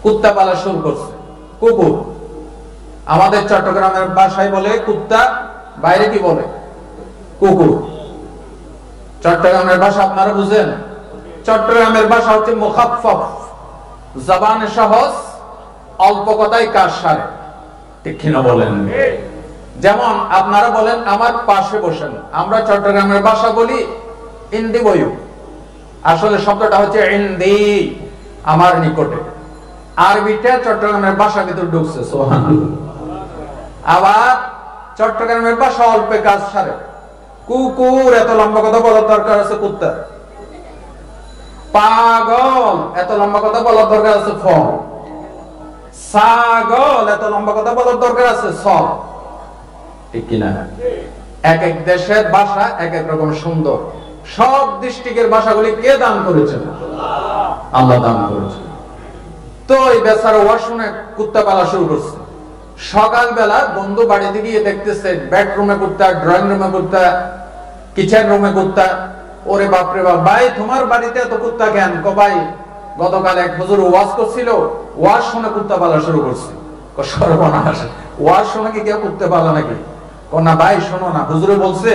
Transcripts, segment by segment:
কুত্তা পালা শুরু করছে, কুকুর। আমাদের চট্টগ্রামের ভাষায় বলে কুত্তা, বাইরে কি বলে? কুকুর। চট্টগ্রামের ভাষা আপনারা বুঝেন? চট্টগ্রামের ভাষা হচ্ছে মুখাফফাফ, জবানে সহজ, অল্প কথায় কাজ সারে। ঠিক কিনা বলেন? যেমন আপনারা বলেন আমার পাশে বসেন, আমরা চট্টগ্রামের ভাষা বলি ইন্দি বয়ু, আসলে শব্দটা হচ্ছে ইন্দি, আমার নিকটে। আরবিটা চট্টগ্রামের ভাষার ভিতর ঢুকছে, সুবহানাল্লাহ। আবার চট্টগ্রামের ভাষা অল্প কাজ সারে। কুকুর, এত লম্বা কথা বলার দরকার আছে কুত্তা। পাগল, এত লম্বা কথা বলার দরকার আছে ফ। ছাগল, এত লম্বা কথা বলার দরকার আছে স। ঠিক কিনা? এক এক দেশের ভাষা এক এক রকম সুন্দর। সব ডিস্ট্রিক্টের ভাষাগুলি কে দান করেছেন? আল্লাহ দান করেছেন। তো এই বেচারা ওয়াজ শুনে কুত্তা পালা শুরু করছে। সকালবেলা বন্ধু বাড়িতে গিয়ে দেখতেছে বেডরুমে কুত্তা, ড্রয়িং রুমে কুত্তা, কিচেন রুমে কুত্তা। ওরে বাপরে বাপ, ভাই তোমার বাড়িতে এত কুত্তা কেন? কো ভাই গতকাল এক হুজুর ওয়াজ করছিল, ওয়াজ শুনে কুত্তা পালা শুরু করছে। সর্বনাশ, ওয়াজ শুনে কি কেউ কুত্তা পালা নাকি? না ভাই শোনো না, হুজুরে বলছে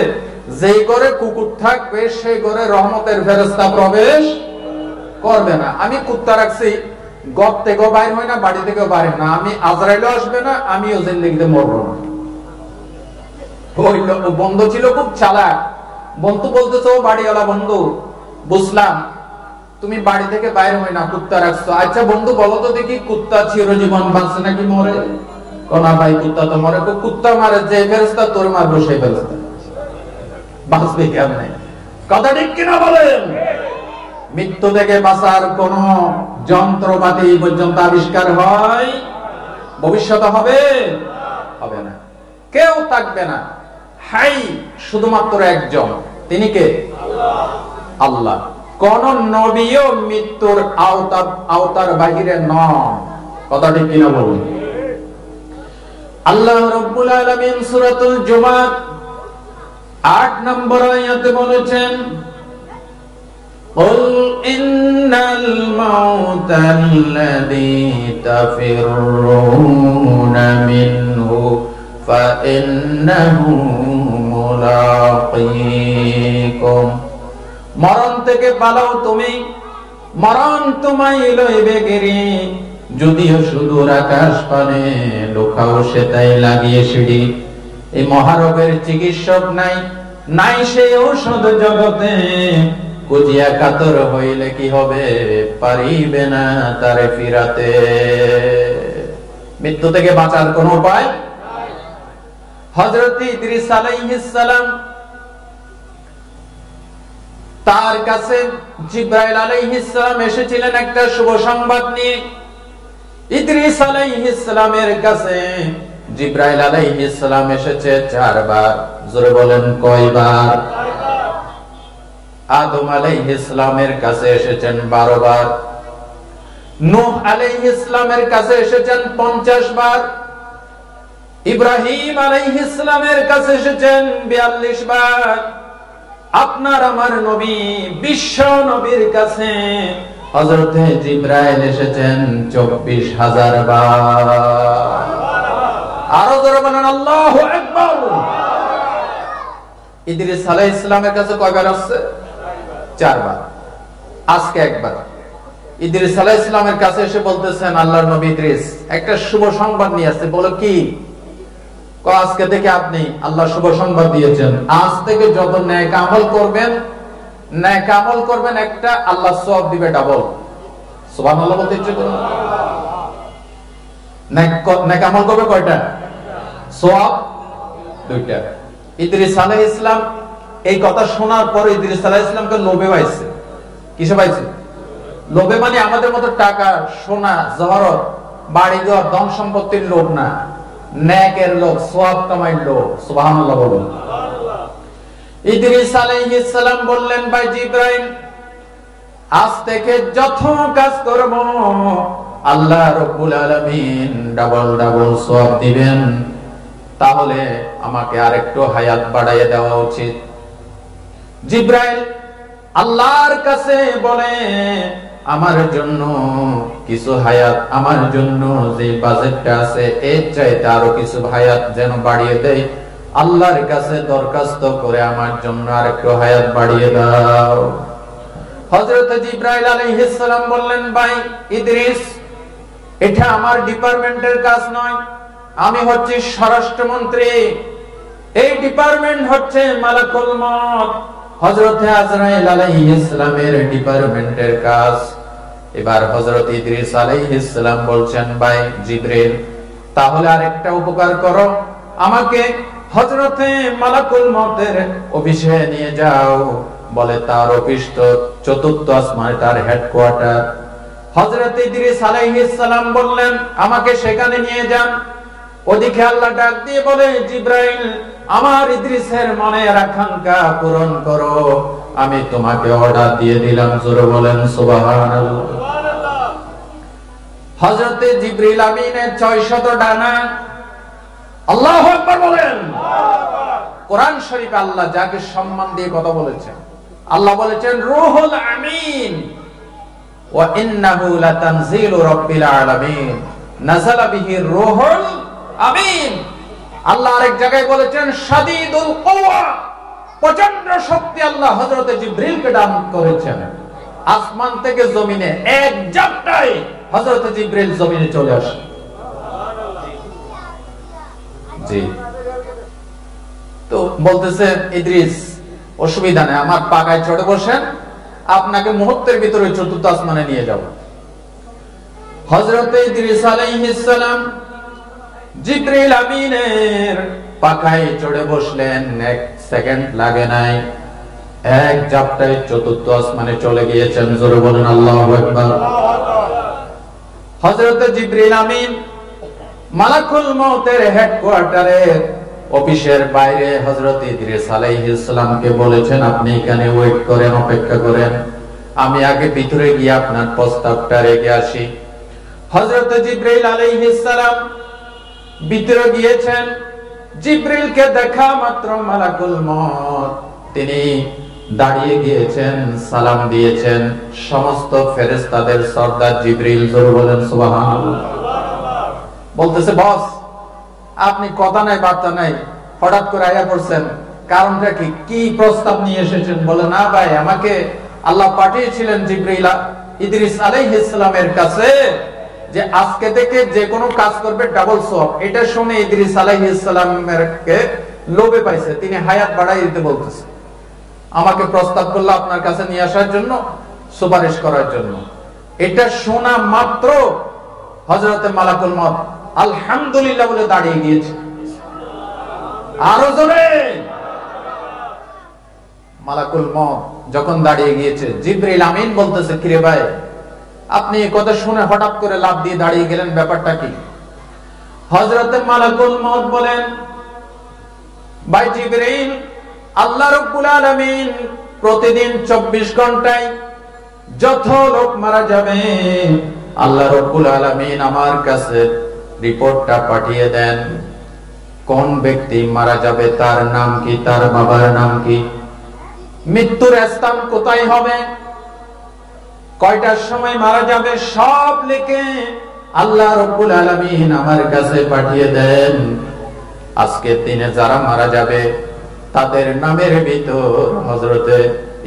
যেই ঘরে কুকুর থাকবে সেই ঘরে রহমতের ফেরেশতা প্রবেশ করবে না। আমি কুত্তা রাখছি, ঘর থেকেও বাইর হয় না, বাড়ি থেকেও বাইর না। আমি আজরাইলও আসবে না, আমিও জিন্দেগিতে মরবো না। ওই বন্ধু ছিল খুব চালাক। বন্ধু বলতেছে, ও বাড়িওয়ালা বন্ধু, বুঝলাম তুমি বাড়ি থেকে বাইর হয় না, কুত্তা রাখছো। আচ্ছা বন্ধু বলো তো দেখি, কুত্তা চিরজীবন বাঁচে নাকি মরে? না ভাই কুত্তা তো মরে। কুত্তা মারে যে ফেরেশতা, তোর মারবো সেই ফেরেশতা, বাঁচবে কেমনে? কথা ঠিক কিনা বলেন? মৃত্যু থেকে বাঁচার কোন যন্ত্রপাতি পর্যন্ত আবিষ্কার হয়, ভবিষ্যতে হবে? হবে না, কেউ থাকবে না। হাই শুধুমাত্র একজন, তিনি কে? আল্লাহ। কোন নবীও মৃত্যুর আওতার বাহিরে নন। কথা ঠিক কিনা বলুন? আল্লাহ রাব্বুল আলামিন সূরাতুল জুমআহ 8 নম্বর আয়াতে বলেছেন, قل إن الموت الذي تفرون منه فإنه ملاقيكم। মরণ থেকে পালাও তুমি, মরণ তোমায় লইবে গিরি। যদিও সুদূর আকাশ পানে লোকাও সে তাই লাগিয়ে সিঁড়ি। এই মহারোগের চিকিৎসক নাই, নাই সেই ঔষধ জগতে। কুজিয়া কাতর হইলে কি হবে, পারিবে না তারে ফিরাতে। মৃত্যু থেকে বাঁচার কোন উপায়? হযরত ইদ্রিস আলাইহিস সালাম, তার কাছে জিবরাইল আলাইহিস সালাম এসেছিলেন একটা শুভ সংবাদ নিয়ে। ইদ্রিস আলাইহিস সালামের কাছে জিবরাইল আলাইহিস সালাম এসেছে 4 বার। জোরে বলেন কয়বার? আদম আলাইহিস সালামের কাছে এসেছেন 12 বার। নূহ আলাইহিস সালামের কাছে এসেছেন 50 বার। ইব্রাহিম আলাইহিস সালামের কাছে এসেছেন 42 বার। আপনার আমার নবী বিশ্ব নবীর কাছে হযরত জিবরাইল এসেছেন 24,000 বার। আরো জোরে বলেন আল্লাহু আকবার। ইদ্রিস আলাইহিস সালামের কাছে কয়বার আসছে? 4 বার। আজকে একবার। ইদ্রিস আলাইহিস সালামের কাছে এসে বলতেছেন, আল্লাহর নবী ইদ্রিস একটা শুভ সংবাদ নিয়ে আসছে। বলো কি? আজকে থেকে আপনি আল্লাহ শুভ সংবাদ দিয়েছেন, আজ থেকে যত নেক আমল করবেন, নেক আমল করবেন একটা, আল্লাহ সওয়াব দিবে ডাবল। সুবহানাল্লাহ বলতে ইচ্ছে করুন। নেক আমল করবে কয়টা? সওয়াব 2টা। ইদ্রিস আলাইহিস সালাম এই কথা শোনার পর ইদ্রিস আলাইহিস সালামকে লোভে পাইছে। কিসে পাইছে? লোভে মানে আমাদের মতো টাকা, সোনা, জহরত, বাড়িঘর, ধন সম্পত্তির লোভ না, নেকের লোভ, সওয়াব কামাইর লোভ। সুবহানাল্লাহ বলুন। ইদ্রিস আলাইহিস সালাম বললেন, ভাই জিবরাইল, আজ থেকে যত কাজ করব আল্লাহ রাব্বুল আলামিন ডাবল ডাবল সওয়াব দিবেন। তাহলে আমাকে আরেকটু হায়াত বাড়াইয়া দেওয়া উচিত। জিবরাইল আল্লাহর কাছে বলে, আমার জন্য কিছু হায়াত, আমার জন্য যে বাজেটটা আছে এর চাইতে আরো কিছু হায়াত যেন বাড়িয়ে দেয়। আল্লাহর কাছে দরখাস্ত করে আমার জন্য আরেকটু হায়াত বাড়িয়ে দাও। হযরত জিবরাইল আলাইহিস সালাম বললেন, ভাই ইদ্রিস, এটা আমার ডিপার্টমেন্টের কাজ নয়, আমি হচ্ছি স্বরাষ্ট্রমন্ত্রী, এই ডিপার্টমেন্ট হচ্ছে মালাকুল মউত, হযরত আজরাইল আলাইহিস সালামের ডিপার্টমেন্টের কাজ। এবার হযরত ইদ্রিস আলাইহিস সালাম বলছেন, ভাই জিবরিল, তাহলে আরেকটা উপকার করো, আমাকে হযরতে মালাকুল মউতের অফিসে নিয়ে যাও। বলে তার অফিস তো চতুর্থ আসমানে, তার হেডকোয়ার্টার। হযরত ইদ্রিস আলাইহিস সালাম বললেন, আমাকে সেখানে নিয়ে যান। ওদিকে আল্লাহ ডাক দিয়ে বলে, জিবরাইল, আমার ইদ্রিসের মনের আকাঙ্ক্ষা পূরণ করো, আমি তোমাকে অর্ডার দিয়ে দিলাম। জোরে বলেন সুবহানাল্লাহ। হযরত জিবরিল আমিনের 600 ডানা। আল্লাহু আকবার বলেন। কোরআন শরীফে আল্লাহ যাকে সম্মান দিয়ে কথা বলেছেন, আল্লাহ বলেছেন রূহুল আমিন, ওয়া ইন্নাহু লাতানজিলু রাব্বিল আলামিন, নাযালা বিহি রূহুল আমিন। আল্লাহ আরেক জায়গায় বলেছেন শাদীদুল কুওয়া, প্রচন্ড শক্তি আল্লাহ হযরত জিবরিলকে দান করেছেন। আসমান থেকে জমিনে এক ঝাপটায় হযরত জিবরিল জমিনে চলে আসে। জি, তো বলতেছে ইদ্রিস, অসুবিধা নেই, আমার পাকায় চড়ে বসেন, আপনাকে মুহূর্তের ভিতরে চতুর্থ আসমানে নিয়ে যাব। হযরত ইদ্রিস আলাইহিস সালাম জিবরিল আমিনের পাখায় চড়ে বসলেন, 1 সেকেন্ড লাগে নাই, এক ঝাপটায় চতুর্থ আসমানে চলে গিয়েছেন। জোরে বলেন আল্লাহু আকবার। হযরত জিবরিল আমিন মালাকুল মউতের হেডকোয়ার্টারে অফিসের বাইরে হযরত ইদ্রিস আলাইহিস সালামকে বলেছেন, আপনি এখানে ওয়েট করেন, অপেক্ষা করেন, আমি আগে ভিতরে গিয়ে আপনার প্রস্তাবটা রেখে আসি। হযরত জিবরাইল আলাইহিস সালাম ভিতরে গিয়েছেন। জিবরিলকে দেখা মাত্র মালাকুল মউত তিনি দাঁড়িয়ে গিয়েছেন, সালাম দিয়েছেন। সমস্ত ফেরেশতাদের সর্দার জিবরিল। জোরে বলেন সুবহানাল্লাহ। বলতেছে, বস, আপনি কথা নাই বার্তা নাই, হঠাৎ করে আয়া পড়ছেন, কারণটা কি, কি প্রস্তাব নিয়ে এসেছেন? বলে, না ভাই, আমাকে আল্লাহ পাঠিয়েছিলেন জিবরিল ইদ্রিস আলাইহিস সালামের কাছে, যে আজকে থেকে যে কোনো কাজ করবে ডাবল সওয়াব। এটা শুনে ইদ্রিস আলাইহিস সালামের কে লোভে পাইছে, তিনি হায়াত বাড়াই দিতে বলতেছে, আমাকে প্রস্তাব করলো আপনার কাছে নিয়ে আসার জন্য, সুপারিশ করার জন্য। এটা শোনা মাত্র হযরত মালাকুল মউত আলহামদুলিল্লাহ বলে দাঁড়িয়ে গিয়েছে। আরো জোরে। মালাকুল মউত যখন দাঁড়িয়ে গিয়েছে, জিবরিল আমিন বলতেছে, কিরে ভাই, আপনি এই কথা শুনে হঠাৎ করে লাফ দিয়ে দাঁড়িয়ে গেলেন, ব্যাপারটা কি? হযরত মালাকুল মউত বলেন, ভাই জিবরিল, আল্লাহ রাব্বুল আলামিন প্রতিদিন 24 ঘন্টায় যত লোক মারা যাবে, আল্লাহ রাব্বুল আলামিন আমার কাছে রিপোর্টটা পাঠিয়ে দেন, কোন ব্যক্তি মারা যাবে, তার নাম কি, তার বাবার নাম কি, মৃত্যুর স্থান কোথায় হবে, কয়টার সময় মারা যাবে, সব লিখে আল্লাহ রাব্বুল আলামিন আমার কাছে পাঠিয়ে দেন। আজকের দিনে যারা মারা যাবে তাদের নামের ভিতর হযরতে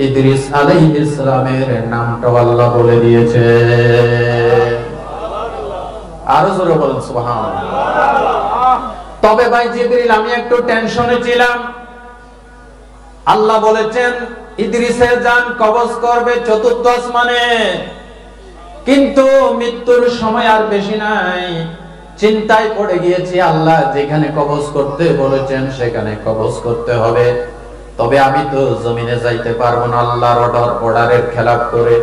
ইদ্রিস আলাইহিস সালামের নামটা আল্লাহ বলে দিয়েছে। আরো জোরে বলেন সুবহানাল্লাহ। তবে ভাই জিবরিল, আমি একটু টেনশনে ছিলাম। আল্লাহ বলেছেন ইদ্রিসের জান কবজ করবে চতুর্থ আসমানে, কিন্তু মৃত্যুর সময় আর বেশি নাই। চিন্তায় পড়ে গিয়েছি, আল্লাহ যেখানে কবজ করতে বলেছেন সেখানে কবজ করতে হবে, তবে আমি তো জমিনে যাইতে পারবো না আল্লাহর অর্ডারের খেলাফ করে।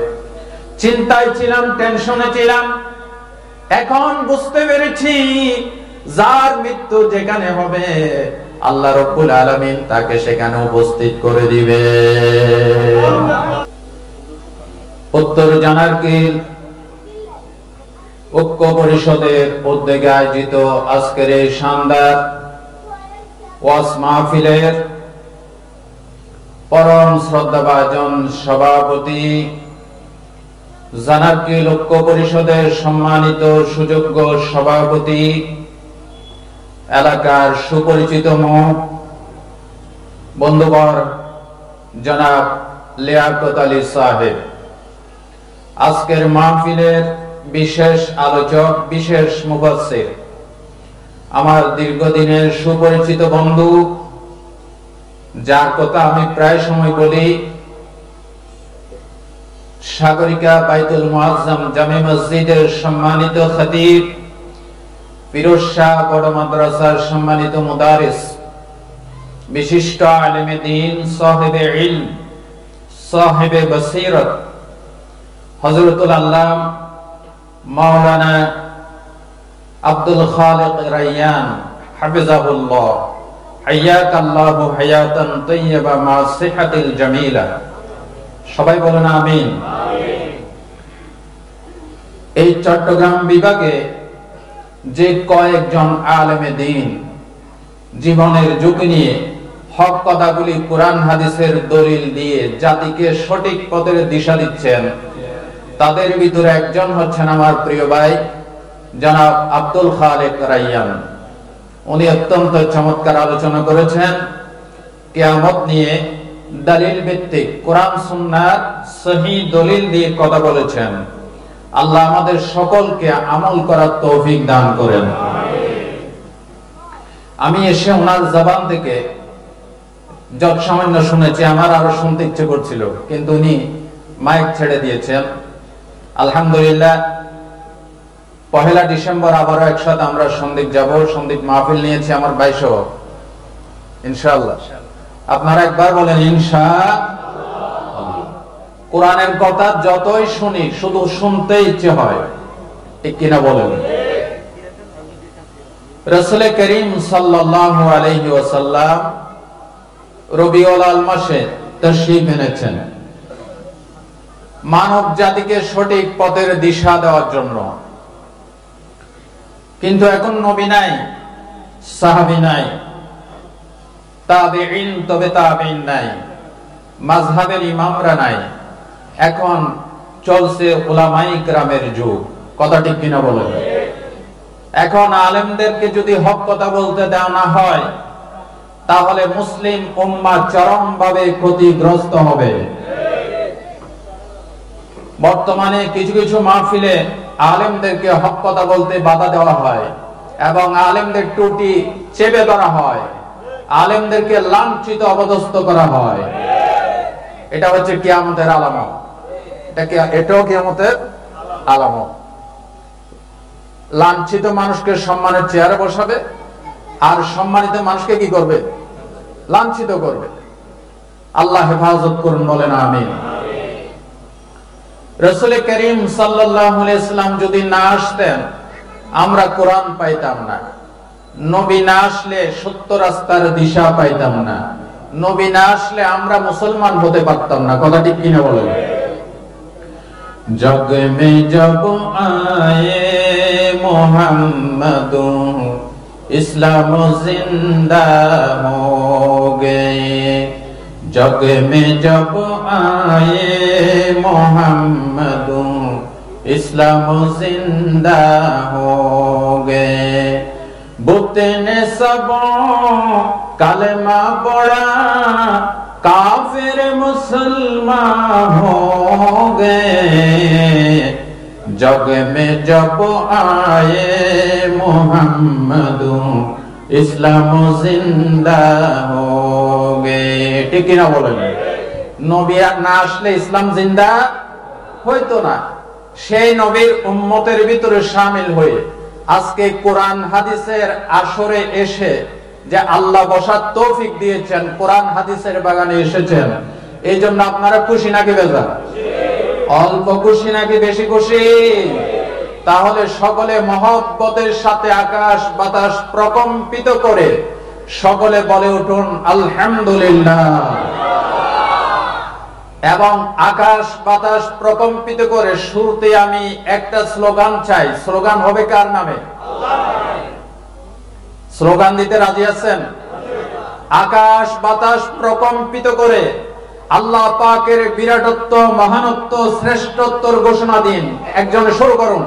চিন্তায় ছিলাম, টেনশনে ছিলাম। এখন বুঝতে পেরেছি, যার মৃত্যু যেখানে হবে আল্লাহ রাব্বুল আলামিন তাকে সেখানে উপস্থিত করে দিবে। উত্তর জানারকিল ঐক্য পরিষদের উদ্যোগে আয়োজিত আজকের এই শানদার ওয়াজ মাহফিলের পরম শ্রদ্ধাভাজন সভাপতি জানারকি ঐক্য পরিষদের সম্মানিত সুযোগ্য সভাপতি, এলাকার সুপরিচিত মুখ বন্ধুবর জনাব লিয়াকত আলী সাহেব, আজকের মাহফিলের বিশেষ আলোচক, বিশেষ মুফাসসির, আমার দীর্ঘদিনের সুপরিচিত বন্ধু, যার কথা আমি প্রায় সময় বলি, সাগরিকা বাইতুল মুআজ্জম জামে মসজিদের সম্মানিত খতিব, ফিরোজ শাহ বড় মাদ্রাসার সম্মানিত মুদারিস, বিশিষ্ট আলেমে দ্বীন, সাহেবে ইলম, সাহেবে বসীরত, হযরতুল আল্লামা মাওলানা আব্দুল খালিক রায়্যান হাফিজাহুল্লাহ, হাইয়াকাল্লাহু হায়াতান তাইয়্যিবা মা সিহাতিল জামিলা। সবাই বলেন আমিন। এই চট্টগ্রাম বিভাগে যে কয়েকজন আলেমে দ্বীন জীবনের ঝুঁকি নিয়ে হক কথাগুলি কোরআন হাদিসের দলিল দিয়ে জাতিকে সঠিক পথের দিশা দিচ্ছেন, তাদের ভিতরে একজন হচ্ছেন আমার প্রিয় ভাই জনাব আব্দুল খালিক রায়্যান। উনি অত্যন্ত চমৎকার আলোচনা করেছেন, কিয়ামত নিয়ে দলিল ভিত্তিক কোরআন সুন্নাহর সহিহ দলিল দিয়ে কথা বলেছেন। আল্লাহ আমাদের সকলকে আমল করার তৌফিক দান করেন। আমি এসে ওনার জবান থেকে যত সামান্য শুনেছি, আমার আরো শুনতে ইচ্ছে করছিল, কিন্তু উনি মাইক ছেড়ে দিয়েছেন। আলহামদুলিল্লাহ, 1 ডিসেম্বর আবারও একসাথে আমরা সন্দ্বীপ যাব। সন্দ্বীপ মাহফিল নিয়েছি আমার ভাইসহ, ইনশাআল্লাহ। আপনারা একবার বলেন ইনশাআল্লাহ। কোরআনের কথা যতই শুনি শুধু শুনতে ইচ্ছে হয়, ঠিক কিনা বলেন? রাসূল করিম সাল্লাল্লাহু আলাইহি ওয়াসাল্লাম রবিউল আউয়াল মাসে তাশরীফ এনেছেন মানব জাতিকে সঠিক পথের দিশা দেওয়ার জন্য। কিন্তু এখন নবী নাই, সাহাবী নাই, তাবেঈন তবে তাবেঈন নাই, মাযহাবের ইমামরা নাই। এখন চলছে উলামায়ে কেরামের যুগ। কথা ঠিক কিনা বলেন? এখন আলেমদেরকে যদি হক কথা বলতে দেওয়া না হয়, তাহলে মুসলিম উম্মাহ চরমভাবে ক্ষতিগ্রস্ত হবে। বর্তমানে কিছু কিছু মাহফিলে আলেমদেরকে হক কথা বলতে বাধা দেওয়া হয় এবং আলেমদের টুটি চেপে ধরা হয়, আলেমদেরকে লাঞ্ছিত অপদস্থ করা হয়। এটা হচ্ছে কিয়ামতের আলামত। এটাও কিয়ামতের আলামত। লাঞ্ছিত মানুষকে সম্মানের চেয়ারে বসাবে, আর সম্মানিত মানুষকে কি করবে? লাঞ্ছিত করবে। আল্লাহ হেফাজত করুন, বলেন আমিন। রাসূল করিম সাল্লাল্লাহু আলাইহি ওয়াসাল্লাম যদি না আসতেন, আমরা কোরআন পাইতাম না। নবী না আসলে সত্য রাস্তার দিশা পাইতাম না। নবী না আসলে আমরা মুসলমান হতে পারতাম না। কথা ঠিক কিনা বলেন? জগ মে জব আয়ে মোহাম্মদ ইসলাম জিন্দা হো গয়ে, জগ মে জব আয়ে মোহাম্মদ ইসলাম জিন্দা হো গয়ে, बुत ने सबों कलमा पढ़ा, काफिर मुसलमान हो गए, जग में जब आए मोहम्मद इस्लाम जिंदा हो गए। ठीक ना बोलें? नबी ना आसले इस्लाम जिंदा হইতো না। সেই নবীর উম্মতের ভিতরে শামিল হয়ে আজকে কোরআন হাদিসের আসরে এসে যে আল্লাহ বসার তৌফিক দিয়েছেন, কোরআন হাদিসের বাগানে এসেছেন, এই জন্য আপনারা খুশি নাকি বেজার? অল্প খুশি নাকি বেশি খুশি? তাহলে সকলে মহব্বতের সাথে আকাশ বাতাস প্রকম্পিত করে সকলে বলে উঠুন আলহামদুলিল্লাহ। এবং আকাশ বাতাস প্রকম্পিত করে শুরুতে আমি একটা স্লোগান চাই। স্লোগান হবে কার নামে? স্লোগান দিতে রাজি আছেন? আকাশ বাতাস প্রকম্পিত করে আল্লাহ পাকের বিরাটত্ব, মহানত্ব, শ্রেষ্ঠত্বর ঘোষণা দিন। একজনে শুরু করুন।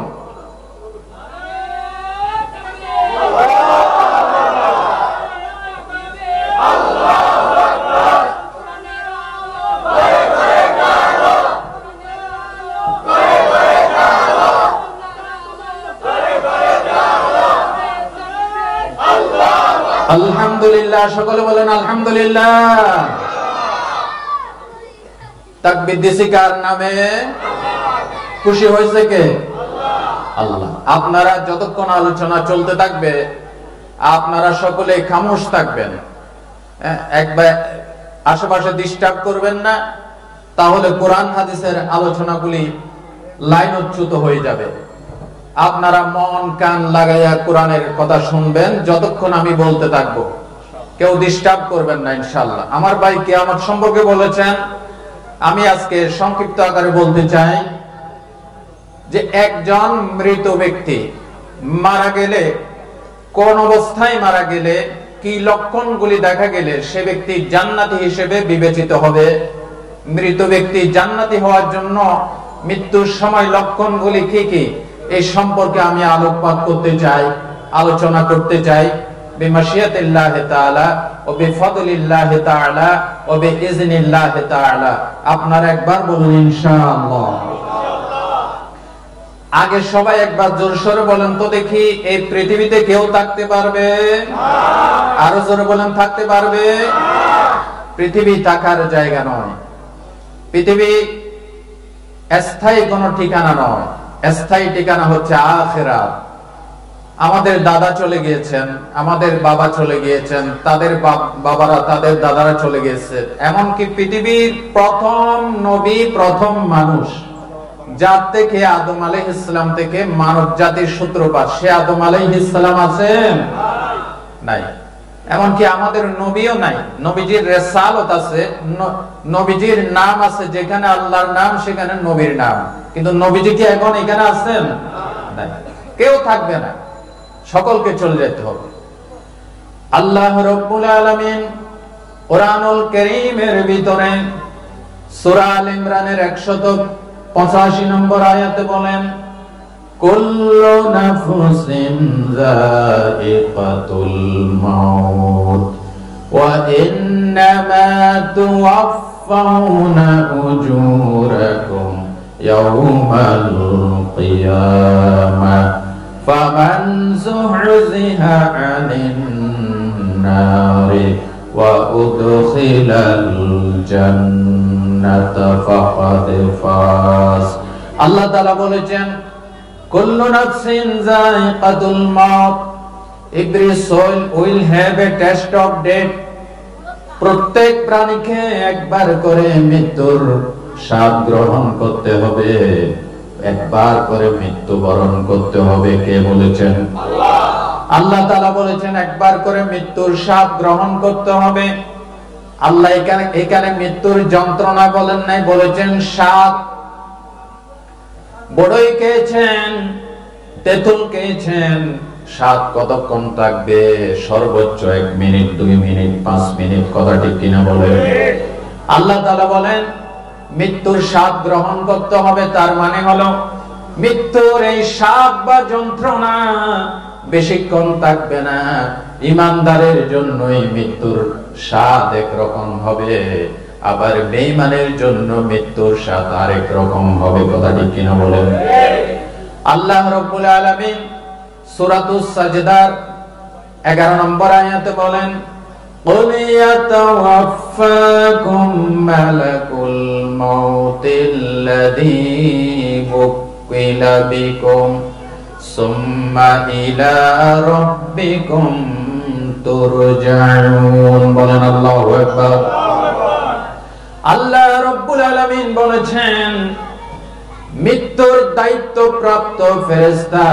আলহামদুলিল্লাহ, সকলে বলেন আলহামদুলিল্লাহ। তাকবীর দিছি কার নামে? খুশি হয়েছে কে? আল্লাহ। আপনারা যতক্ষণ আলোচনা চলতে থাকবে আপনারা সকলে খামোশ থাকবেন, একবার আশেপাশে ডিস্টার্ব করবেন না, তাহলে কোরআন হাদিসের আলোচনাগুলি লাইনচ্যুত হয়ে যাবে। আপনারা মন কান লাগাইয়া কোরআনের কথা শুনবেন যতক্ষণ আমি বলতে থাকবো, কেউ ডিস্টার্ব করবেন না ইনশাআল্লাহ। আমার ভাই কিয়ামত সম্পর্কে বলেছেন, আমি আজকে সংক্ষিপ্ত আকারে বলতে চাই যে একজন মৃত ব্যক্তি মারা গেলে, কোন অবস্থায় মারা গেলে, কি লক্ষণগুলি দেখা গেলে সে ব্যক্তি জান্নাতি হিসেবে বিবেচিত হবে। মৃত ব্যক্তি জান্নাতি হওয়ার জন্য মৃত্যুর সময় লক্ষণগুলি কি কি, এই সম্পর্কে আমি আলোকপাত করতে চাই, আলোচনা করতে চাই। বিমাশিয়াতিল্লাহি তাআলা ও বিফদলিল্লাহি তাআলা ও বিইজনিল্লাহি তাআলা। আপনারা একবার বলুন ইনশাআল্লাহ। আগে সবাই একবার জোর সরে বলেন তো দেখি, এই পৃথিবীতে কেউ থাকতে পারবে? আরো জোরে বলেন, থাকতে পারবে? পৃথিবী থাকার জায়গা নয়, পৃথিবী স্থায়ী কোনো ঠিকানা নয়। স্থায়ী ঠিকানা হচ্ছে আখিরাত। আমাদের দাদা চলে গিয়েছেন, আমাদের বাবা চলে গিয়েছেন, তাদের বাবারা, তাদের দাদারা চলে গিয়েছে। এমনকি পৃথিবীর প্রথম নবী, প্রথম মানুষ, যার থেকে আদম আলাইহিস সালাম থেকে মানব জাতির সূত্রপাত, সে আদম আলাইহিস সালাম আছেন? নাই। এমনকি আমাদের নবীও নাই। নবীজির রিসালাত আছে, নবীজির নাম আছে, যেখানে আল্লাহর নাম সেখানে নবীর নাম, কিন্তু নবীজি কি এখন এখানে আছেন? নাই। কেউ থাকবে না, সকলকে চলে যেতে হবে। আল্লাহ রাব্বুল আলামিন কোরআনুল কারীমের ভিতরে সূরা আল ইমরানের 185 নম্বর আয়াতে বলেন, কুল্লু নাফসিন যায়িকাতুল মাউত ওয়া ইন্নামা তুওয়াফাউনা উজুরাকুম ইয়াওমাল কিয়ামাহ ফামান যুহজিহা আনিন নারি ওয়া উদখিলাল জান্নাতা ফাকাদ ফাজ। আল্লাহ তাআলা বলেছেন, কুল্লু নাফসিন যায়িকাতুল মাউত, every soul will have a taste of death. প্রত্যেক প্রাণীকে একবার করে মৃত্যুর স্বাদ গ্রহণ করতে হবে, একবার করে মৃত্যুবরণ করতে হবে। কে বলেছেন? আল্লাহ। আল্লাহ তাআলা বলেছেন একবার করে মৃত্যুর স্বাদ গ্রহণ করতে হবে। আল্লাহ এখানে মৃত্যুর যন্ত্রণা বলেন নাই, বলেছেন স্বাদ। বড়ই খেয়েছেন, তেঁতুল খেয়েছেন, স্বাদ কতক্ষণ থাকবে? সর্বোচ্চ 1 মিনিট, 2 মিনিট, 5 মিনিট। কথা ঠিক কিনা বলেন? আল্লাহ তাআলা বলেন মৃত্যুর স্বাদ গ্রহণ করতে হবে, তার মানে হলো মৃত্যুর এই স্বাদ বা যন্ত্রণা বেশিক্ষণ থাকবে না। ঈমানদারের জন্যই মৃত্যুর স্বাদ একরকম হবে, আবার বেঈমানের জন্য মৃত্যুর স্বাদ আরেক রকম হবে। কথা ঠিক কিনা বলেন? আল্লাহ রাব্বুল আলামিন সূরাতুস সাজদার 11 নম্বর আয়াতে বলেন, قُلْ يَتَوَفَّاكُمْ مَلَكُ الْمَوْتِ الَّذِي وُكِّلَ بِكُمْ ثُمَّ إِلَى رَبِّكُمْ تُرْجَعُونَ। বলেন আল্লাহু আকবার। আল্লাহ রাব্বুল আলামিন বলেছেন মৃত্যুর দায়িত্বপ্রাপ্ত ফেরেশতা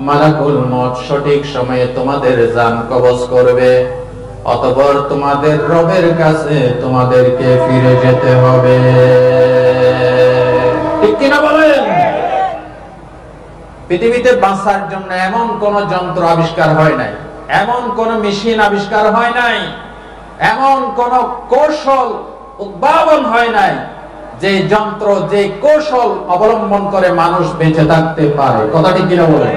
মালাকুল মউত সঠিক সময়ে তোমাদের জান কবজ করবে, অতঃপর তোমাদের রবের কাছে তোমাদেরকে ফিরে যেতে হবে। ঠিক কিনা বলেন? পৃথিবীতে বাঁচার জন্য এমন কোন যন্ত্র আবিষ্কার হয় নাই, এমন কোন মেশিন আবিষ্কার হয় নাই, এমন কোন কৌশল উদ্ভাবন হয় নাই, যে যন্ত্র, যে কৌশল অবলম্বন করে মানুষ বেঁচে থাকতে পারে। কথাটি কিনা বলেন?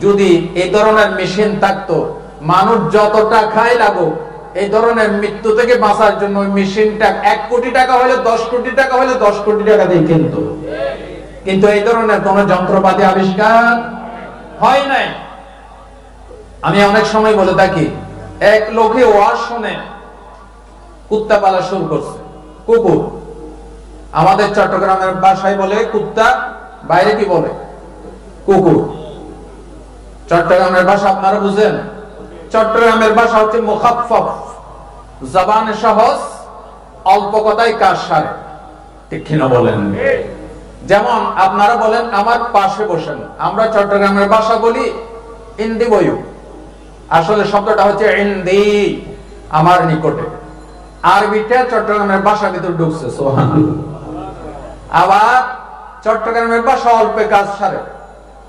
যদি এই ধরনের মেশিন থাকতো, মানুষ যতটা খায় লাগুক, এই ধরনের মৃত্যু থেকে বাঁচার জন্য ওই মেশিনটা 1 কোটি টাকা হলে 10 কোটি টাকা হলে 10 কোটি টাকা দিয়ে কিনতো। কিন্তু এই ধরনের কোন যন্ত্রপাতি আবিষ্কার হয় নাই। আমি অনেক সময় বলে থাকি, এক লোকে ওয়াজ শুনে কুত্তা পালা শুরু করছে, কুকুর। আমাদের চট্টগ্রামের ভাষায় বলে কুত্তা, বাইরে কি বলে? কুকুর। চট্টগ্রামের ভাষা আপনারা বুঝেন? চট্টগ্রামের ভাষা হচ্ছে মুখাফফাফ, জবানে সহজ, অল্প কথায় কাজ সারে। ঠিক কিনা বলেন? যেমন আপনারা বলেন আমার পাশে বসেন, আমরা চট্টগ্রামের ভাষা বলি ইন্দি বয়ু, আসলে শব্দটা হচ্ছে ইন্দি, আমার নিকটে। আরবিটা চট্টগ্রামের ভাষার ভিতর ঢুকছে, সুবহানাল্লাহ। আবার চট্টগ্রামের ভাষা অল্পে কাজ সারে।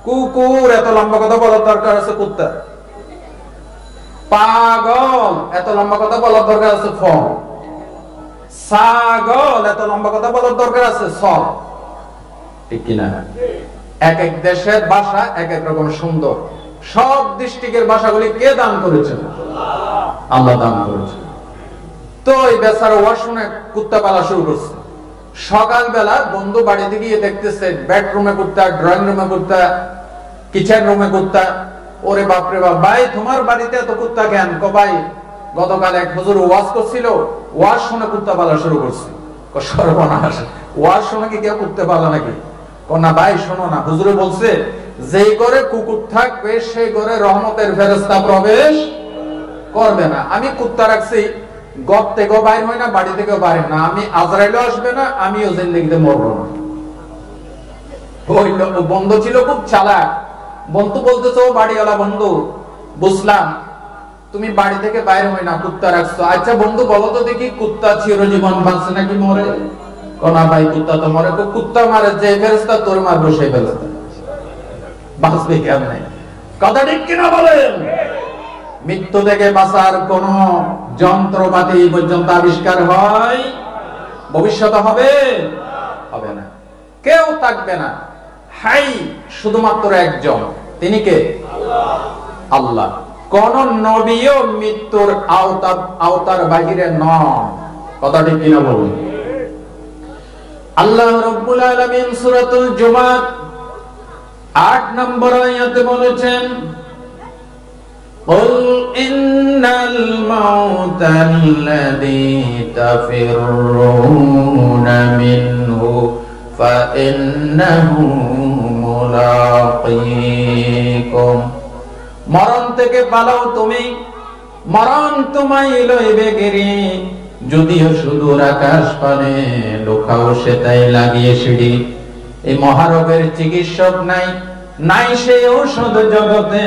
কুকুর, এত লম্বা কথা বলার দরকার আছে কুত্তা। পাগল, এত লম্বা কথা বলার দরকার আছে ফ। ছাগল, এত লম্বা কথা বলার দরকার আছে স। ঠিক কিনা? এক এক দেশের ভাষা এক এক রকম সুন্দর। সব ডিস্ট্রিক্টের ভাষাগুলি কে দান করেছেন? আল্লাহ দান করেছেন। তো এই বেচারা ওয়াজ শুনে কুত্তা পালা শুরু করছে। সকালবেলা বন্ধু বাড়িতে গিয়ে দেখতেছে বেডরুমে কুত্তা, ড্রয়িং রুমে কুত্তা, কিচেন রুমে কুত্তা। ওরে বাপরে বাপ, ভাই তোমার বাড়িতে এত কুত্তা কেন? ভাই গতকাল এক হুজুর ওয়াজ করছিল, ওয়াজ শুনে কুত্তা পালা শুরু করছে। সর্বনাশ, ওয়াজ শুনে কি কেউ কুত্তা পালা নাকি? না ভাই শোনো না, হুজুরে বলছে যেই ঘরে কুকুর থাকবে সেই ঘরে রহমতের ফেরেশতা প্রবেশ করবে না। আমি কুত্তা রাখছি, ঘর থেকেও বাইর হয় না, বাড়ি থেকেও বাইর না। আমি আজরাইলও আসবে না, আমিও জিন্দেগিতে মরবো না। ওই বন্ধু ছিল খুব চালাক। বন্ধু বলতেছে, ও বাড়িওয়ালা বন্ধু, বুঝলাম তুমি বাড়ি থেকে বাইরে হয় না, কুত্তা রাখছো। আচ্ছা বন্ধু বলো তো দেখি, কুত্তা চিরজীবন বাঁচে নাকি মরে? না ভাই, কুত্তা তো মরে। কুত্তা মারে যে ফেরেশতা, তোর মারবো সেই ফেরেশতা, বাঁচবে কেমনে? কথা ঠিক কিনা বলেন? মৃত্যু থেকে বাঁচার কোন যন্ত্রপাতি পর্যন্ত আবিষ্কার হয়, ভবিষ্যতে হবে হবে না, কেউ থাকবে না। হাই শুধুমাত্র একজন, তিনি কে? আল্লাহ। কোন নবীও মৃত্যুর আওতার বাহিরে নন। কথা ঠিক কিনা বলুন? আল্লাহ রাব্বুল আলামিন সূরাতুল জুমার 8 নম্বর আয়াতে বলেছেন, قل إن الموت الذي تفرون منه فإنه ملاقيكم। মরণ থেকে পালাও তুমি, মরণ তোমায় লইবে গিরি। যদিও সুদূর আকাশ পানে লোকাও সে তাই লাগিয়ে সিঁড়ি। এই মহারোগের চিকিৎসক নাই, নাই সে ঔষধ জগতে।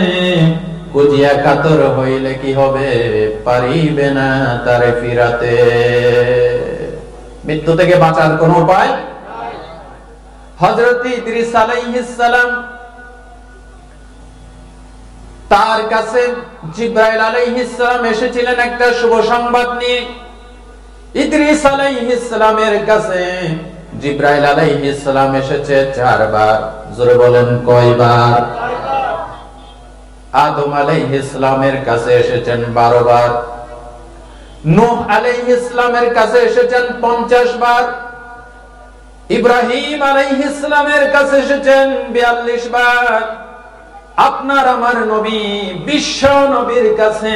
কুজিয়া কাতর হইলে কি হবে, পারিবে না তারে ফিরাতে। মৃত্যু থেকে বাঁচার কোন উপায়? হযরত ইদ্রিস আলাইহিস সালাম, তার কাছে জিবরাইল আলাইহিস সালাম এসেছিলেন একটা শুভ সংবাদ নিয়ে। ইদ্রিস আলাইহিস সালামের কাছে জিবরাইল আলাইহিস সালাম এসেছে 4 বার। জোরে বলেন কয়বার? আদম আলাইহিস সালামের কাছে এসেছেন 12 বার। নূহ আলাইহিস সালামের কাছে এসেছেন 50 বার। ইব্রাহিম আলাইহিস সালামের কাছে এসেছেন 42 বার। আপনার আমার নবী বিশ্ব নবীর কাছে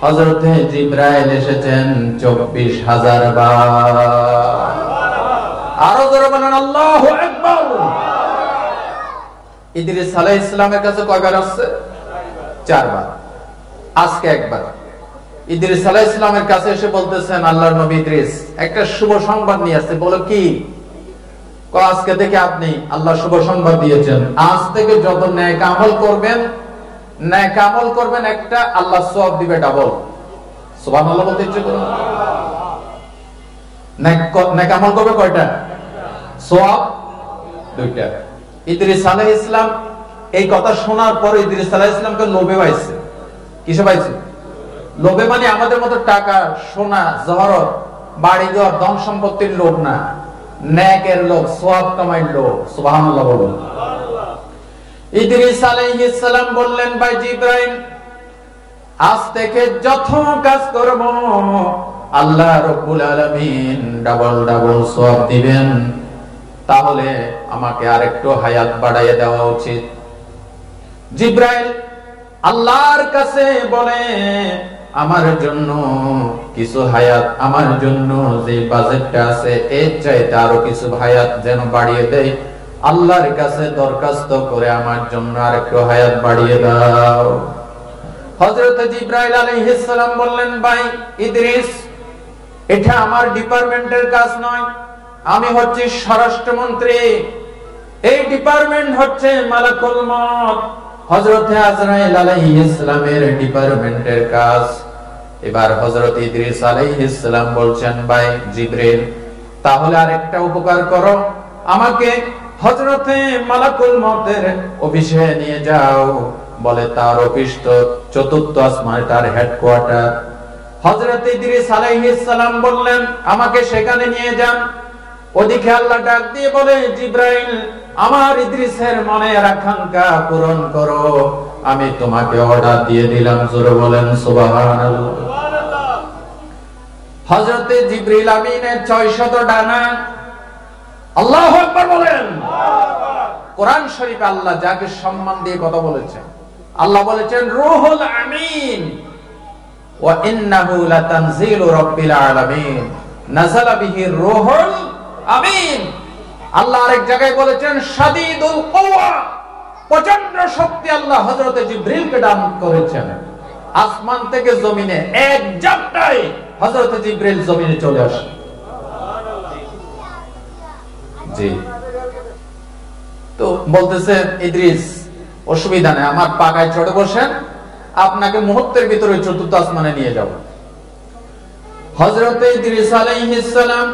হযরত জিবরাইল এসেছেন 24,000 বার। আরো জোরে বলেন আল্লাহু আকবার। ইদ্রিস আলাইহিস সালামের কাছে কয়বার আসছে? 4 বার। আজকে একবার। ইদ্রিস আলাইহিস সালামের কাছে এসে বলতেছেন, আল্লাহর নবী ইদ্রিস একটা শুভ সংবাদ নিয়ে আসছে। বলো কি? আজকে থেকে আপনি আল্লাহ শুভ সংবাদ দিয়েছেন, আজ থেকে যত নেক আমল করবেন, নেক আমল করবেন একটা, আল্লাহ সওয়াব দিবে ডাবল। সুবহানাল্লাহ বলতে ইচ্ছে করুন। নেক আমল করবে কয়টা? সওয়াব 2টা। ইদ্রিস আলাইহিস সালাম এই কথা শোনার পরে ইদ্রিস আলাইহিস সালামকে লোভে পাইছে। কিসে পাইছে? লোভে মানে আমাদের মতো টাকা, সোনা, জহরত বাড়িঘর ধন সম্পত্তির লোভ না, নেকের লোভ, সওয়াব কামাইর লোভ। সুবহানাল্লাহ বলুন। ইদ্রিস আলাইহিস সালাম বললেন, ভাই জিবরাইল, আজ থেকে যত কাজ করব আল্লাহ রাব্বুল আলামিন ডাবল ডাবল সওয়াব দিবেন, তাহলে আমাকে আরেকটু হায়াত বাড়াইয়ে দেওয়া উচিত। জিবরাইল আল্লাহর কাছে বলে, আমার জন্য কিছু হায়াত, আমার জন্য যে বাজেটটা আছে এর চাইতে আরো কিছু হায়াত যেন বাড়িয়ে দেয়। আল্লাহর কাছে দরখাস্ত করে আমার জন্য আরেকটু হায়াত বাড়িয়ে দাও। হযরত জিবরাইল আলাইহিস সালাম বললেন, ভাই ইদ্রিস, এটা আমার ডিপার্টমেন্টের কাজ নয়, আমি হচ্ছি স্বরাষ্ট্রমন্ত্রী, এই ডিপার্টমেন্ট হচ্ছে মালাকুল মউত, হযরত আজরাইল আলাইহিস সালামের ডিপার্টমেন্টের কাজ। এবার হযরত ইদ্রিস আলাইহিস সালাম বলছেন, ভাই জিবরিল, তাহলে আরেকটা উপকার করো, আমাকে হযরত মালাকুল মউতের অফিসে নিয়ে যাও। বলে তার অফিস তো চতুর্থ আসমানে, তার হেডকোয়ার্টার। হযরত ইদ্রিস আলাইহিস সালাম বললেন, আমাকে সেখানে নিয়ে যান। ওদিকে আল্লাহ ডাক দিয়ে বলে, জিবরাইল, আমার ইদ্রিসের মনের আকাঙ্ক্ষা পূরণ করো, আমি তোমাকে অর্ডার দিয়ে দিলাম। জোরে বলেন সুবহানাল্লাহ। হযরত জিবরিল আমিনের 600 ডানা। আল্লাহু আকবার বলেন। কোরআন শরীফে আল্লাহ যাকে সম্মান দিয়ে কথা বলেছেন, আল্লাহ বলেছেন রূহুল আমিন, ওয়া ইন্নাহু লাতানজিলু রাব্বিল আলামিন, নাযালা বিহি রূহুল আমিন। আল্লাহ আরেক জায়গায় বলেছেন শাদীদুল কুওয়া, প্রচন্ড শক্তি আল্লাহ হযরত জিবরিলকে দান করেছেন। আসমান থেকে জমিনে এক ঝাপটায় হযরত জিবরিল জমিনে চলে আসে। জি, তো বলতেছে ইদ্রিস, অসুবিধা নেই, আমার পাকায় চড়ে বসেন, আপনাকে মুহূর্তের ভিতরে চতুর্থ আসমানে নিয়ে যাব। হযরত ইদ্রিস আলাইহিস সালাম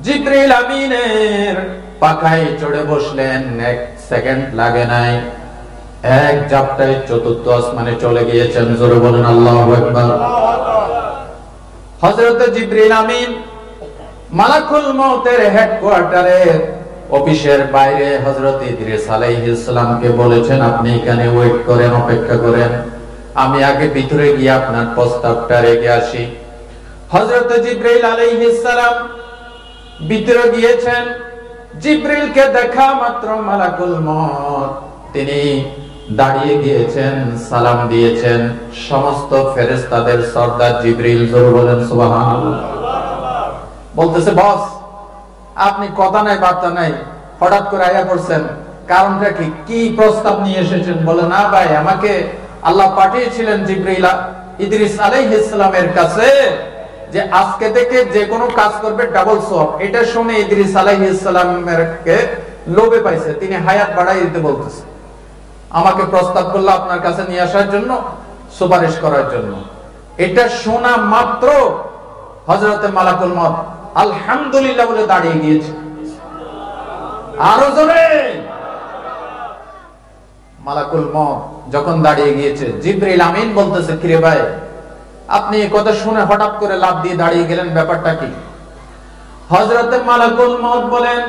জিবরিল আমিনের পাখায় চড়ে বসলেন, এক সেকেন্ড লাগে নাই, এক ঝাপটায় চতুর্থ আসমানে চলে গিয়েছেন। জোরে বলেন আল্লাহু আকবার। হযরত জিবরিল আমিন মালাকুল মউতের হেডকোয়ার্টারে অফিসের বাইরে হযরত ইদ্রিস আলাইহিস সালামকে বলেছেন, আপনি এখানে ওয়েট করেন, অপেক্ষা করেন, আমি আগে ভিতরে গিয়ে আপনার প্রস্তাবটা রেখে আসি। হযরত জিবরিল আলাইহিস সালাম ভিতরে গিয়েছেন। জিবরিলকে দেখা মাত্র মালাকুল মউত তিনি দাঁড়িয়ে গিয়েছেন, সালাম দিয়েছেন। সমস্ত ফেরেশতাদের সর্দার জিবরিল। জোরে বলেন সুবহানাল্লাহ। বলতেছে, বস, আপনি কথা নাই বার্তা নাই, হঠাৎ করে আয়া পড়ছেন, কারণটা কি, কি প্রস্তাব নিয়ে এসেছেন? বলে, না ভাই, আমাকে আল্লাহ পাঠিয়েছিলেন জিবরিল ইদ্রিস আলাইহিস সালামের কাছে, যে আজকে থেকে যে কোনো কাজ করবে ডাবল সওয়াব। এটা শুনে ইদ্রিস আলাইহিস সালামের কে লোভে পাইছে, তিনি হায়াত বাড়াই দিতে বলতেছে। আমাকে প্রস্তাব করলো আপনার কাছে নিয়ে আসার জন্য, সুপারিশ করার জন্য। এটা শোনা মাত্র হযরত মালাকুল মউত আলহামদুলিল্লাহ বলে দাঁড়িয়ে গিয়েছে। আরো জোরে। মালাকুল মউত যখন দাঁড়িয়ে গিয়েছে, জিবরিল আমিন বলতেছে, কিরে ভাই, আপনি এই কথা শুনে হঠাৎ করে লাফ দিয়ে দাঁড়িয়ে গেলেন, ব্যাপারটা কি? হযরত মালাকুল মউত বলেন,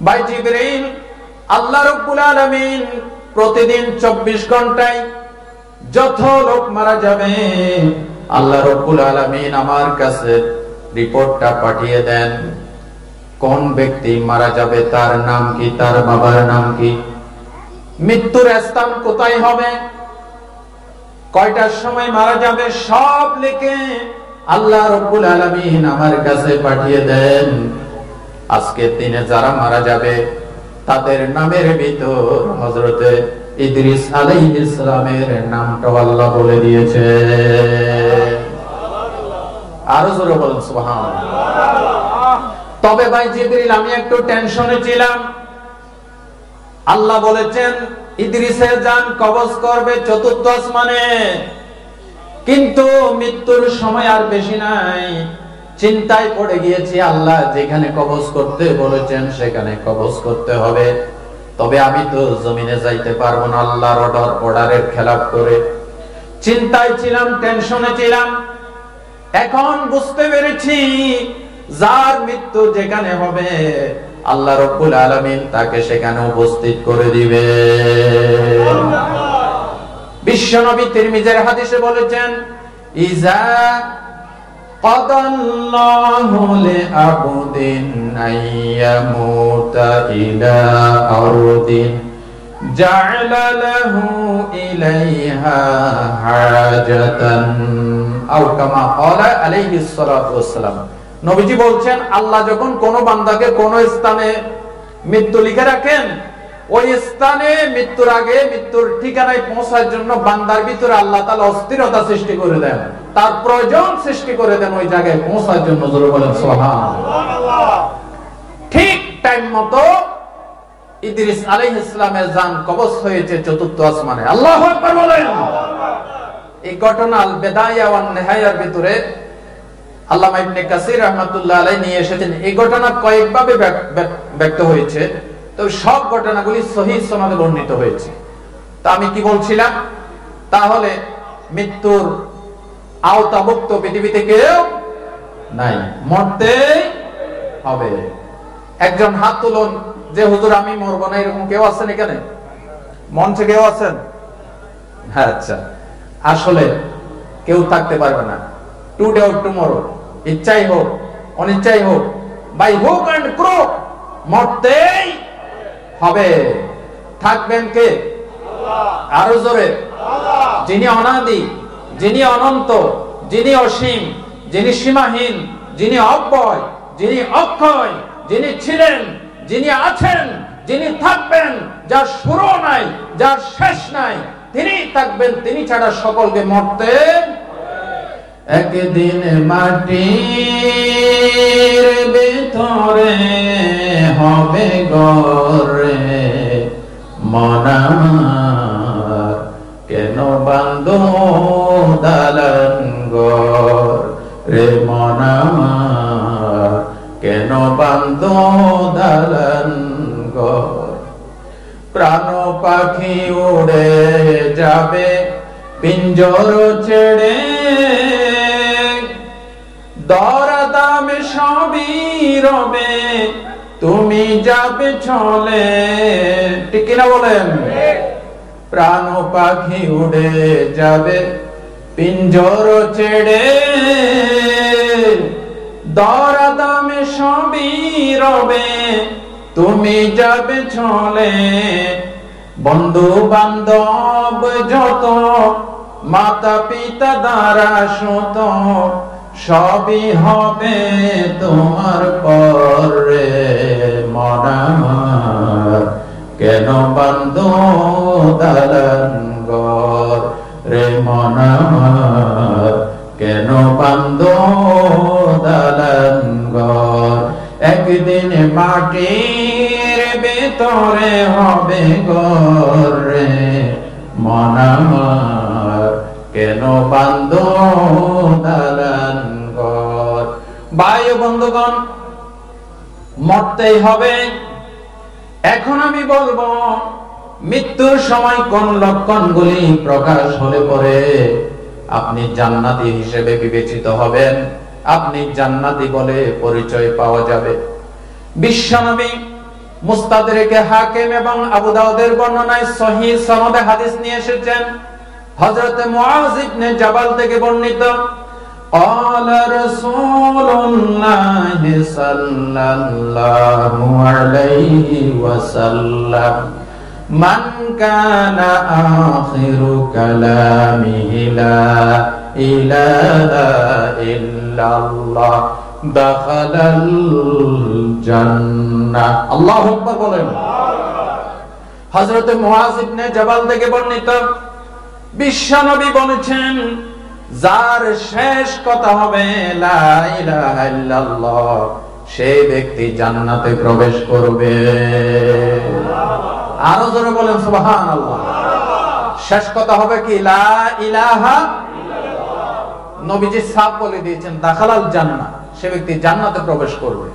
ভাই জিবরিল, আল্লাহ রাব্বুল আলামিন প্রতিদিন 24 ঘন্টায় যত লোক মারা যাবে আল্লাহ রাব্বুল আলামিন আমার কাছে রিপোর্টটা পাঠিয়ে দেন, কোন ব্যক্তি মারা যাবে, তার নাম কি, তার বাবার নাম কি, মৃত্যুর স্থান কোথায় হবে, কয়টার সময় মারা যাবে, সব লিখে আল্লাহ রাব্বুল আলামিন আমার কাছে পাঠিয়ে দেন। আজকে দিনে যারা মারা যাবে তাদের নামের ভিতর হযরত ইদ্রিস আলাইহিস সালামের নামটা আল্লাহ বলে দিয়েছে। আরো জোরে বলেন সুবহানাল্লাহ। তবে ভাই জিবরিল, আমি একটু টেনশনে ছিলাম। আল্লাহ বলেছেন ইদ্রিসের জান কবজ করবে চতুর্থ আসমানে, কিন্তু মৃত্যুর সময় আর বেশি নাই। চিন্তায় পড়ে গিয়েছি, আল্লাহ যেখানে কবজ করতে বলেছেন সেখানে কবজ করতে হবে, তবে আমি তো জমিনে যাইতে পারবো না আল্লাহর অর্ডারের খেলাফ করে। চিন্তায় ছিলাম, টেনশনে ছিলাম। এখন বুঝতে পেরেছি যার মৃত্যু যেখানে হবে আল্লাহ রাব্বুল আলামিন তাকে সেখানে উপস্থিত করে দিবে। বিশ্বনবী তিরমিজির হাদিসে বলেছেন, ইজা কাদাল্লাহু লিআবদিন আইয়ামুতা ইলা আরদিন জা'আলা লাহু ইলাইহা হাজাতান আও কামা ক্বালা আলাইহিস সালাতু ওয়াস সালাম। নবীজি বলছেন, আল্লাহ যখন কোন বান্দাকে কোন স্থানে মৃত্যু লিখে রাখেন, ওই স্থানে মৃত্যুর আগে মৃত্যুর ঠিকানায় পৌঁছার জন্য বান্দার ভিতরে আল্লাহ তাআলা অস্থিরতা সৃষ্টি করে দেন, তার প্রয়োজন সৃষ্টি করে দেন ওই জায়গায় পৌঁছার জন্য। জোরে বলেন সুবহানাল্লাহ। ঠিক টাইম মতো ইদ্রিস আলাইহিস সালামের জান কবজ হয়েছে চতুর্থ আসমানে। আল্লাহু আকবার বলেন। এই ঘটনা আল বিদায়া ওয়ান নিহায়ার ভিতরে আল্লামা ইবনে কাসির রাহমাতুল্লাহ আলাইহি নিয়ে এসেছেন। এই ঘটনা কয়েকভাবে ব্যক্ত হয়েছে, তো সব ঘটনাগুলি সহিহ সনদে বর্ণিত হয়েছে। তা আমি কি বলছিলাম, তাহলে মৃত্যুর আওতাভুক্ত পৃথিবীতে কেউ নাই, মরতেই হবে। একজন হাত তুলুন যে হুজুর আমি মরবো না, এরকম কেউ আছেন এখানে? মঞ্চে কেউ আছেন? হ্যাঁ, আচ্ছা। আসলে কেউ থাকতে পারবে না। টুডে অর টুমরো, ইচ্ছাই হোক অনিচ্ছাই হোক, বাই হুক এন্ড ক্রুক মরতেই হবে। থাকবেন কে? আল্লাহ। আরো জোরে আল্লাহ। যিনি অনাদি, যিনি অনন্ত, যিনি অসীম, যিনি সীমাহীন, যিনি অব্যয়, যিনি অক্ষয়, যিনি ছিলেন, যিনি আছেন, যিনি থাকবেন, যার শুরু নাই, যার শেষ নাই, তিনি থাকবেন, তিনি ছাড়া সকলকে মরতে। একদিন মাটির ভিতরে হবে গরে মন আমার, কেন বান্ধো দালান ঘর রে মন আমার, কেন বান্ধো দালান ঘর। প্রাণ পাখি উড়ে যাবে পিঞ্জর ছেড়ে, দরদাম সবই রবে তুমি যাবে চলে। ঠিক কিনা বলেন? প্রাণ পাখি উড়ে যাবে পিঞ্জর ছেড়ে, দরদাম সবই রবে তুমি যাবে চলে। বন্ধু বান্ধব যত, মাতা পিতা দ্বারা শত, সবই হবে তোমার পরে মন আমার, কেন বান্ধো দালান ঘর রে মন আমার, কেন বান্ধো দালান ঘর। একদিন মাটির ভিতরে হবে ঘর রে মন আমার, কেন বান্ধো দালান ঘর। ভাই ও বন্ধুগণ, মরতেই হবে। এখন আমি বলবো মৃত্যুর সময় কোন লক্ষণগুলি প্রকাশ হলে পরে আপনি জান্নাতি হিসেবে বিবেচিত হবেন, আপনি জান্নাতি বলে পরিচয় পাওয়া যাবে। বিশ্বনবী মুস্তাদরিকে হাকিম এবং আবু দাউদের বর্ণনায় সহিহ সনদে হাদিস নিয়ে এসেছেন। হযরত মুআয ইবনে জাবাল থেকে বর্ণিত, ক্বালা রাসূলুল্লাহি সাল্লাল্লাহু আলাইহি ওয়াসাল্লাম, মান কানা আখিরু কালামিহি লা ইলাহা ইল্লাল্লাহ দাখালাল জান্নাহ। আল্লাহু আকবার বলেন। হযরত মুআয ইবনে জাবাল থেকে বর্ণিত, বিশ্বনবী বলেছেন, যার শেষ কথা হবে লা ইলাহা ইল্লাল্লাহ, সেই ব্যক্তি জান্নাতে প্রবেশ করবে। আরো জোরে বলেন সুবহানাল্লাহ। শেষ কথা হবে কি? লা ইলাহা ইল্লাল্লাহ। নবীজি সাফ বলে দিয়েছেন, দাখালাল জান্নাহ, সে ব্যক্তি জান্নাতে প্রবেশ করবে।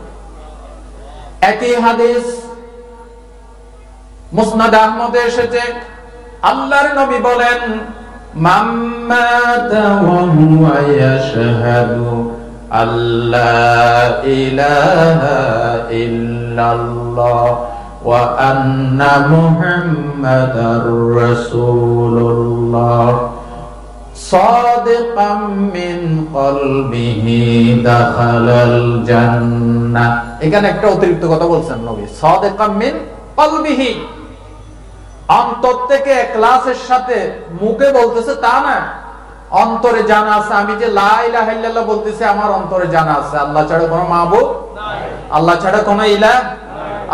একই হাদিস মুসনাদ আহমদে এসেছে, আল্লাহর নবী বলেন, মান মাতা ওয়া হুয়া ইয়াশহাদু আল্লা ইলাহা ইল্লাল্লাহ ওয়া আন্না মুহাম্মাদার রাসূলুল্লাহ সাদিকাম মিন কলবিহি দাখালাল জান্নাহ। এখানে একটা অতিরিক্ত কথা বলছেন নবী, সাদিকাম মিন কলবিহি, অন্তর থেকে ইখলাসের সাথে, মুখে বলতেছে তা না, অন্তরে জানা আছে। আমি যে লা ইলাহা ইল্লাল্লাহ বলতেছি, আমার অন্তরে জানা আছে আল্লাহ ছাড়া কোনো মাবুদ নাই, আল্লাহ ছাড়া কোনো ইলাহ,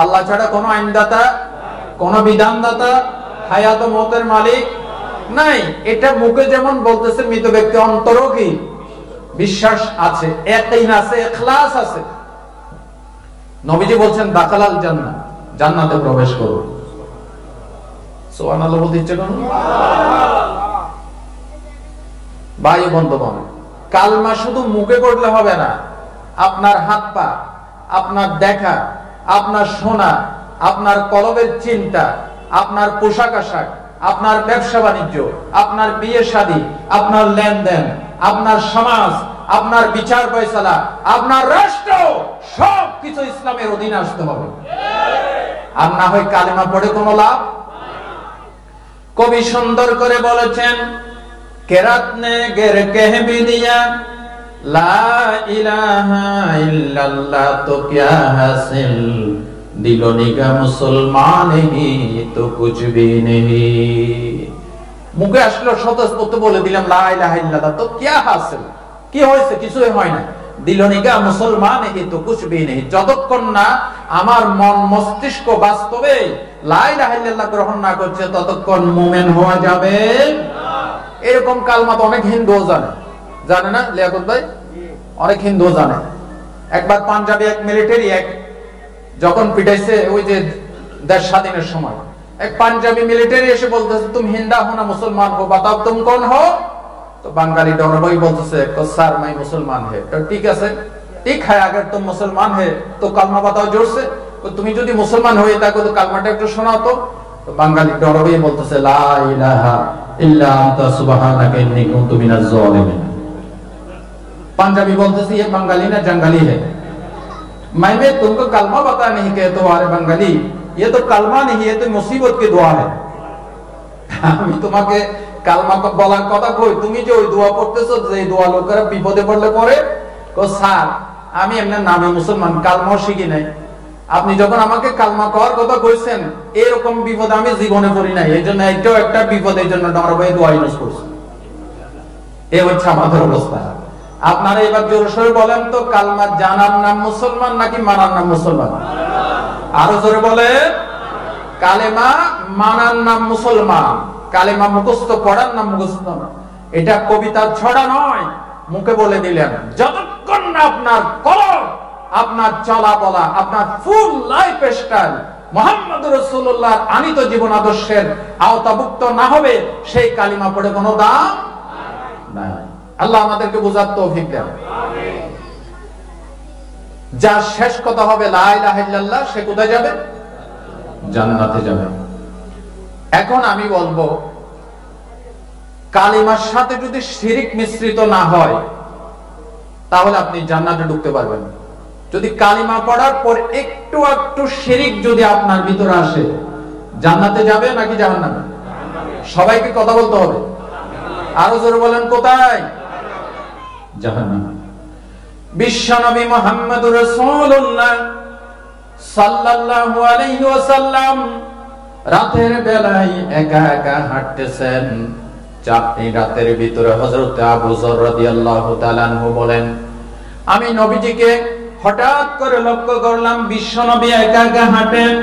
আল্লাহ ছাড়া কোনো আইনদাতা, কোনো বিধানদাতা, হায়াত ও মওতের মালিক নাই। এটা মুখে যেমন বলতেছে মৃত ব্যক্তি, অন্তরও কি বিশ্বাস আছে, ইয়াকিন আছে, ইখলাস আছে। নবীজি বলছেন দাখালাল জান্নাহ, জান্নাতে প্রবেশ করো। সুবহানাল্লাহ বলতে ইচ্ছে করুন। ভাই বন্ধুগণ, কালমা শুধু মুখে পড়লে হবে না, আপনার হাত পা, আপনার দেখা, আপনার শোনা, আপনার কলবের চিন্তা, আপনার পোশাক আশাক, আপনার ব্যবসা বাণিজ্য, আপনার বিয়ে শাদী, আপনার লেনদেন, আপনার সমাজ, আপনার বিচার ফয়সালা, আপনার রাষ্ট্র, সবকিছু ইসলামের অধীনে আসতে হবে। আর না হয় কালেমা পড়ে কোনো লাভ। কবি সুন্দর করে বলেছেন, কেরাত নে গের কেহ ভি দিয়া লা ইলাহা ইল্লাল্লাহ তো ক্যা হাসিল, দিলো নিগা মুসলমান হি তো কুছ ভি নেহি। মুখে আসলো স্বতঃস্ফূর্ত বলে দিলাম লা ইলাহা ইল্লাল্লাহ, তো ক্যা হাসিল, কি হয়েছে? কিছুই হয় না। দিলো নিগা মুসলমান হি তো কুছ ভি নেহি, যতক্ষণ না আমার মন মস্তিষ্ক বাস্তবে লা ইলাহা ইল্লাল্লাহ গ্রহণ না করছে, ততক্ষণ মুমিন হওয়া যাবে না। এরকম কালমা তো অনেক হিন্দু জানে, জানে না লিয়াকত ভাই? অনেক হিন্দু জানে। একবার পাঞ্জাবি এক মিলিটারি এক যখন পিটাইছে, ওই যে দেশ স্বাধীনের সময়, এক পাঞ্জাবি মিলিটারি এসে বলতেছে, তুমি হিন্দা হো না মুসলমান হো, বাতাও তুম কোন হো? তো বাঙালি ডরভাই বলতেছে, স্যার মাই মুসলমান হে। তো ঠিক আছে, ঠিক হ্যাঁ, আগে তুম মুসলমান হে তো কালমা বাতাও জোরছে। তুমি যদি মুসলমান হয়ে থাকো তো কালমাটা একটু শোনাও তো। তো বাঙালি ডরভাই বলতেছে, লা ইলাহা ইল্লা আনতা সুবহানাকা ইন্নী কুনতু মিনাজ জালিমিন। पंजाबी बोलते से ये बंगाली ना जंगली है। मैं तुमको कलमा बता नहीं कहता हूं, अरे बंगाली ये तो कलमा नहीं, ये तो मुसीबत की दुआ है। আমি তোমাকে কালমা বলার কথা কই, তুমি যে ওই দোয়া পড়তেছো, যে দোয়া লোকেরা বিপদে পড়লে পড়ে, কো স্যার আমি এমনি নামে মুসলমান, কালমা শিখি নাই। আপনি যখন আমাকে কালমা করার কথা কইছেন, এরকম বিপদ আমি জীবনে পড়ি নাই, এই জন্য এটাও একটা বিপদ, এই জন্য আমরা ভাই দোয়া ইউজ করছি। এই হচ্ছে আমাদের অবস্থা। আপনারা এবার জোরে সোরে বলেন তো, কালমা জানার নাম মুসলমান নাকি মানার নাম মুসলমান? আরো জোরে বলেন। কালেমা মানার নাম মুসলমান, কালেমা মুখস্থ পড়ার নাম মুখস্থ না। এটা কবিতার ছড়া নয়, মুখে বলে দিলেন। যতক্ষণ না আপনার কলম, আপনার চলা বলা, আপনার ফুল লাইফ স্টাইল মুহাম্মদুর রাসূলুল্লাহর আনিত জীবন আদর্শের আওতাভুক্ত না হবে, সেই কালিমা পড়ে কোনো দাম নাই। আল্লাহ আমাদেরকে বোঝার তৌফিক দেন। আমিন। যা শেষ কথা হবে লা ইলাহা ইল্লাল্লাহ, সে কোথায় যাবে? জান্নাতে যাবে। এখন আমি বলবো, কালিমার সাথে যদি শিরিক মিশ্রিত না হয়, তাহলে আপনি জান্নাতে ঢুকতে পারবেন। যদি কালিমা পড়ার পর একটু একটু শিরিক যদি আপনার ভিতরে আসে, জান্নাতে যাবে নাকি জাহান্নামে? সবাইকে কথা বলতে হবে। আরো জোরে বলেন, কোথায়? জাহান্নামে। বিশ্বনবী মুহাম্মদুর রাসূলুল্লাহ সাল্লাল্লাহু আলাইহি ওয়াসাল্লাম রাতের বেলায় একা একা হাঁটতেছেন। চাঁদনি রাতের ভিতরে হযরত আবু যর রাদিয়াল্লাহু তাআলা আনহু বলেন, আমি নবীজিকে হঠাৎ করে লক্ষ্য করলাম, বিশ্বনবী একা একা হাঁটেন।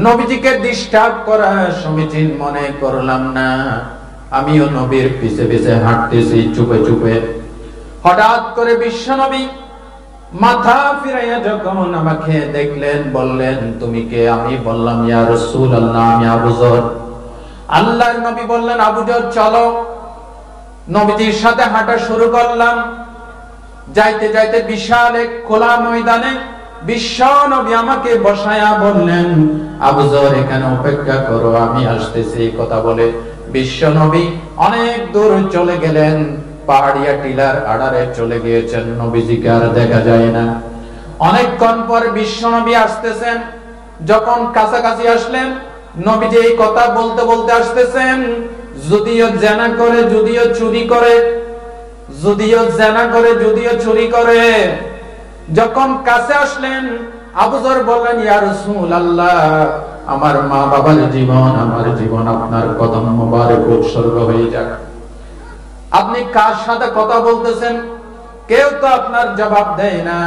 নবীজিকে ডিস্টার্ব করা সমীচীন মনে করলাম না। আমিও নবীর পিছে পিছে হাঁটতেছি চুপে চুপে। হঠাৎ করে বিশ্বনবী মাথা ফিরাইয়া যখন আমাকে দেখলেন, বললেন, তুমি কে? আমি বললাম, ইয়া রাসূলুল্লাহ, আমি আবু যর। আল্লাহর নবী বললেন, আবু যর চলো। নবীজির সাথে হাঁটা শুরু করলাম। যাইতে যাইতে বিশাল এক খোলা ময়দানে বিশ্বনবী আমাকে বসায়া বললেন, আবু যর এখানে অপেক্ষা করো, আমি আসতেছি। কথা বলে বিশ্ব নবী অনেক দূর চলে গেলেন, পাহাড়িয়া টিলার আড়ারে চলে গিয়েছেন, নবীজিকে আর দেখা যায় না। অনেকক্ষণ পর বিশ্ব নবী আসতেছেন, যখন কাছাকাছি আসলেন নবীজি এই কথা বলতে বলতে আসতেছেন, যদিও জেনা করে, যদিও চুরি করে, যদিও জেনা করে, যদিও চুরি করে। যখন কাছে আসলেন আবু যর বললেন, ইয়া রাসূলুল্লাহ, আমার মা বাবার জীবন, আমার জীবন আপনার কদম মোবারক উৎসর্গ হয়ে যাক। আপনি কার সাথে কথা বলতেছেন? কেউ তো আপনার জবাব দেয় না।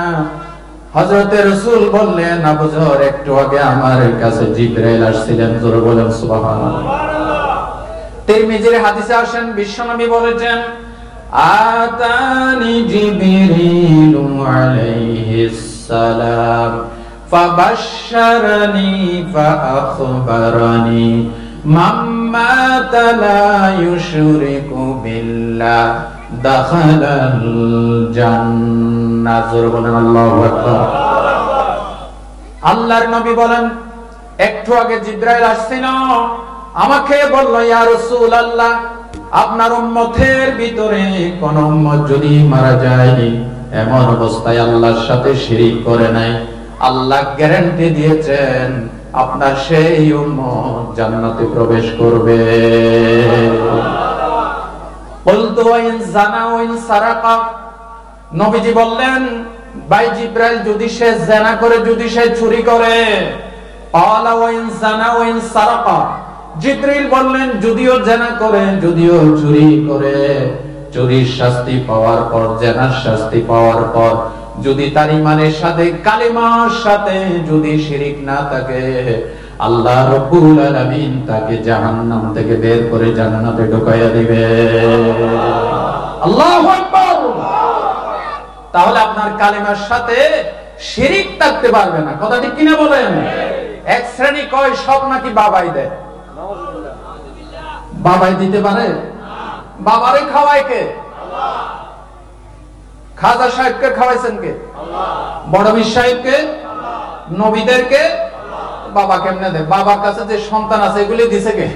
হযরতে রাসূল বললেন, আবু যর, একটু আগে আমার কাছে জিবরাইল আসছিলেন। জোরে বলেন সুবহানাল্লাহ। তিরমিজির হাদিসে আসেন, বিশ্বনবী বলেছেন, আতানি জিবরিলু আলাইহিস সালাম ফাবাশশারানি ফাআখবারানি মাম্মা লা ইউশরিকু বিল্লাহ দাখালাল জান্নাহ। জোরে বলেন আল্লাহু আকবার। আল্লাহর নবী বলেন, একটু আগে জিবরাইল আসছিল, আমাকে বলল, ইয়া রাসূলুল্লাহ, আপনার উম্মতের ভিতরে কোন উম্মত যদি মারা যায় এমন অবস্থায় আল্লাহর সাথে শিরিক করে নাই, আল্লাহ গ্যারান্টি দিয়েছেন আপনার সেই উম্মত জান্নাতে প্রবেশ করবে। বলতো ইন জানা ওয়া ইন সারাকা, নবীজি বললেন, ভাই জিবরাইল, যদি সে জেনা করে, যদি সে চুরি করে। ক্বালা ওয়া ইন জানা ওয়া ইন সারাকা, জিবরিল বললেন, যদিও জেনা করে, যদিও চুরি করে, চুরির শাস্তি পাওয়ার পর, জেনার শাস্তি পাওয়ার পর, যদি তার ঈমানের সাথে, কালিমার সাথে যদি শিরিক না থাকে, আল্লাহ রাব্বুল আলামিন তাকে জাহান্নাম থেকে বের করে জান্নাতে ঢুকাইয়া দিবে। আল্লাহু আকবার। তাহলে আপনার কালিমার সাথে শিরিক থাকতে পারবে না। কথা ঠিক কিনা বলেন? এক শ্রেণী কয় সব নাকি বাবাই দেয়। বাবাই দিতে পারে? বাবারে খাওয়ায় কে? খাজা সাহেবকে খাওয়াইছেন কে? বড়বীর সাহেবকে? নবীদেরকে? বাবা কেমনে দেয়? বাবার কাছে যে সন্তান আছে এগুলি দিছে কে?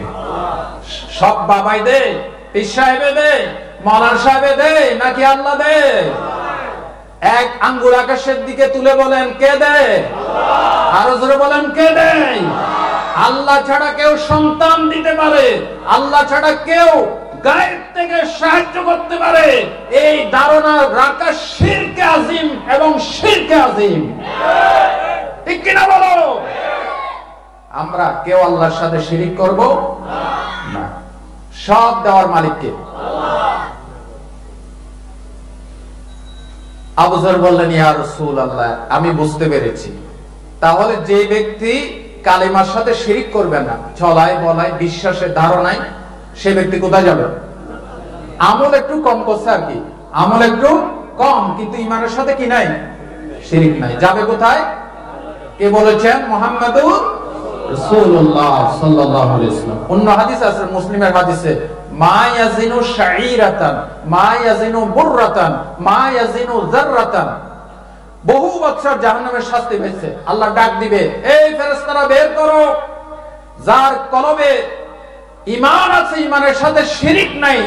সব বাবাই দেয়? পীর সাহেবে দেয়? মাওলানা সাহেবে দেয় নাকি আল্লাহ দেয়? এক আঙ্গুল আকাশের দিকে তুলে বলেন, কে দেয়? আরো জোরে বলেন, কে দেয়? আল্লাহ ছাড়া কেউ সন্তান দিতে পারে, আল্লাহ ছাড়া কেউ গায়েব থেকে সাহায্য করতে পারে, এই ধারণা রাখা শিরকে আযীম এবং শিরকে আযীম। ঠিক কিনা বলো? আমরা কেউ আল্লাহর সাথে শিরিক করব না। সব দেওয়ার মালিক কে? আবু যর বললেন, ইয়া রাসূলুল্লাহ, আমি বুঝতে পেরেছি। তাহলে যে ব্যক্তি কালিমার সাথে শিরিক করবে না, চলায় বলায় বিশ্বাসের ধারণায়, সে ব্যক্তি কোথায় যাবে? আমল একটু কম করছে আর কি, আমল একটু কম, কিন্তু ঈমানের সাথে কি নাই? শিরিক নাই। যাবে কোথায়? কে বলেছেন? মুহাম্মাদুর রাসূলুল্লাহ সাল্লাল্লাহু আলাইহি ওয়াসাল্লাম। অন্য হাদিস আছে, মুসলিমের হাদিসে, মা ইয়াজিনু শাঈরাতান, মা ইয়াজিনু বুররাতান, মা ইয়াজিনু যাররাতান। বহু বছর জাহান্নামের শাস্তি পেয়েছে। আল্লাহ ডাক দিবে, এই ফেরেশতারা বের করো, যার কলবে ঈমান আছে, ঈমানের সাথে শিরিক নাই,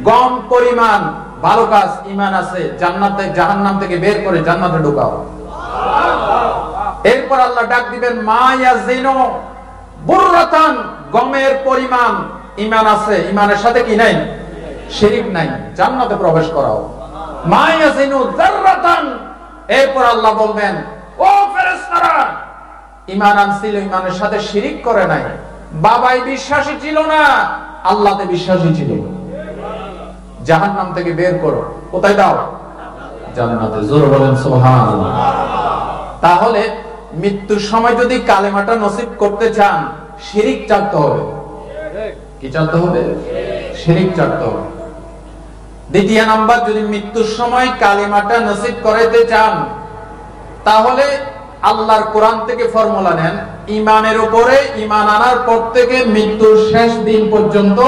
গম পরিমাণ ভালো কাজ ঈমান আছে, জান্নাতে, জাহান্নাম থেকে বের করে জান্নাতে ঢোকাও। এরপর আল্লাহ ডাক দিবেন, মা ইয়াজিনু বুররাতান, গমের পরিমাণ ঈমান আছে, ঈমানের সাথে কি নাই? শিরিক নাই, জান্নাতে প্রবেশ করাও। মা ইয়াজিনু যাররাতান, এরপর আল্লাহ বলবেন, ও ফেরেশতারা, ঈমান আনছিল, ঈমানের সাথে শিরিক করে নাই, বাবাই বিশ্বাসী ছিল না, আল্লাহতে বিশ্বাসী ছিল, জাহান্নাম থেকে বের করো। কোথায় দাও? জান্নাতে। জোরে বলেন সুবহানাল্লাহ। তাহলে মৃত্যুর সময় যদি কালেমাটা নসিব করতে চান, শিরিক ছাড়তে হবে। কি ছাড়তে হবে? শিরিক ছাড়তে হবে। দ্বিতীয় নাম্বার, যদি মৃত্যুর সময় কালিমাটা নসিব করাইতে চান, তাহলে আল্লাহর কোরআন থেকে ফর্মুলা নেন, ঈমানের উপরে ঈমান আনার পর থেকে মৃত্যুর শেষ দিন পর্যন্ত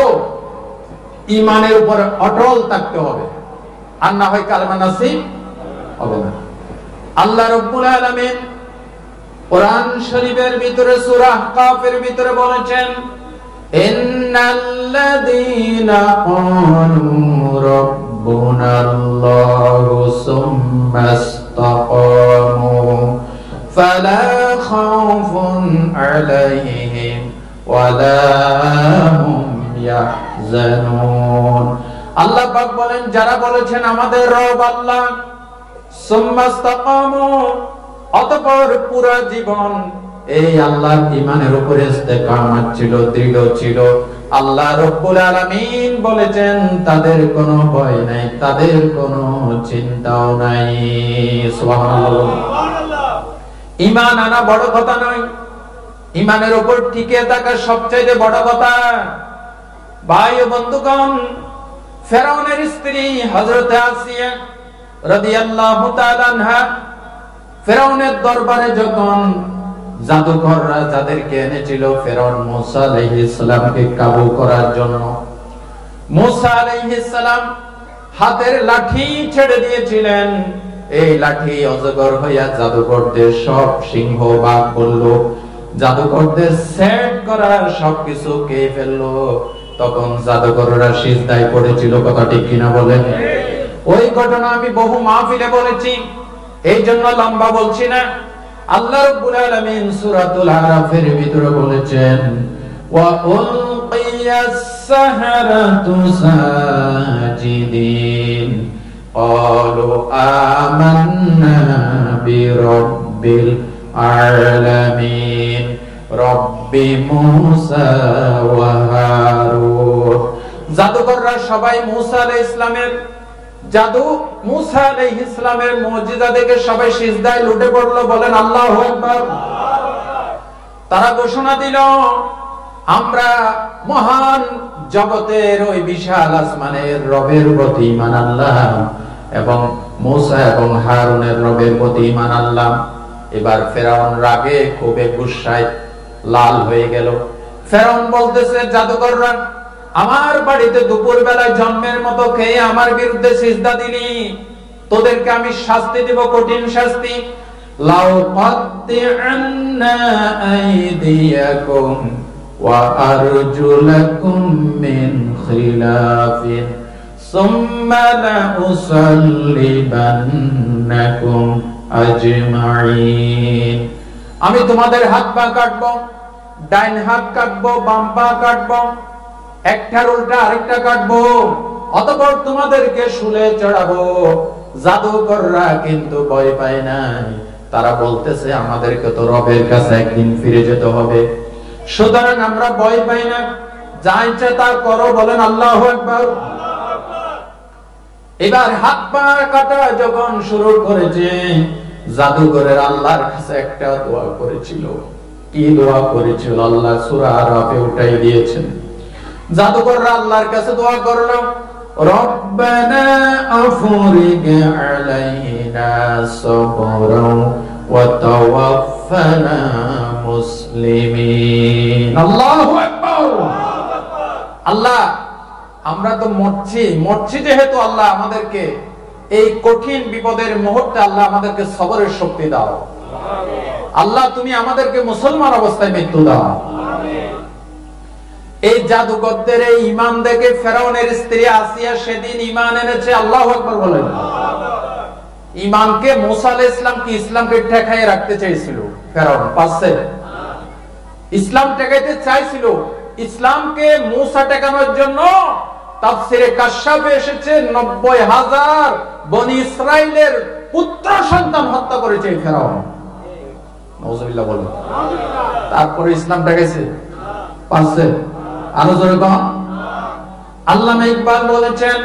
ঈমানের উপরে অটল থাকতে হবে, আর না হয় কালেমা নসিব হবে না। আল্লাহ রাব্বুল আলামিন কোরআন শরীফের ভিতরে সূরা আহকাফের ভিতরে বলেছেন, ইন্নাল الذين قالوا ربنا الله ثم استقاموا فلا خوف عليهم ولا هم يحزنون আল্লাহ পাক বলেন যারা বলেছেন আমাদের রব আল্লাহ সুম্মা ইসতাকামু অতঃপর পুরো জীবন এই আল্লাহর ঈমানের উপরে ইস্তেকামত ছিল, দৃঢ় ছিল, আল্লাহ রাব্বুল আলামিন বলেছেন তাদের কোনো ভয় নাই, তাদের কোনো চিন্তাও নাই। সুবহানাল্লাহ। ঈমান আনা বড় কথা নয়, ঈমানের উপর টিকে থাকা সবচেয়ে বড় কথা। ভাই ও বন্ধুগণ, ফেরাউনের স্ত্রী হযরত আসিয়া রাদিয়াল্লাহু তাআলা আনহা ফেরাউনের দরবারে যখন জাদুকররা যাদেরকে এনেছিল ফেরাউন মুসা আলাইহিস সালামকে কাবু করার জন্য, মুসা আলাইহিস সালাম হাতের লাঠি ছেড়ে দিয়েছিলেন। এই লাঠি অজগর হইয়া জাদুকরদের সব সিংহ বাঘ বলল, জাদুকরদের সেট করার সবকিছু কে ফেললো। তখন জাদুকররা সিজদায় পড়েছিল, কথা ঠিক কিনা বলেন? ওই ঘটনা আমি বহু মাহফিলে বলেছি, এই জন্য লম্বা বলছি না। আল্লাহ রাব্বুল আলামিন সূরাতুল আরাফের ভিতরে বলেছেন ওয়া উলকিয়াস সাহারাতু সাজিদিন ক্বালু আমান্না বিরাব্বিল আলামিন রব্বি মূসা ওয়া হারুন। জাদুকররা সবাই মূসা আলাইহিস সালামের জাদু, মূসা আলাইহিস সালামের মুজিজা দেখে সবাই সিজদায় লুটে পড়লো, বলেন আল্লাহু আকবার। তারা ঘোষণা দিল আমরা মহান জগতের ওই বিশাল আসমানের রবের প্রতি ঈমান আনলাম এবং মূসা এবং হারুনের রবের প্রতি ঈমান আনলাম। এবার ফেরাউন রাগে ক্ষোভে গুসায় লাল হয়ে গেল। ফেরাউন বলতেছে জাদুকররা আমার বাড়িতে দুপুর বেলায় জন্মের মতো খেয়ে আমার বিরুদ্ধে সিজদা দিলি, তোদেরকে আমি শাস্তি দেব, কঠিন শাস্তি। লাউ কাত্তিআন্না আইদিয়াকুম ওয়া আরজুলাকুম মিন খিলাফিন সুম্মা লাউসাল্লিবান্নাকুম আজমাইন। আমি তোমাদের হাত পা কাটবো, ডাইন হাত কাটবো, বাম পা কাটবো, একটার উল্টা আরেকটা কাটবো, অতঃপর তোমাদেরকে শুলে চড়াবো। জাদুকররা কিন্তু ভয় পায় নাই, তারা বলতেছে আমাদেরকে তো রবের কাছে একদিন ফিরে যেতে হবে, সুতরাং আমরা ভয় পাই না, যা ইচ্ছা তা করো, বলেন আল্লাহু আকবার। এবার হাত পা কাটা যখন শুরু করেছে, জাদুকরের আল্লাহর কাছে একটা দোয়া করেছিল। কি দোয়া করেছিল? আল্লাহ সূরা আরাফে উঠাই দিয়েছেন। জাদুকররা আল্লাহর কাছে দোয়া করলো, রব্বানা আফরিগ আলাইনা সাবরান ওয়া তাওয়াফফানা মুসলিমিন। আল্লাহু আকবার। আল্লাহ আমরা তো মরছি যেহেতু আল্লাহ আমাদেরকে এই কঠিন বিপদের মুহূর্তে আল্লাহ আমাদেরকে সবরের শক্তি দাও। আল্লাহ তুমি আমাদেরকে মুসলমান অবস্থায় মৃত্যু দাও। এই জাদুকরদের এই ঈমান দেখে ফেরাউনের স্ত্রী আসিয়া সেদিন ঈমান এনেছে। আল্লাহু আকবার বলেন। ঈমানকে মুসা আলাইহিস সালাম কি ইসলামকে ঠেকায় রাখতে চাইছিল ফেরাউন, পারছে? ইসলাম ঠেকাইতে চাইছিল। ইসলামকে মুসা ঠেকানোর জন্য তাফসীরে কাশফে এসেছে ৯০,০০০ বনি ইসরাইলের পুত্র সন্তান হত্যা করেছে ফেরাউন। নাউজুবিল্লাহ বলেন। তারপরে ইসলাম ঠেকাইছে, পারছে? আরো জোরে কম। আল্লামা ইকবাল বলেছেন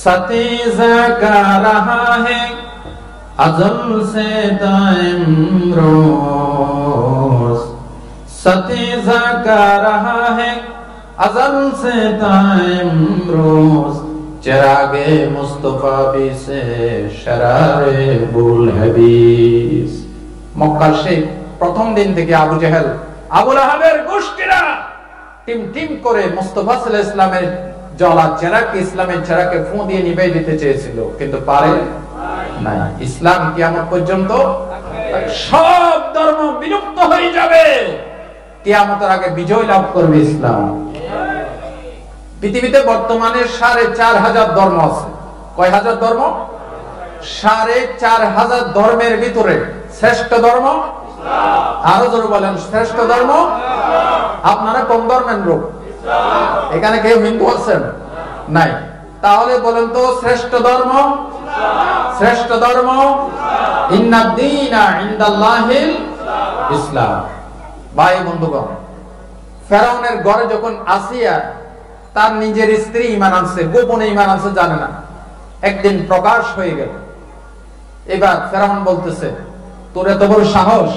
সতীজা কা রাহা হে আজল সে টাইম রোজ, সতীজা কা রাহা হে আজল সে টাইম রোজ, চিরাগে মুস্তাফা বি সে শরারে বুল হাবিস। মক্কার সেই প্রথম দিন থেকে আবু জেহেল, আবু লাহাবের গোষ্ঠীরা টিম টিম করে মুস্তাফা সাল্লাল্লাহু আলাইহি ওয়াসাল্লামের জ্বলা চেরাকে, ইসলামের চেরাকে ফু দিয়ে নিভাই দিতে চেয়েছিল, কিন্তু পারে নাই। ইসলাম কিয়ামত পর্যন্ত সব ধর্ম বিলুপ্ত হয়ে যাবে, কিয়ামতের আগে বিজয় লাভ করবে ইসলাম। পৃথিবীতে বর্তমানে 4,500 ধর্ম আছে। কয় হাজার ধর্ম? 4,500 ধর্মের ভিতরে শ্রেষ্ঠ ধর্ম আরো জোরে বলেন, শ্রেষ্ঠ ধর্ম। আপনারা কোন ধর্মের লোক? এখানে কেউ হিন্দু আছেন? নাই। তাহলে বলেন তো শ্রেষ্ঠ ধর্ম? শ্রেষ্ঠ ধর্ম ইন্নাদ-দীনা ইনদাল্লাহিল ইসলাম। ভাই বন্ধুগণ, ফেরাউনের ঘরে যখন আসিয়া তার নিজের স্ত্রী ঈমান আনছে, গোপনে ঈমান আনছে, জানে না, একদিন প্রকাশ হয়ে গেল। এবার ফেরাউন বলতেছে, তোর এত বড় সাহস,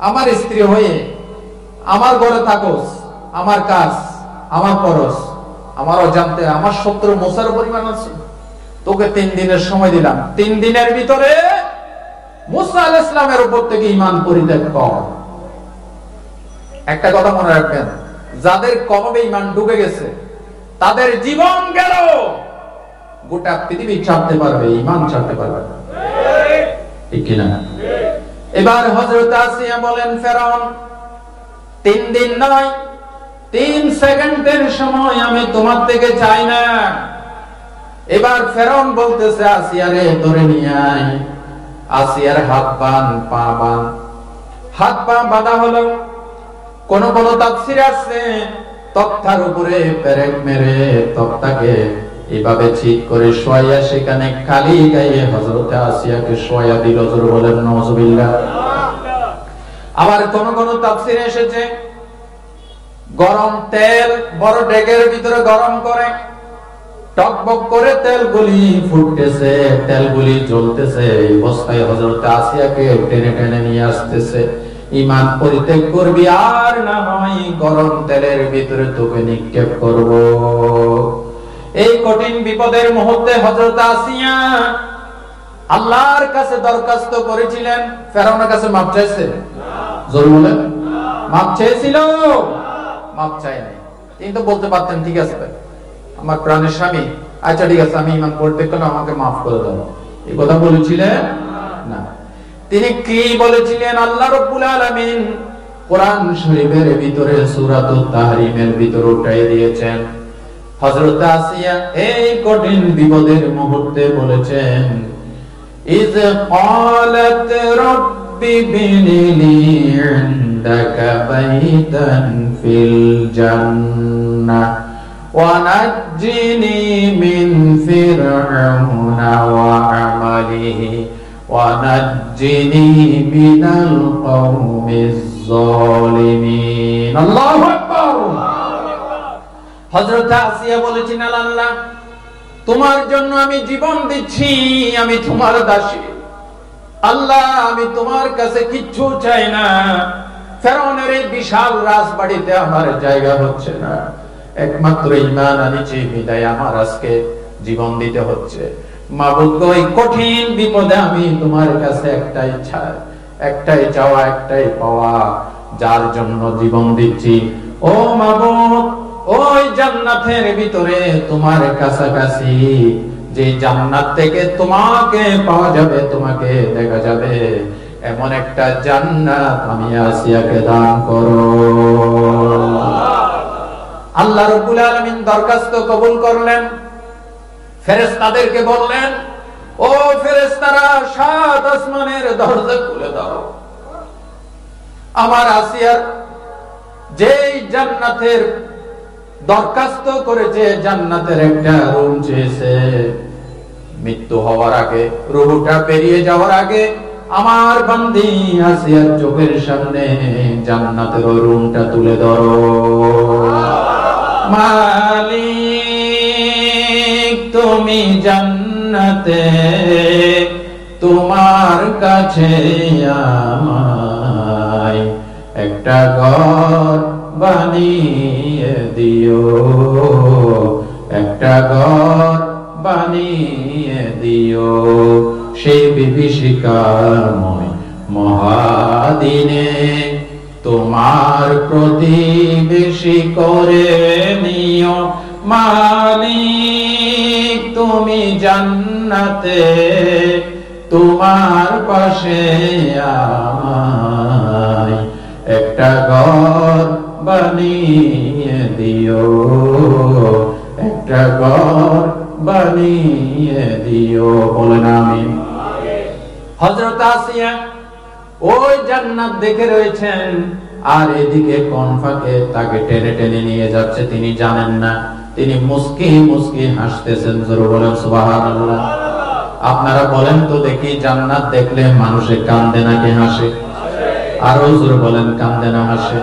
আমার স্ত্রী হয়ে আমার ঘরে থাকোস, আমার কাজ, আমার পরশ, আমার অজান্তে আমার শত্রু মুসার পরিমাণ আছে। তোকে 3 দিনের সময় দিলাম, 3 দিনের ভিতরে মুসা আলাইহিস সালামের উপর থেকে ঈমান পরিত্যাগ কর। একটা কথা মনে রাখবেন, যাদের কলবে ঈমান ঢুকে গেছে তাদের জীবন গেল, গোটা পৃথিবী ছাড়তে পারবে, ঈমান ছাড়তে পারবে না। ঠিক কি না? এবার হযরত আসিয়া বলেন, ফেরাউন 3 দিন নয়, 3 সেকেন্ডের সময় আমি তোমার থেকে চাই না। এবার ফেরাউন বলতেছে, আসিয়া রে ধরে নিয়ে আয়। আসিয়ার হাত বান, পা বান। হাত পা বাঁধা হলো। কোন কোন তাফসীরে আছে তক্তার উপরে পেরেক মেরে তক্তাকে এভাবে ঠিক করে শোয়াইয়া সেখানে খালি গায়ে হযরত আসিয়াকে শোয়াইয়া দিল। জোরে বলেন নাউজুবিল্লাহ। আবার কোন কোন তাফসীরে এসেছে গরম তেল বড় ডেকের ভিতরে গরম করে, টকবক করে তেলগুলি ফুটতেছে, তেলগুলি জ্বলতেছে, এই অবস্থায় হযরত আসিয়াকে টেনে টেনে নিয়ে আসতেছে। ঈমান পরিত্যাগ করবি আর না হয় গরম তেলের ভিতরে তোকে নিক্ষেপ করব। এই কঠিন বিপদের মুহূর্তে হযরত আসিয়া আল্লাহর কাছে দরখাস্ত করেছিলেন। ফেরাউনের কাছে মাপ চাইছে? জোরে বলেন। মাপ চেয়েছিল? মাপ চাই নাই। কিন্তু বলতে পারতেন, ঠিক আছে ভাই, আমার প্রাণের স্বামী, আচ্ছা ঠিক আছে, আমি ঈমান পরিত্যাগ করলাম, আমাকে মাফ করে দাও। এই কথা বলেছিলেন না। তিনি কি বলেছিলেন? আল্লাহ রাব্বুল আলামিন কোরআন শরীফের ভিতরে সূরাতুত তাহরিমের ভিতরে উঠাই দিয়েছেন। হযরত আসিয়া এই কঠিন বিপদের মুহূর্তে বলেছেন, ইয ক্বালাত রাব্বি বিনিলি ইনদাকা বাইতান ফিল জান্নাহ ওয়া নাজ্জিনি মিন ফিরআউনা ওয়া আমালিহি ওয়া নাজ্জিনি মিনাল কওমিজ যালিমিন। আল্লাহু আকবার। হযরত আসিয়া বলেছেন, আল্লাহ তোমার জন্য আমি জীবন দিচ্ছি, আমি তোমার দাসী। আল্লাহ আমি তোমার কাছে কিচ্ছু চাই না। ফেরাউনের এই বিশাল রাজবাড়িতে আমার জায়গা হচ্ছে না, একমাত্র ঈমান আনিছি বিদায় আমার আজকে জীবন দিতে হচ্ছে। মাবুদ গো, এই কঠিন বিপদে আমি তোমার কাছে একটাই চাওয়া, একটাই পাওয়া, যার জন্য জীবন দিচ্ছি। ও মাবুদ, ওই জান্নাতের ভিতরে তোমার কাছাকাছি যে জান্নাত থেকে তোমাকে পাওয়া যাবে, তোমাকে দেখা যাবে, এমন একটা জান্নাত আমি আসিয়াকে দান করো। আল্লাহ রাব্বুল আলামিন দরখাস্ত কবুল করলেন। ফেরেশতাদেরকে বললেন, ও ফেরেশতারা, 7 আসমানের দরজা খুলে দাও। আমার আসিয়ার যেই জান্নাতের দরখাস্ত করেছে, জান্নাতের একটা রুম চেয়েছে, মৃত্যু হওয়ার আগে, রূহটা পেরিয়ে যাওয়ার আগে আমার বান্দি আসিয়ার চোখের সামনে জান্নাতের ওই রুমটা তুলে ধরো। মালিক তুমি জান্নাতে, তোমার কাছে আমায় একটা ঘর বানিয়ে দিও, একটা ঘর বানিয়ে দিও, সেই বিভীষিকাময় মহাদিনে তোমার প্রতিবেশী করে নিও। মালিক তুমি জান্নাতে, তোমার পাশে আমায় একটা ঘর বানিয়ে দিও, একটা ঘর বানিয়ে দিও। বলেন আমিন। হযরত আসিয়া ওই জান্নাত দেখে রয়েছেন, আর এদিকে কোন ফাঁকে তাকে টেনে টেনে নিয়ে যাচ্ছে তিনি জানেন না। তিনি মুস্কি মুস্কি হাসতেছেন। জোরে বলেন সুবহানাল্লাহ। আপনারা বলেন তো দেখি, জান্নাত দেখলে মানুষে কান্দে নাকি হাসে? আরো জোরে বলেন, কান্দে না হাসে?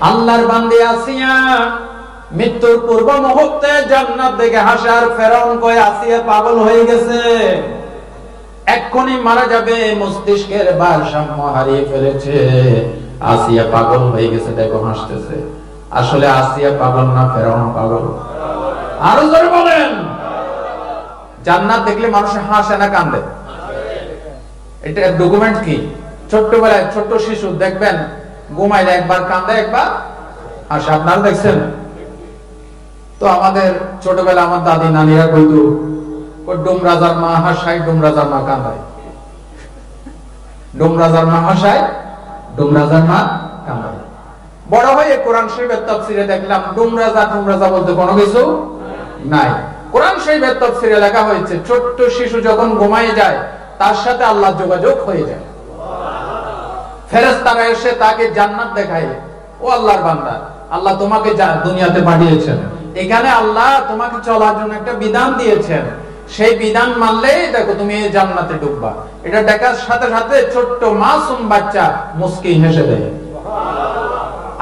আল্লাহর বান্দী আসিয়া মৃত্যুর পূর্ব মুহূর্তে জান্নাত দেখে হাসে, আর ফেরাউন কয় আসিয়া পাগল হয়ে গেছে, এক্ষুনি মারা যাবে, মস্তিষ্কের ভারসাম্য হারিয়ে ফেলেছে, আসিয়া পাগল হয়ে গেছে, দেখো হাসতেছে। আসলে আসিয়া পাগল না ফেরাউন পাগল? আরো জোরে বলেন। জান্নাত দেখলে মানুষ হাসে না কান্দে? এটা ডকুমেন্ট কি? ছোট্টবেলায় ছোট্ট শিশু দেখবেন ঘুমাইলে একবার কান্দে একবার হাসে। আপনারা দেখছেন তো? আমাদের ছোটবেলা আমার দাদি নানিরা কইতো, ডুম রাজার মা হাসায়, ডুম রাজার মা কান্দায়। ডুম রাজার মা হাসায়, ডুম রাজার মা কান্দায়। বড় হয়ে কোরআন শরীফের তাফসীরে দেখলাম ডুম রাজা বলতে কোনো কিছু নাই। কোরআন শরীফের তাফসীরে লেখা হয়েছে ছোট্ট শিশু যখন ঘুমায় যায় তার সাথে আল্লাহ যোগাযোগ হয়ে যায়। ফেরেশতারা এসে তাকে জান্নাত দেখায়। ও আল্লাহর বান্দা, আল্লাহ তোমাকে দুনিয়াতে পাঠিয়েছেন, এখানে আল্লাহ তোমাকে চলার জন্য একটা বিধান দিয়েছেন, সেই বিধান মানলেই দেখো তুমি এই জান্নাতে ঢুকবা। এটা দেখার সাথে সাথে ছোট্ট মাসুম বাচ্চা মুস্কি হেসে দেয়।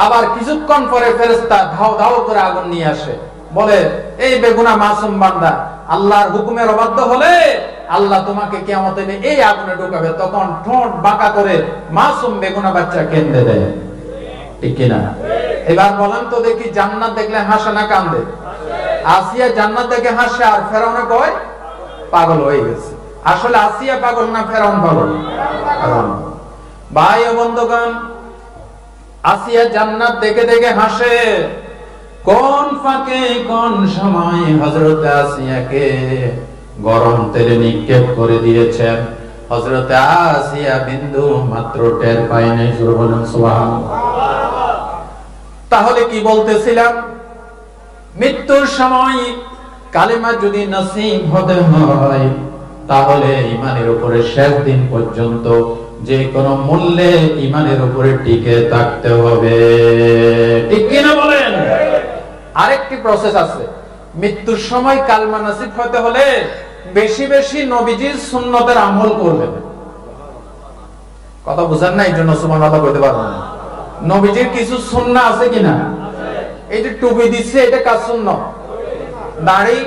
আবার কিছুক্ষণ পরে ফেরেশতা ধাও ধাও করে আগুন নিয়ে আসে, বলে এই বেগুনাহ মাসুম বান্দা, আল্লাহর হুকুমের অবাধ্য হলে আল্লাহ তোমাকে কিয়ামতে এই আগুনে ঢুকাবে। তখন ঠোঁট বাঁকা করে মাসুম বেগুনাহ বাচ্চা কেঁদে দেয়। ঠিক কিনা? এবার বলেন তো দেখি, জান্নাত দেখলে হাসে না কান্দে? আসিয়া জান্নাত দেখে হাসে, আর ফেরাউন কয় পাগল হয়ে গেছে। আসলে আসিয়া পাগল না ফেরাউন পাগল? ভাই ও বন্ধুগণ, আসিয়া জান্নাত দেখে দেখে হাসে, কোন ফাঁকে কোন সময় হযরত আসিয়াকে গরম তেলে নিক্ষেপ করে দিয়েছেন। হযরত আসিয়া বিন্দু মাত্র টের পায় নাই। জোরে বলেন সুবহানাল্লাহ। তাহলে কি বলতেছিলাম? মৃত্যুর সময় কালেমা যদি নসিব হতে হয়, তাহলে ঈমানের উপরে শেষ দিন পর্যন্ত যে কোনো মূল্যে ঈমানের উপরে টিকে থাকতে হবে। ঠিক কিনা বলেন? আরেকটি প্রসেস আছে। মৃত্যুর সময় কালেমা নসিব হতে হলে বেশি বেশি নবীজির সুন্নতের আমল করবেন। কথা বুঝেন না? এই জন্য সুবহানাল্লাহ বলতে পারবেন না। নবীজির কিছু সুন্নাহ আছে কিনা? এই যে টুপি দিচ্ছে, এটা কার সুন্নাহ? দাড়ি,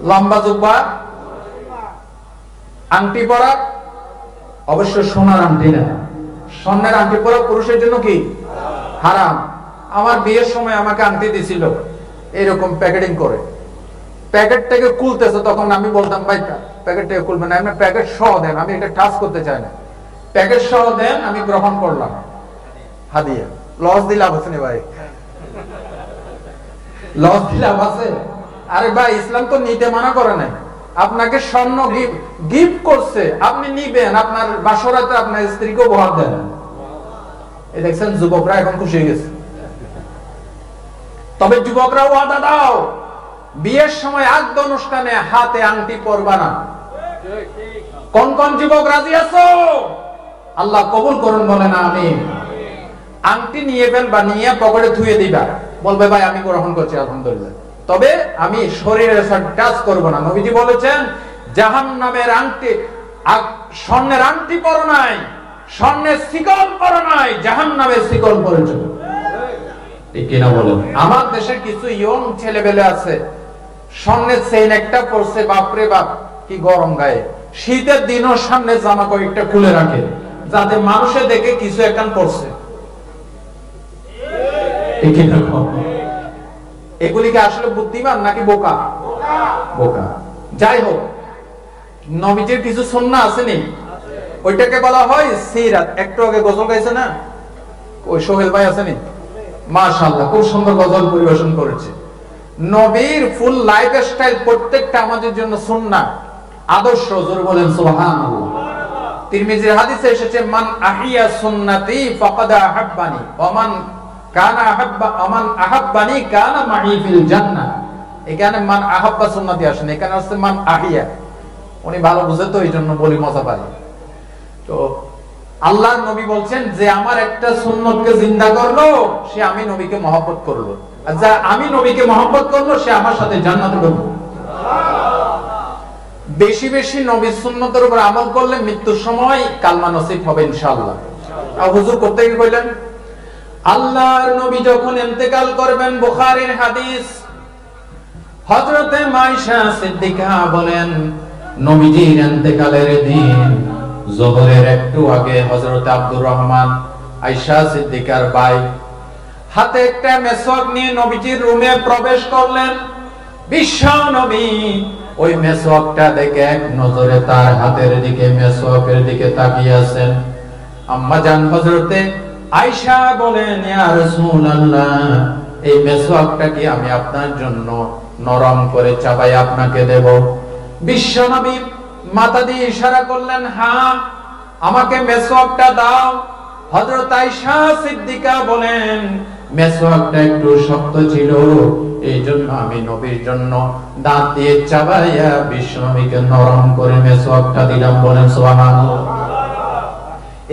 লম্বা জুব্বা, আংটি পরা, অবশ্য সোনার আংটি না, স্বর্ণের আংটি পরা পুরুষের জন্য কি হারাম। আমার বিয়ের সময় আমাকে আংটি দিছিল এরকম প্যাকেটিং করে, প্যাকেটটাকে খুলতেছে, তখন আমি বলতাম ভাই প্যাকেটটাকে খুলবেন না, আপনি প্যাকেট সহ দেন, আমি এটা টাচ করতে চাই না, প্যাকেট সহ দেন। আমি গ্রহণ করলাম হাদিয়া। লস দিলে লাভ আছে না ভাই? লস দিলে লাভ আছে? আরে ভাই, ইসলাম তো নিতে মানা করে নাই। আপনাকে স্বর্ণ গিফট করছে, আপনি নিবেন, আপনার বাসরাতে আপনার স্ত্রীকে উপহার দেন। এই দেখছেন যুবকরা এখন খুশি হয়ে গেছে। তবে যুবকরা ওয়াদা দাও, বিয়ের সময় আগ্দ অনুষ্ঠানে হাতে আংটি পরবা না। কোন কোন যুবক রাজি আছো? আল্লাহ কবুল করুন, বলেন আমিন। আংটি নিয়ে ফেলবা, নিয়ে পকেটে ধুয়ে দিবা, বলবে ভাই আমি গ্রহণ করছি আলহামদুলিল্লাহ, তবে আমি শরীরের সাথে টাচ করব না। নবীজি বলেছেন জাহান্নামের আংটি, স্বর্ণের আংটি পরো নাই, স্বর্ণের শিকল পরো নাই, জাহান্নামের শিকল পরেছো। ঠিক কিনা বলেন? আমার দেশের কিছু ইয়ং ছেলেবেলে আছে, স্বর্ণের চেইন একটা পরছে, বাপরে বাপ কি গরম গায়ে। শীতের দিনও সামনে জামা কয়েকটা খুলে রাখে যাতে মানুষে দেখে কিছু একটা পরছে। এগুলি কি আসলে বুদ্ধিমান নাকি বোকা? বোকা। যাই হোক, নবীজির কিছু সুন্নাহ আসেনি, ওইটাকে বলা হয় সিরাত। একটু আগে গজল গাইছে না ওই সোহেল ভাই, আসেনি? মাশাআল্লাহ, খুব সুন্দর গজল পরিবেশন করেছে। নবীর ফুল লাইফ স্টাইল প্রত্যেকটা আমাদের জন্য সুন্নাহ, আদর্শ। জোরে বলেন সুবহানাল্লাহ। তিরমিজির হাদিসে এসেছে মান আহিয়া সুন্নতি ফাকাদ আহাব্বানি ওয়া মান কানা আহাব্বা আমান আহাব্বানি কানা মাই ফিল জান্নাহ। এখানে মান আহাব্বা সুন্নতি আসে না, এখানে আছে মান আহিয়া। উনি ভালো বুঝে তো এই জন্য বলি মজা পাই। তো আল্লাহর নবী বলছেন যে আমার একটা সুন্নতকে জিন্দা করলো সে আমি নবীকে মহব্বত করলো, আর যা আমি নবীকে মহব্বত করলো সে আমার সাথে জান্নাতে ঢুকবে। বেশি বেশি নবীর সুন্নতের উপর আমল করলে মৃত্যুর সময় কালমা নসিব হবে ইনশাআল্লাহ। আর হুজুর করতে কি কইলেন? আল্লাহর নবী যখন ইন্তেকাল করবেন, বুখারীর হাদিস, হযরতে মাইশা সিদ্দিকা বলেন নবীজির ইন্তেকালের দিন যোহরের একটু আগে হযরতে আব্দুর রহমান আয়েশা সিদ্দিকার ভাই হাতে একটা মেসওয়াক নিয়ে নবীজির রুমে প্রবেশ করলেন। বিশ্ব নবী ওই মেসওয়াকটা দেখে এক নজরে তার হাতের দিকে, মেসওয়াকের দিকে তাকিয়ে আছেন। আম্মা জান হযরতে আয়েশা বলেন, ইয়া রাসূলুল্লাহ, এই মেসওয়াকটা কি আমি আপনার জন্য নরম করে চাবাই আপনাকে দেব? বিশ্ব নবী মাথা দিয়ে ইশারা করলেন, হ্যাঁ আমাকে মেসওয়াকটা দাও। হযরত আয়েশা সিদ্দিকা বলেন, মেসওয়াকটা একটু শক্ত ছিল, এই জন্য আমি নবীর জন্য দাঁত দিয়ে চাবাইয়া বিশ্ব নবীকে নরম করে মেসওয়াকটা দিলাম। বলেন সুবহানাল্লাহ।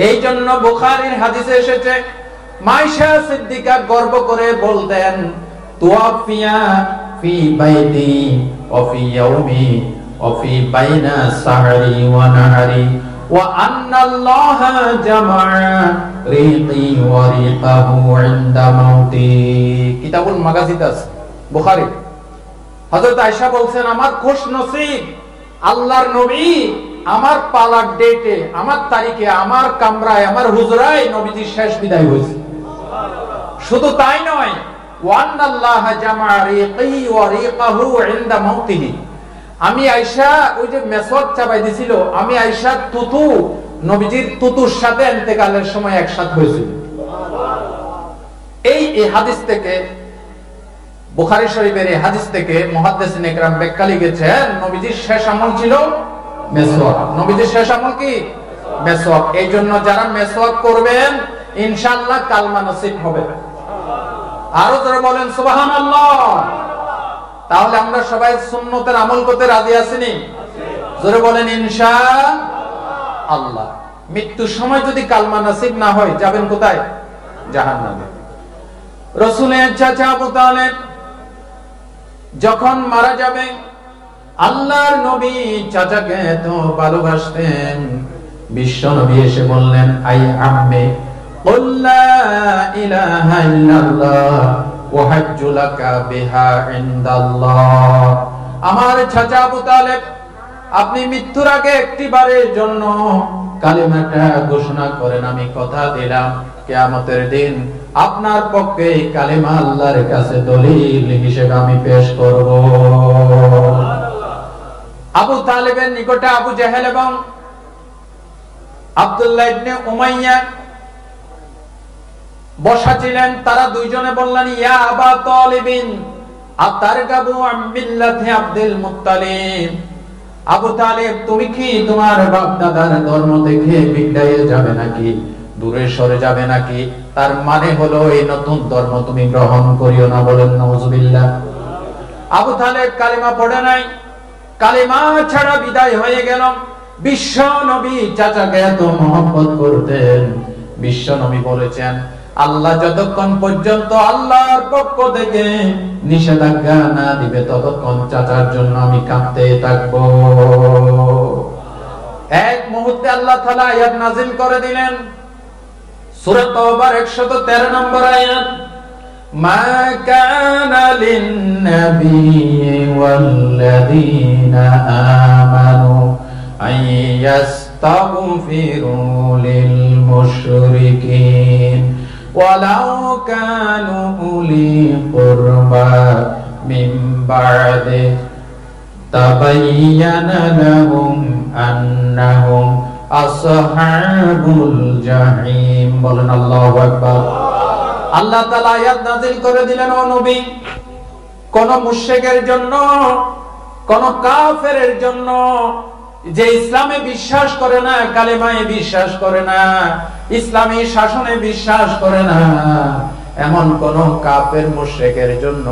এই জন্য বুখারীর হাদিসে এসেছে, মাইশা সিদ্দিকা গর্ব করে বলতেন, তুয়াফিয়া ফি বাইতি ওয়া ফি ইয়াউমি ওয়া ফি বাইনা সাহরি ওয়া নাহারি ওয়া আন্না আল্লাহ জামা রিqi ওয়া রিqahu ইনদা মাউতি। কিতাবুল মাগাজিদাস বুখারী। হযরত আয়েশা বলছেন, আমার খুশ নসিব আল্লাহর নবী আমার পালার ডেটে, আমার তারিখে, আমার কামরায়, আমার হুজরায় নবীজির শেষ বিদায় হয়েছে। শুধু তাই নয়, ওয়ান্নাল্লাহ জামা রিqi ওয়া রিqahu ইনদা মাউতিহি। আমি আয়েশা ওই যে মেসওয়াক চাবাই দিছিল, আমি আয়েশা তুতু নবীজির তুতুর সাথে ইন্তেকালের সময় একসাথে হয়েছিল। এই হাদিস থেকে, বুখারী শরীফের এই হাদিস থেকে মুহাদ্দিসিন ইকরাম ব্যাখ্যা লিখেছেন, নবীজির শেষ আমল ছিল মেসওয়াক। নবীজির শেষ আমল কি? মেসওয়াক। এই জন্য যারা মেসওয়াক করবেন ইনশাআল্লাহ কালমা নসিব হবে। আরো যারা বলেন সুবহানাল্লাহ। তাহলে আমরা সবাই সুন্নতের আমল করতে রাজি আছিনি? জোরে বলেন ইনশাআল্লাহ। মৃত্যুর সময় যদি কালমা নসিব না হয় যাবেন কোথায়? জাহান্নামে। রাসূলের চাচা আবু তালেব যখন মারা যাবে, আল্লাহর নবী চাচাকে তো ভালোবাসতেন, বিশ্ব নবী এসে বললেন, আই আম্মে কুল লা ইলাহা ইল্লাল্লাহ ওয়া হাজ্জু লাকা বিহা ইনদাল্লাহ। আমার চাচা আবু তালেব, আপনি মৃত্যুর আগে একটিবারের জন্য কালিমাটা ঘোষণা করেন, আমি কথা দিলাম কিয়ামতের দিন আপনার পক্ষে কালিমা আল্লাহর কাছে দলিল হিসেবে আমি পেশ করব। আবু তালেবের নিকটে আবু জেহেল এবং আব্দুল্লাহ ইবনে উমাইয়া বসা ছিলেন। তারা দুইজনে বললেন, ইয়া আবা তালিবিন আতারগাবু আন মিল্লাতি আব্দুল মুত্তালিব। আবু তালেব, তুমি কি তোমার বাপ দাদার ধর্ম থেকে বিগড়াইয়ে যাবে নাকি, দূরে সরে যাবে নাকি? তার মানে হলো এই নতুন ধর্ম তুমি গ্রহণ করিও না। বলেন নাউজুবিল্লাহ। আবু তালেব কালিমা পড়ে নাই, কালিমা ছাড়া বিদায় হয়ে গেল। বিশ্ব নবী চাচাকে এত মহব্বত করতেন, বিশ্ব নবী বলেছেন, আল্লাহ যতক্ষণ পর্যন্ত আল্লাহর পক্ষ থেকে নিষেধাজ্ঞা না দিবে ততক্ষণ চাচার জন্য আমি কাঁদতে থাকবো। এক মুহূর্তে আল্লাহ তাআলা আয়াত নাযিল করে দিলেন, সূরা তাওবার 113 নম্বর আয়াত, মা কানা লিন-নাবিয়্যি ওয়াল-লাযীনা আমানু আইয়াস্তাগফিরু লিল-মুশরিকিন ওয়ালাউ কানু উলি কুরবা মিন বা'দি তাবায়্যানা লাহুম আন্নাহুম আসহাবুল জাহিম। বলেন আল্লাহু আকবার। আল্লাহ তাআলা আয়াত নাযিল করে দিলেন, ও নবী, কোন মুশরিকের জন্য, কোন কাফেরের জন্য যে ইসলামে বিশ্বাস করে না, কালেমায় বিশ্বাস করে না, ইসলামী শাসনে বিশ্বাস করে না, এমন কোন কাফের মুশরিকের জন্য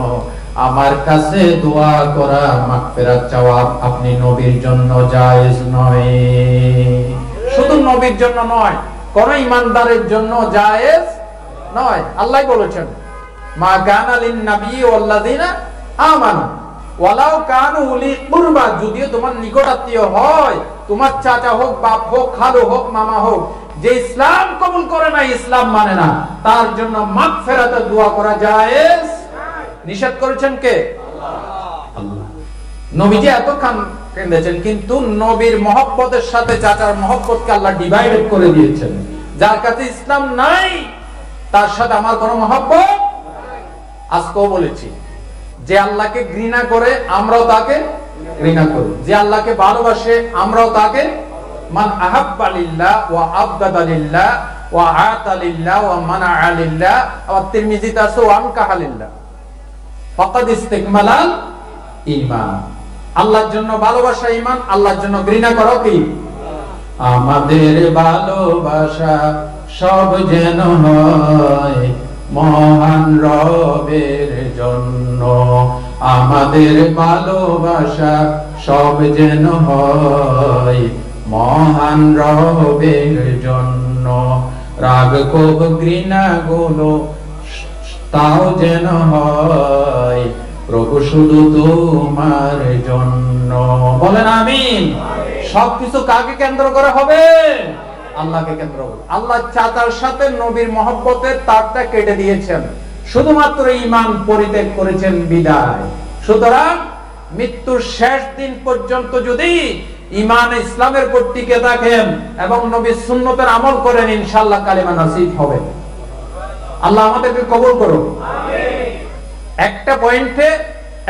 আমার কাছে দোয়া করা, মাগফিরাত চাওয়া আপনি নবীর জন্য জায়েজ নয়। শুধু নবীর জন্য নয়, কোন ঈমানদারের জন্য জায়েজ নয়। আল্লাহ বলেছেন, মা কানা লিন নবী ওয়াল্লাযিনা আমানু ওয়ালাউ কানু উলি কুরবা, যদিও তোমার নিকটাত্মীয় হয়, তোমার চাচা হোক, বাপ হোক, খালু হোক, মামা হোক, যে ইসলাম কবুল করে না, ইসলাম মানে না, তার জন্য মাগফিরাতের দোয়া করা জায়েজ। নিষেধ করেছেন কে? আল্লাহ। নবীজি এত কেঁদেছেন, কিন্তু নবীর মহব্বতের সাথে চাচার মহব্বতকে আল্লাহ ডিভাইডেড করে দিয়েছেন। যার কাছে ইসলাম নাই তার সাথে আমার কোনো মহব্বত। আজকেও বলেছি, যে আল্লাহকে ঘৃণা করে আমরাও তাকে ঘৃণা করি, যে আল্লাহকে ভালোবাসে আমরাও তাকে। মান আহাব্বা লিল্লাহ ওয়া আবগাদা লিল্লাহ ওয়া আতা লিল্লাহ ওয়া মানাআ লিল্লাহ, আর তিরমিজিতে আছে ওয়া আনকাহা লিল্লাহ ফাকাদ ইসতিকমালাল ঈমান। আল্লাহর জন্য ভালোবাসা ঈমান, আল্লাহর জন্য ঘৃণা করা কি? আমাদের ভালোবাসা সব যেন হয় মহান রবের জন্য, আমাদের ভালোবাসা সব যেন হয় মহান রবের জন্য, রাগ ক্ষোভ ঘৃণা গুলো তাও যেন হয় প্রভু শুধু তোমার জন্য। বলেন আমিন। সবকিছু কাকে কেন্দ্র করে হবে? আল্লাহকে কেন্দ্র করে। আল্লাহ চাচার সাথে নবীর মহব্বতের তারটা কেটে দিয়েছেন, শুধুমাত্র ঈমান পরিত্যাগ করেছেন বিদায়। সুতরাং মৃত্যুর শেষ দিন পর্যন্ত যদি ঈমান ইসলামের উপর টিকে থাকেন এবং নবীর সুন্নতের আমল করেন, ইনশাআল্লাহ কালিমা নসিব হবে। আল্লাহ আমাদেরকে কবুল করুন। একটা পয়েন্টে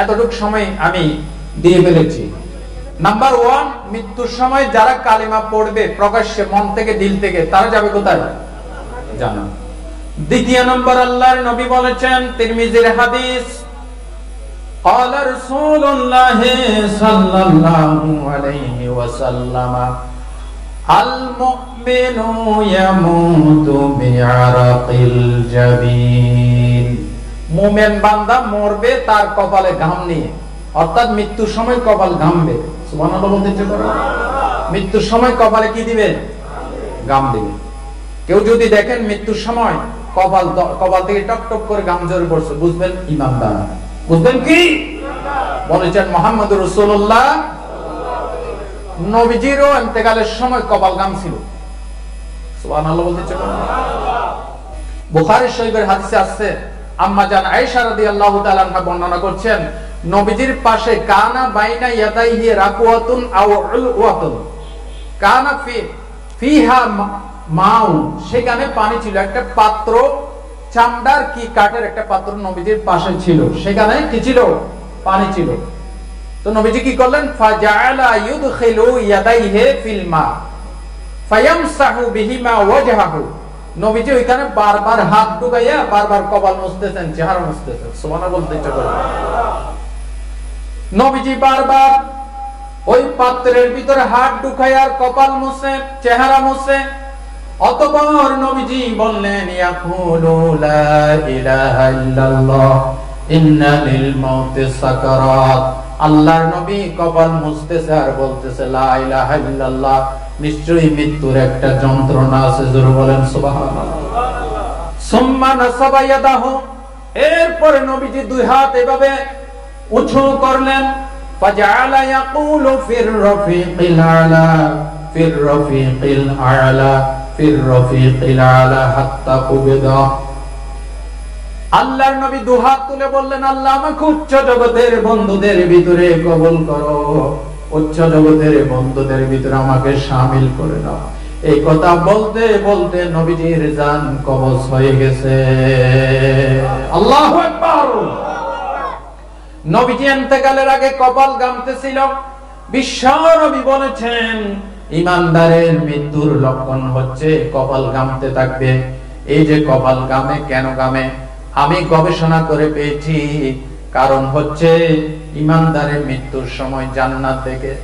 এতটুকু সময় আমি দিয়ে ফেলেছি। নাম্বার 1, মৃত্যুর সময় যারা কালিমা পড়বে প্রকাশ্যে, মন থেকে, দিল থেকে, তারা যাবে কোথায়? জান্নাত। দ্বিতীয় নম্বর, আল্লাহর নবী বলেছেন, তিরমিজির হাদিস, قال رسول الله صلى الله عليه وسلم المؤمن يموت بعرق الجبين, মুমিন বান্দা মরবে তার কপালে ঘাম নিয়ে, অর্থাৎ মৃত্যুর সময় কপাল ঘামবে। সুবহানাল্লাহ বলতে ইচ্ছে করে। মৃত্যুর সময় কপালে কি দিবে? ঘাম দিবে। কেউ যদি দেখেন মৃত্যুর সময় কপাল থেকে টপ টপ করে ঘাম ঝরে পড়ছে, বুঝবেন ঈমানদার। বুঝবেন কি? বলেছেন মুহাম্মদুর রাসূলুল্লাহ, নবীজিরও ইন্তেকালের সময় কপাল ঘাম ছিল। সুবহানাল্লাহ বলতে ইচ্ছে করে। বুখারী শরীফের হাদিসে আছে, আম্মা জান আয়েশা রাদিয়াল্লাহু তাআলা আনহা বর্ণনা করছেন, নবীজির পাশে কানা বাইনা ইয়াদাইহি রাকওয়াতুন আও উলওয়াতুন কানা ফিহা মাউ, সেখানে পানি ছিল। একটা পাত্র, চামড়ার কি কাঠের একটা পাত্র নবীজির পাশে ছিল, সেখানে কি ছিল? পানি ছিল। তো নবীজি কি করলেন? ফাজাআলা ইউদখিলু ইয়াদাইহি ফিল মা ফায়ামসাহু বিহিমা ওয়াজহাহু, নবীজি ওইখানে বারবার হাত ঢুকাইয়া বারবার কপাল মুছতেছেন, চেহারা মুছতেছেন। সুবহানাল্লাহ বলতে ইচ্ছা করে। নবীজি বারবার ওই পাত্রের ভিতরে হাত ঢুকাইয়া কপাল মুছে, চেহারা মুছে। অতঃপর নবীজি বললেন, ইয়াকুলু লা ইলাহা ইল্লাল্লাহ ইন্না লিল মাউতি সাকারাত। আল্লাহর নবী কপাল মুছতেছে আর বলতেছে, লা ইলাহা ইল্লাল্লাহ, নিশ্চয়ই মৃত্যুর একটা যন্ত্রণা আছে। জোরে বলেন সুবহানাল্লাহ। সুম্মা নাসাবা ইয়াদাহু, এরপরে নবীজি দুই হাত এভাবে উঁচু করলেন। ফাজআলা ইয়াকুলু ফির রাফিকিল আলা ফির রাফিকিল আলা ফির রাফিকিল আলা হাত্তা কুবিদা। আল্লাহর নবী দুই হাত তুলে বললেন, আল্লাহ আমাকে উচ্চ জগতের বন্ধুদের ভিতরে কবুল করো, উচ্চ জগতের বন্ধুদের ভিতরে আমাকে শামিল করে নাও। এই কথা বলতে বলতে নবীজির জান কবজ হয়ে গেছে। আল্লাহু আকবার। নবীজি ইন্তেকালের আগে কপাল ঘামতেছিল। বিশ্ব নবী বলেছেন, ঈমানদারের মৃত্যুর লক্ষণ হচ্ছে কপাল ঘামতে থাকবে। এই যে কপাল ঘামে, কেন ঘামে? আমি গবেষণা করে পেয়েছি, কারণ হচ্ছে ঈমানদারের মৃত্যুর সময় জান্নাত দেখে।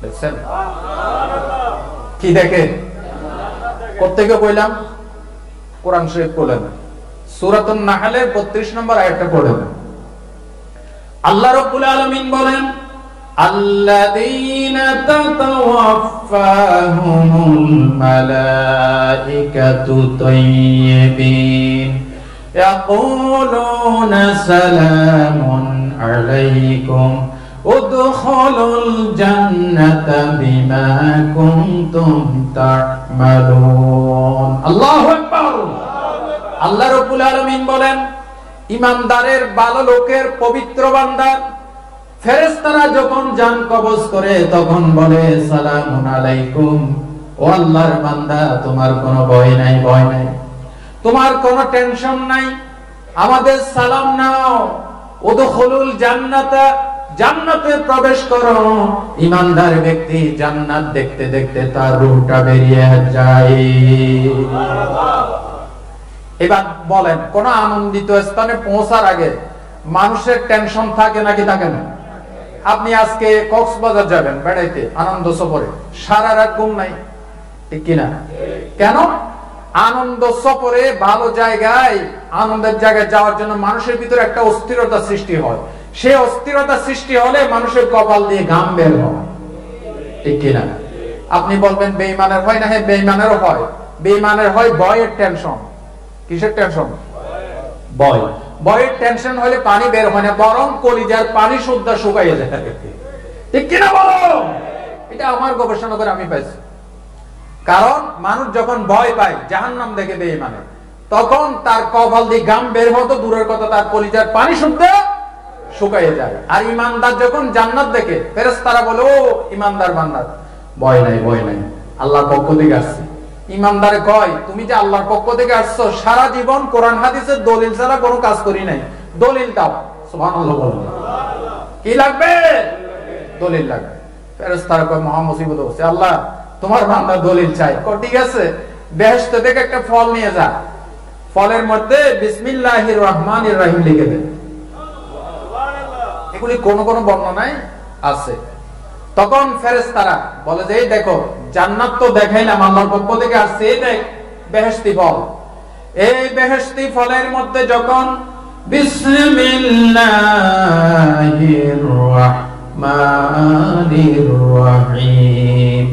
দেখছেন কি দেখে? কোত্থেকে কইলাম? কোরআন শরীফ বলেন, সূরাতুন নাহলের 32 নম্বর আয়াতটা পড়েন। আল্লাহ রাব্বুল আলামিন বলেন, আল্লাযীনা তাতাওয়াফাহুমুল মালাইকাতু তাইয়্যিবিন ইয়াকুলুনা সালামুন আলাইকুম উদখুলুল জান্নাতা বিমা কুনতুম তা'মালুন। আল্লাহু আকবার। আল্লাহ রাব্বুল আলামিন বলেন, ঈমানদারের ভালো লোকের পবিত্র বান্দা ফেরেশতারা যখন জান কবজ করে তখন বলে সালামুন আলাইকুম, ও আল্লাহর বান্দা তোমার কোনো ভয় নাই, ভয় নাই, তোমার কোনো টেনশন নাই, আমাদের সালাম নাও। উদখুলুল জান্নাতা, জান্নাতে প্রবেশ করো। ঈমানদার ব্যক্তি জান্নাত দেখতে দেখতে তার রূহটা বেরিয়ে যায়। এবার বলেন, কোন আনন্দিত স্থানে পৌঁছার আগে মানুষের টেনশন থাকে নাকি থাকে না? আপনি আজকে কক্সবাজার যাবেন বেড়াইতে, আনন্দ সফরে, সারা রাত ঘুম নাই, ঠিক কিনা? কেন? আনন্দ সফরে ভালো জায়গায়, আনন্দের জায়গায় যাওয়ার জন্য মানুষের ভিতরে একটা অস্থিরতা সৃষ্টি হয়। সেই অস্থিরতা সৃষ্টি হলে মানুষের কপাল দিয়ে ঘাম বের হয়, ঠিক কিনা? আপনি বলবেন বেঈমানের হয় না? হ্যাঁ, বেঈমানেরও হয়। বেঈমানের হয় ভয়ের টেনশন। কিসের টেনশন? ভয়। ভয়ের টেনশন হলে পানি বের হয় না, বরং কলিজার পানি সুদ্ধা শুকাইয়ে যায়, ঠিক কিনা বলো? এটা আমার গবেষণা করে আমি পাইছি। কারণ মানুষ যখন ভয় পায়, জাহান্নাম দেখে বেঈমানে, তখন তার কপাল দিয়ে ঘাম বের হতো দূরের কথা, তার কলিজার পানি সুদ্ধা শুকাইয়ে যায়। আর ঈমানদার যখন জান্নাত দেখে, ফেরেশতারা বলে, ও ঈমানদার বান্দা, ভয় নাই, ভয় নাই, আল্লাহর পক্ষ থেকে আসছে। ঈমানদারে কয়, তুমি যে আল্লাহর পক্ষ থেকে আসছো, সারা জীবন কোরআন হাদিসের দলিল ছাড়া কোনো কাজ করি নাই, দলিল দাও। সুবহানাল্লাহ বলেন। কি লাগবে? দলিল লাগবে। ফেরেশতারা কয়, মহা মুসিবত হচ্ছে, আল্লাহ তোমার বান্দা দলিল চাই। ঠিক আছে, বেহেশত থেকে একটা ফল নিয়ে যা, ফলের মধ্যে বিসমিল্লাহির রহমানির রহিম লিখে দে। এগুলি কোন কোন বর্ণনায় আছে। তখন ফেরেশতারা বলে যে, এই দেখো, জান্নাত তো দেখাইলাম, আল্লাহর পক্ষ থেকে আসছে, এই দেখ বেহেশতি ফল। এই বেহেশতি ফলের মধ্যে যখন বিসমিল্লাহির রহমানির রহিম,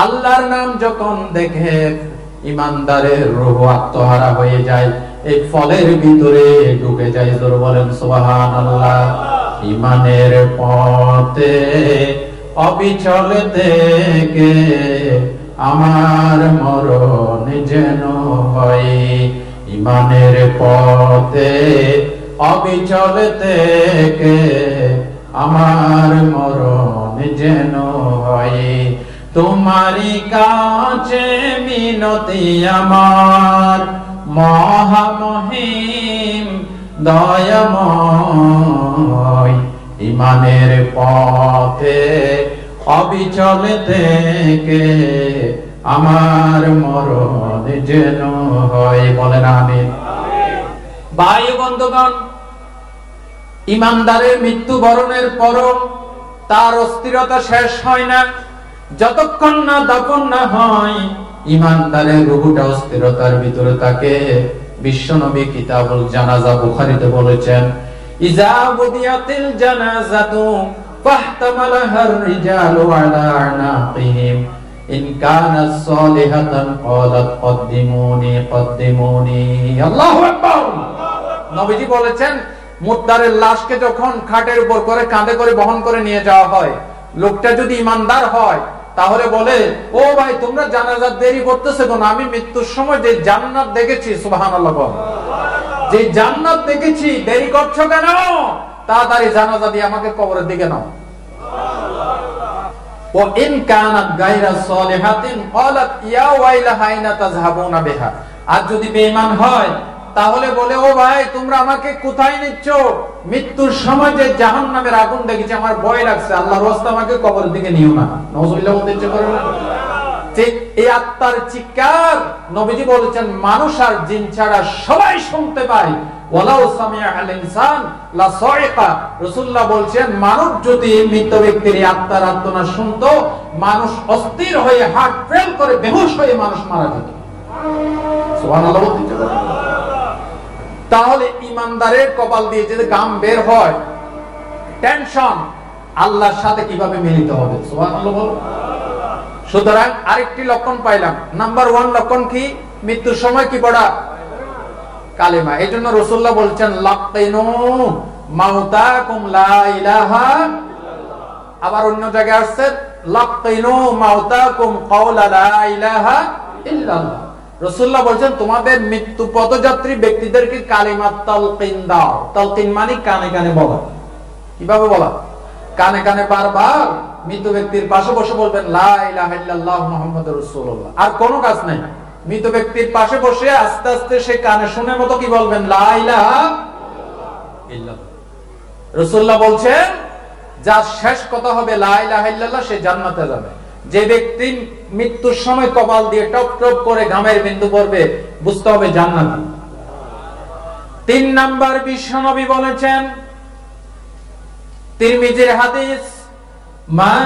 আল্লাহর নাম যখন দেখে ঈমানদারের রূহ আত্মহারা হয়ে যায়, এই ফলের ভিতরে ঢুকে যায়। জোরে বলেন সুবহানাল্লাহ। ঈমানের পথে অবিচল থেকে আমার মরণ যেন হয়, ঈমানের পথে অবিচল থেকে আমার মরণ যেন হয়। তোমারই কাছে মিনতি আমার, মহামহিম দয়াময়, ঈমানের পথে অবিচল থেকে আমার মরণ যেন হয়। বলেন আমিন। ভাই বন্ধুগণ, ঈমানদারের মৃত্যুবরণের পরও তার অস্থিরতা শেষ হয় না। যতক্ষণ না দাফন না হয়, ঈমানদারের রূহটা অস্থিরতার ভিতরে থাকে। বিশ্বনবী কিতাবুল জানাজা বুখারীতে বলেছেন, ইজা বুদিয়াতিল জানাজাতু ফাহতামালাহার রিজালু আলা আনাকিহিম ইন কানাত সালিহাতান ক্বালাত কদ্দিমুনি কদ্দিমুনি। আল্লাহু আকবার। নবীজি বলেছেন, মুর্দারের লাশকে যখন খাটের উপর করে কাঁধে করে বহন করে নিয়ে যাওয়া হয়, লোকটা যদি ঈমানদার হয় তাহলে বলে, ও ভাই তোমরা জানাজার দেরি করতেছো কেন? আমি মৃত্যুর সময় যে জান্নাত দেখেছি, সুবহানাল্লাহ, যে জান্নাত দেখেছি, দেরি করছো কেন? তাড়াতাড়ি জানাজা দিয়ে আমাকে কবরের দিকে নাও। ও ইন কানাত গায়রা সালিহাতিন ক্বালাত ইয়া ওয়াইলাহা আইনা তাযহাবুনা বিহা। আর যদি বেঈমান হয় তাহলে বলে, ও ভাই তোমরা আমাকে কোথায় নিচ্ছ? মৃত্যুর সময় যে জাহান্নামের আগুন দেখেছি, আমার ভয় লাগছে, আল্লাহর রাস্তা আমাকে কবরের দিকে নিও না। নাউযুবিল্লাহ বলতে ইচ্ছে করে না? ঠিক এই আত্মার চিৎকার নবীজি বলেছেন, মানুষ আর জিন ছাড়া সবাই শুনতে পায়। ওয়ালাউ সামিআল ইনসান লা সাইকা। রাসূলুল্লাহ বলেছেন, মানুষ যদি মৃত ব্যক্তির আত্মার আর্তনাদ শুনতো, মানুষ অস্থির হয়ে হার্ট ফেল করে বেহুশ হয়ে মানুষ মারা যেত। সুবহানাল্লাহ বলতে ইচ্ছে করে। তাহলে ইমানদারের কপাল দিয়ে যদি ঘাম বের হয়, টেনশন, আল্লাহর সাথে কিভাবে মিলিত হবে? সুবহানাল্লাহ বল। সুতরাং আরেকটি লক্ষণ পাইলাম। নাম্বার 1 লক্ষণ কি? মৃত্যুর সময় কি পড়া? কালেমা। এই জন্য রাসূলুল্লাহ বলছেন লাক্কিনু মাউতাকুম লা ইলাহা। আবার অন্য জায়গায় আসছে লাক্কিনু মাউতাকুম কাওলা লা ইলাহা ইল্লাল্লাহ। রাসূলুল্লাহ বলছেন তোমাদের মৃত্যু পথযাত্রী ব্যক্তিদেরকে কালিমা তালকিন দাও। তালকিন মানে কানে কানে বলা। কিভাবে বলা? কানে কানে বারবার মৃত ব্যক্তির পাশে বসে বলবেন লা ইলাহা ইল্লাল্লাহ মুহাম্মাদুর রাসূলুল্লাহ। আর কোনো কাজ নাই, মৃত ব্যক্তির পাশে বসে আস্তে আস্তে সে কানে শুনে মতো কি বলবেন? লা ইলাহা ইল্লাল্লাহ। রাসূলুল্লাহ বলছেন যার শেষ কথা হবে লা ইলাহা ইল্লাল্লাহ সে জান্নাতে যাবে। যে ব্যক্তি মৃত্যুর সময় কপাল দিয়ে টপ টপ করে ঘামের বিন্দু পড়বে বুঝতে হবে জান্নাতি। 3 নাম্বার বিশ্বনবী বলেছেন, তিরমিজির হাদিস, মা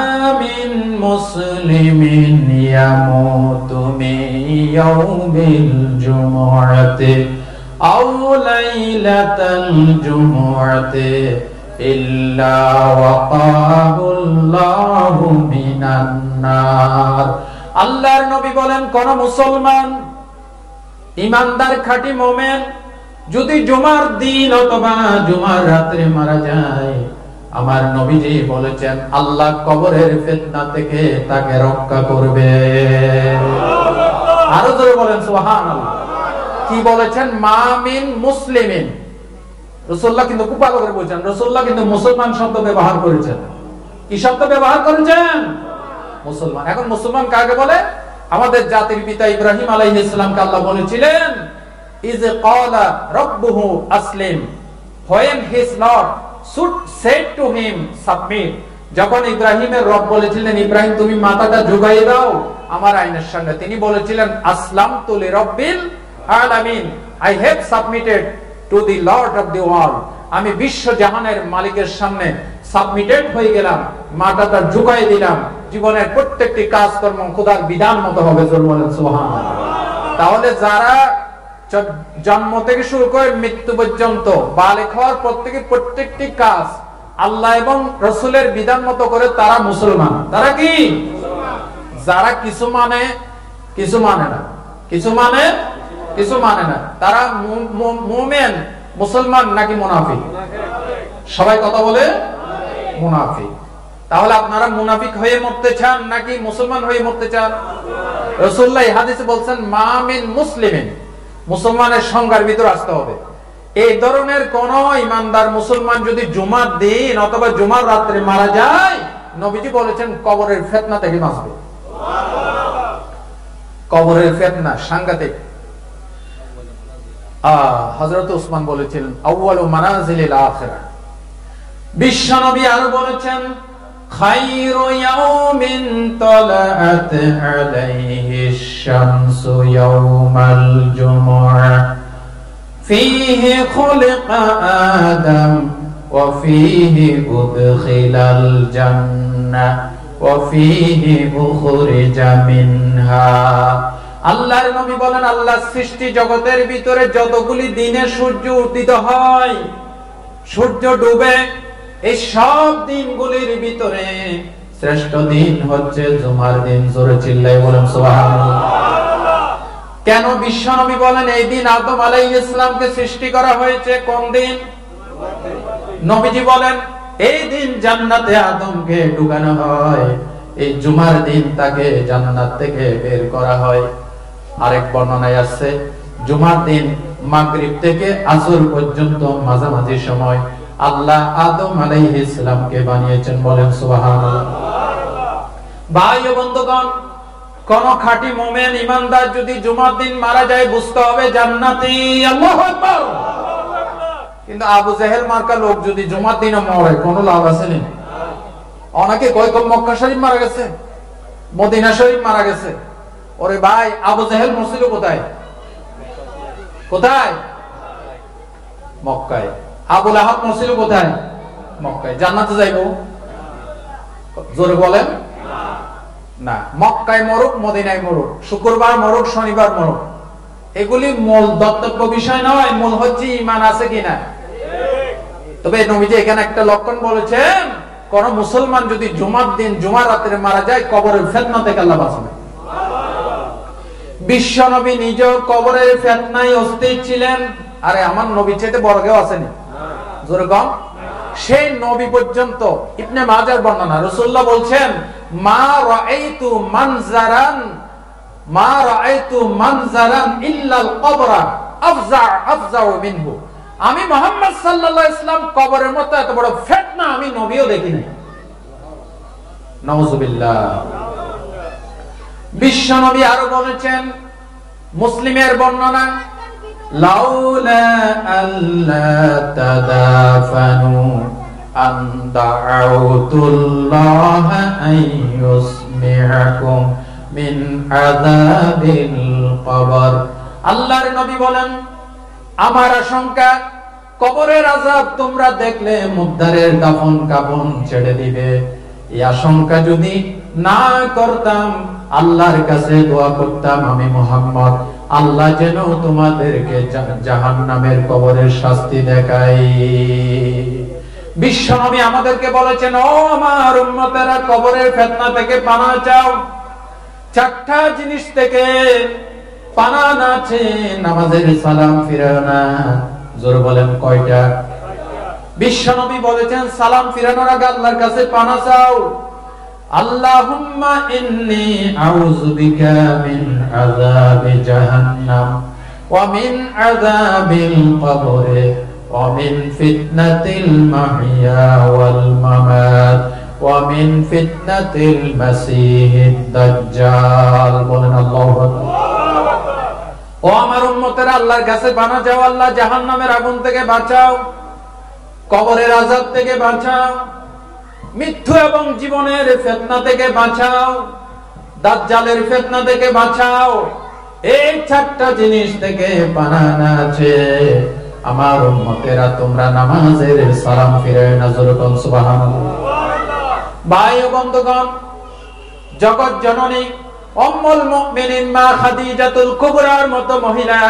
মিন মুসলিমিন ইয়ামুতু মিন ইয়াউমিল জুমআতি আও লাইলাতাল জুমআতি ইল্লা ওয়াকাহুল্লাহু মিনান নার। আল্লাহর নবী বলেন কোন মুসলমান ঈমানদার খাঁটি মুমিন যদি জুমার দিন অথবা জুমার রাতে মারা যায়, আমার নবীজি বলেছেন আল্লাহ কবরের ফিতনা থেকে তাকে রক্ষা করবে। আরো জোরে বলেন সুবহানাল্লাহ। কি বলেছেন? মা মিন মুসলিমিন। রাসূলুল্লাহ কিন্তু খুব ভালো করে বলেছেন, রাসূলুল্লাহ কিন্তু মুসলমান শব্দ ব্যবহার করেছেন। কি শব্দ ব্যবহার করেছেন? মুসলমান। এখন মুসলমান কাকে বলে? আমাদের জাতির পিতা ইব্রাহিম আলাইহিস সালামকে আল্লাহ বলেছিলেন ইজ ক্বালা রাব্বুহু আসলিম, when his Lord said to him submit। যখন ইব্রাহিমের রব বলেছিলেন ইব্রাহিম তুমি মাথাটা ঝুঁকাই দাও আমার আইনের সামনে, তিনি বলেছিলেন আসলামতু লিরাব্বিল আলামিন, I have submitted to the Lord of the world। আমি বিশ্ব জাহানের মালিকের সামনে সাবমিটেড হয়ে গেলাম, মাথাটা ঝুঁকাই দিলাম, জীবনের প্রত্যেকটি কাজকর্ম খোদার বিধান মতো হবে। জোরে বলেন সুবহানাল্লাহ। তাহলে যারা জন্ম থেকে শুরু করে মৃত্যু পর্যন্ত বালেগ হওয়ার প্রত্যেকটি কাজ আল্লাহ এবং রাসূলের বিধান মতো করে তারা মুসলমান। তারা কি? যারা কিছু মানে কিছু মানে না, কিছু মানে কিছু মানে না, তারা মুমিন মুসলমান নাকি মুনাফিক? সবাই কথা বলে মুনাফিক। তাহলে আপনারা মুনাফিক হয়ে মরতে চান নাকি মুসলমান হয়ে মরতে চান? রাসূলুল্লাহ হাদিসে বলছেন মা মিন মুসলিমিন, মুসলমানের সংজ্ঞার ভিতর আসতে হবে। এই ধরনের কোন ইমানদার মুসলমান যদি জুমার দিন অথবা জুমার রাত্রে মারা যায়, নবীজি বলেছেন কবরের ফিতনা থেকে বাঁচবে। কবরের ফিতনা সাংঘাতিক। হযরত উসমান বলেছিলেন আউয়ালু মানাজিলিল আখিরাহ। বিশ্ব নবী আরো বলেছেন খায়রু ইয়াউমিন তালাআত আলাইহি শামসু ইয়াউমাল জুমআহ ফীহি খুলিকা আদম ওয়া ফীহি উদখিলাল জান্নাহ ওয়া ফীহি উখরিজা মিনহা। আল্লাহর নবী বলেন আল্লাহ সৃষ্টি জগতের ভিতরে যতগুলি দিনে সূর্য উদিত হয় সূর্য ডুবে, এই সব দিনগুলির ভিতরে শ্রেষ্ঠ দিন হচ্ছে জুমার দিন। জোরে চিল্লায়ে বলেন সুবহানাল্লাহ। কেন? বিশ্বনবী বলেন এই দিন আদম আলাইহিস সালামকে সৃষ্টি করা হয়েছে। কোন দিন? নবীজি বলেন এই দিন জান্নাতে আদমকে ঢুকানো হয়, এই জুমার দিন তাকে জান্নাত থেকে বের করা হয়। আরেক বর্ণনায় আছে জুমার দিন মাগরিব থেকে আসর পর্যন্ত মাঝামাঝি সময় আল্লাহ আদম আলাইহিস সালামকে বানিয়েছেন। বলেন সুবহানাল্লাহ। ভাই ও বন্ধুগণ, কোন খাঁটি মুমিন ইমানদার যদি জুমার দিন মারা যায় বুঝতে হবে জান্নাতি। আল্লাহু আকবার। কিন্তু আবু জেহেল মার্কা লোক যদি জুমার দিনে মরে কোনো লাভ আছে না? অনেকে কয় মক্কা শরীফ মারা গেছে, মদিনা শরীফ মারা গেছে। ওরে ভাই, আবু জেহেল মরছিল কোথায়? কোথায়? মক্কায়। আবু লাহাব মরছিল কোথায়? মক্কায়। জান্নাতে যাইবো? জোরে বলেন না। মক্কায় মরুক, মদিনায় মরুক, শুক্রবার মরুক, শনিবার মরুক, এগুলি মূল দত্তব্য বিষয় নয়, মূল হচ্ছে ঈমান আছে কিনা। তবে নবীজি এখানে একটা লক্ষণ বলেছেন, কোন মুসলমান যদি জুমার দিন জুমার রাতে মারা যায় কবরের ফিতনা থেকে আল্লাহ বাঁচাবে। বিশ্ব নবী নিজেও কবরের ফিতনায় অস্থির ছিলেন। আরে আমার নবী চাইতে বড় কেউ আসেনি, জোরে কম। সেই নবী পর্যন্ত ইবনে মাজার বর্ণনা, রাসূলুল্লাহ বলছেন, মা রাআইতু মানজারান ইল্লাল কবরা আফজাউ মিনহু। আমি মুহাম্মদ সাল্লাল্লাহু আলাইহি ওয়াসাল্লাম কবরের মতো এত বড় ফিতনা আমি নবীও দেখি নাই। নাউযুবিল্লাহ। বিশ্ব নবী আরো বলেছেন, মুসলিমের বর্ণনা, লাউলা আল্লা তাদাফানু আন দাউতুল্লাহ আইয়ুসমিআকুম মিন আযাবিল কবর। আল্লাহর নবী বলেন, আমার আশঙ্কা কবরের আযাব তোমরা দেখলে মুদ্দারের দাফন কাফন ছেড়ে দিবে। এই আশঙ্কা যদি না করতাম, আল্লাহর কাছে দোয়া করতাম আমি মুহাম্মদ, আল্লাহ যেন তোমাদেরকে জাহান্নামের কবরের শাস্তি দেখায়। বিশ্বনবী আমাদেরকে বলেছেন, ও আমার উম্মতেরা, কবরের ফিতনা থেকে পানাহ চাও। চারটা জিনিস থেকে পানাহ না চেয়ে নামাজের সালাম ফিরাও না। জোর বলেন কয়টা? বিশ্বনবী বলেছেন, সালাম ফিরানোর আগে আল্লাহর কাছে পানাহ চাও। আল্লাহুম্মা ইন্নী আউযু বিকা মিন আযাবি জাহান্নাম ওয়া মিন আযাবিল কবর ওয়া মিন ফিতনাতিল মাহইয়া ওয়াল মামাত ওয়া মিন ফিতনাতিল মাসিহিদ দাজ্জাল। বলেন আল্লাহু আকবার। ও আমার উম্মতেরা, আল্লাহর কাছে পানাহ চাও, আল্লাহ জাহান্নামের আগুন থেকে বাঁচাও, কবরের আযাব থেকে বাঁচাও, মৃত্যু এবং জীবনের ফিতনা থেকে বাঁচাও, দাজ্জালের ফিতনা থেকে বাঁচাও। এই চারটা জিনিস থেকে পানাহ না চেয়ে আমার উম্মতেরা তোমরা নামাজের সালাম ফিরায় না। জোরে বলুন সুবহানাল্লাহ। ভাই ও বন্ধুগণ, জগৎ জননী উম্মুল মুমিনিন মা খাদিজাতুল কুবরার মতো মহিলা,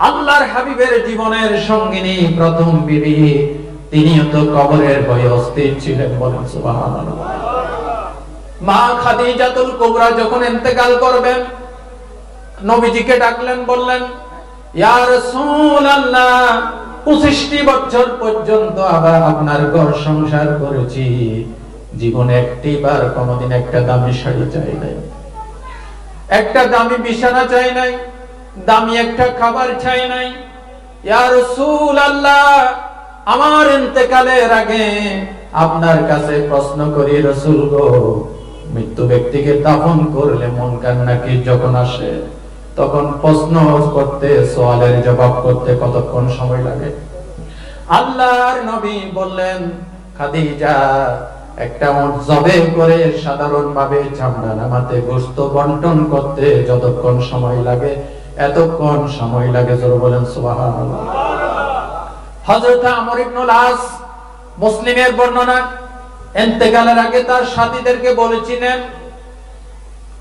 আল্লাহর হাবিবের জীবনের সঙ্গিনী, প্রথম বিবি, তিনিও তো কবরের ভয়ে অস্থির ছিলেন। বলেন সুবহানাল্লাহ। মা খাদিজাতুল কুবরা যখন ইন্তেকাল করবেন, নবীজিকে ডাকলেন, বললেন, ইয়া রাসূলুল্লাহ, 25টি বছর পর্যন্ত আবার আপনার ঘর সংসার করেছি, জীবনে একটিবার কোনদিন একটা দামি শাড়ি চাই নাই, একটা দামি বিছানা চাই নাই, দামি একটা খাবার চাই নাই। ইয়া রাসূলুল্লাহ, আমার ইন্তেকালের আগে আপনার কাছে প্রশ্ন করি, রাসূল গো, মৃত্যু ব্যক্তিকে দাফন করলে মন কান্নাকি যখন আসে, তখন প্রশ্ন করতে, সওয়ালের জবাব করতে কতক্ষণ সময় লাগে? আল্লাহর নবী বললেন, খাদিজা, একটা উট জবে করে সাধারণভাবে চামড়া নামাতে, গোশত বন্টন করতে যতক্ষণ সময় লাগে এতক্ষণ সময় লাগে। জোরে বলেন সুবহানাল্লাহ। হযরত আমর ইবনুল আস, মুসলিমের বর্ণনা, ইন্তেকালের আগে তার সাথীদেরকে বলেছিলেন,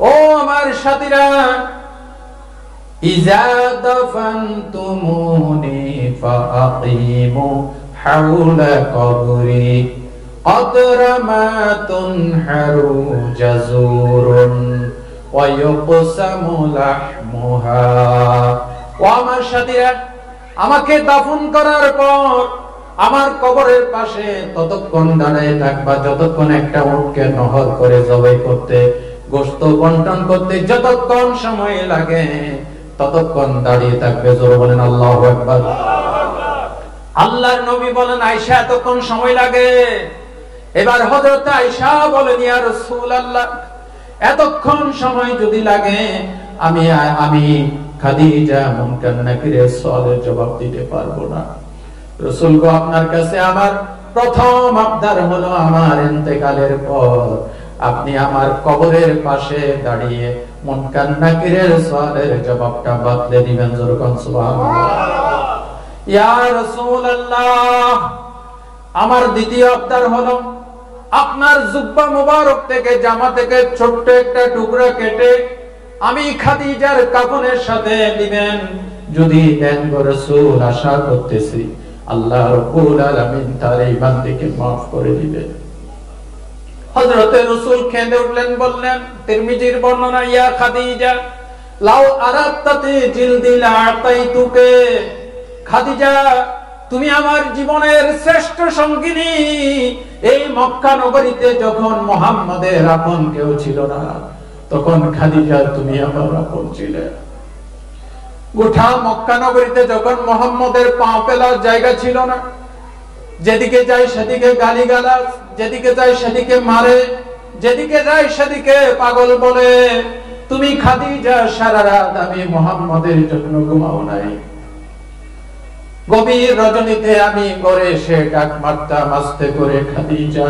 ও আমার সাথীরা, ইযা দাফানতুমুনি ফাআকিমু হাওলা কবরি আদরামাতুন হারু জাযুরুন ওয়া ইউকসামু লাহমুহা। ও আমার সাথীরা, আমাকে দাফন করার পর আমার কবরের পাশে ততক্ষণ দাঁড়িয়ে থাকবা যতক্ষণ একটা উটকে নহর করে জবাই করতে, গোশত বন্টন করতে যতক্ষণ সময় লাগে ততক্ষণ দাঁড়িয়ে থাকবে। জোরে বলেন আল্লাহু আকবার। আল্লাহর নবী বলেন, আয়েশা, এতক্ষণ সময় লাগে? এবার হযরত আয়েশা বলেন, ইয়া রাসূলুল্লাহ, এতক্ষণ সময় যদি লাগে আমি খাদিজা মুনকার নাকিরের সওয়ালের জবাব দিতে পারবো না। রাসূল গো, আপনার কাছে আমার প্রথম আবদার হলো, আমার ইন্তেকালের পর আপনি আমার কবরের পাশে দাঁড়িয়ে মুনকার নাকিরের সওয়ালের জবাবটা বদলে দিবেন। জোরে বলুন সুবহানাল্লাহ। ইয়া রাসূলুল্লাহ, আমার দ্বিতীয় আবদার হলো, আপনার জুব্বা মুবারক থেকে, জামা থেকে ছোট্ট একটা টুকরা কেটে আমি খাদিজার কাফনের সাথে দিবেন, যদি দেন গো রাসূল আশা করতেছি আল্লাহ রাব্বুল আলামিন তার এই বান্দিকে maaf করে দিবেন। হযরতে রাসূল কেঁদে উঠলেন, বললেন তিরমিজির বর্ণনা, ইয়া খাদিজা লাউ আরাতাতি জিলদি লাআতাইতুকে, খাদিজা তুমি আমার জীবনের শ্রেষ্ঠ সঙ্গিনী। এই মক্কা নগরীতে যখন মুহাম্মাদের আপন কেউ ছিল না, তখন খাদিজা তুমি আমার আপন ছিলে। গোটা মক্কা নগরীতে যখন মুহাম্মাদের পা ফেলার জায়গা ছিল না, যেদিকে যায় সেদিকে গালিগালাজ, যেদিকে যায় সেদিকে মারে, যেদিকে যায় সেদিকে পাগল বলে, তুমি খাদিজা সারা রাত আমি মুহাম্মাদের জন্য ঘুমাও নাই। গভীর রজনীতে আমি ঘরে এসে ডাক মারতাম আস্তে করে, খাদিজা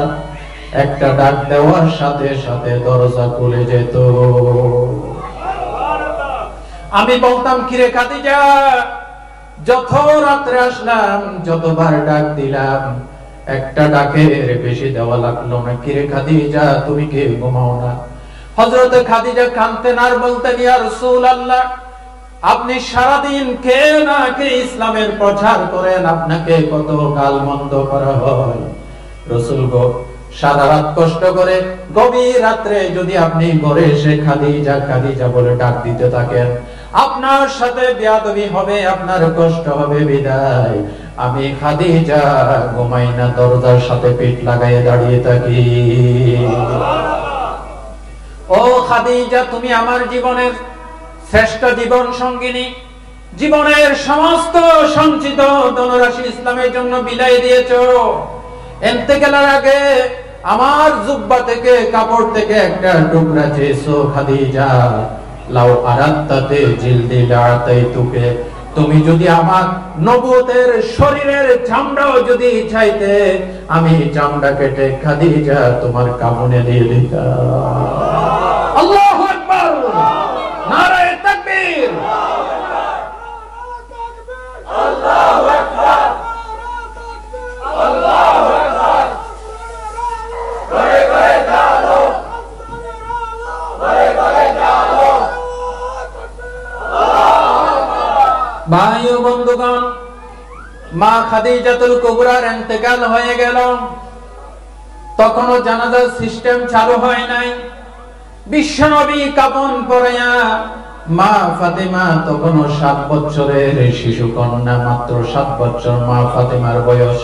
একটা ডাক দেওয়ার সাথে সাথে দরজা খুলে যেত। আমি বলতাম, কিরে খাদিজা, যত রাত্রে আসলাম যতবার ডাক দিলাম একটা ডাকের বেশি দেওয়া লাগলো না, কিরে খাদিজা তুমি কি ঘুমাও না? হযরতে খাদিজা কাঁদতেন আর বলতেন, ইয়া রাসূলুল্লাহ আপনি সারাদিন কে না কে ইসলামের প্রচার করেন, আপনাকে কত গালমন্দ করা হয়। রাসূল গো, সারা রাত কষ্ট করে গভীর রাত্রে যদি আপনি ঘরে এসে খাদিজা খাদিজা বলে ডাক দিতে থাকেন, আপনার সাথে বেয়াদবি হবে, আপনার কষ্ট হবে, বিদায় আমি খাদিজা ঘুমাই না, দরজার সাথে পিঠ লাগাইয়ে দাঁড়িয়ে থাকি। ও খাদিজা, তুমি আমার জীবনের শ্রেষ্ঠ জীবন সঙ্গিনী, জীবনের সমস্ত সঞ্চিত ধনরাশি ইসলামের জন্য বিলাই দিয়েছো। ইন্তেকালের আগে আমার জুব্বা থেকে, কাপড় থেকে একটা টুকরা চেয়েছো খাদিজা, লাউ আরাত্তাতে জিলদি লাআতাইতুকে, তুমি যদি আমার নবুয়তের শরীরের চামড়াও যদি চাইতে, আমি চামড়া কেটে খাদিজা তোমার কাফনে দিয়ে দিতাম। আল্লাহু আকবার, নারায়ে তাকবীর, আল্লাহু আকবার, আল্লাহু আকবার। করে করে জানো, করে করে জানো। ভাই ও বন্ধুগণ, মা খাদিজাতুল কুবরার ইন্তেকাল হয়ে গেল, তখনও জানাজার সিস্টেম চালু হয় নাই। বিশ্বনবী কাফন পরাইয়া, মা ফাতেমা তখনও 7 বছরের শিশু কন্যা, মাত্র 7 বছর মা ফাতেমার বয়স।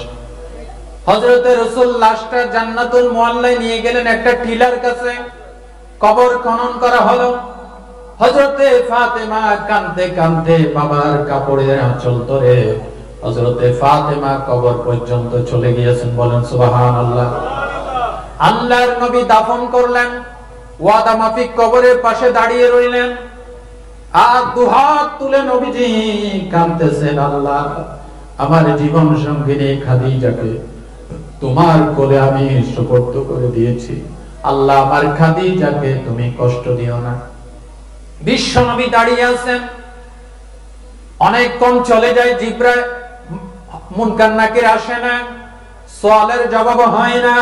হযরতে রাসূল লাশটা জান্নাতুল মুআল্লায় নিয়ে গেলেন একটা টিলার কাছে, কবর খনন করা হলো। হযরতে ফাতেমা কাঁদতে কাঁদতে বাবার কাপড়ের আঁচল ধরে হযরতে ফাতেমা কবর পর্যন্ত চলে গিয়েছেন, বলেন সুবহানাল্লাহ। আল্লাহর নবী দাফন করলেন, ওয়াদা মাফিক কবরের পাশে দাঁড়িয়ে রইলেন, আর দুহাত তুলে নবীজি কাঁদতেছেন, আল্লাহ আমার জীবন সঙ্গিনী খাদিজাকে তোমার কোলে আমি সুপর্দ করে দিয়েছি, আল্লাহ আমার খাদিজাকে তুমি কষ্ট দিও না। বিশ্ব নবী দাঁড়িয়ে আছেন, অনেকক্ষণ চলে যায়, জিবরাইল মুনকার নাকির আসে না, সওয়ালের জবাব হয় না।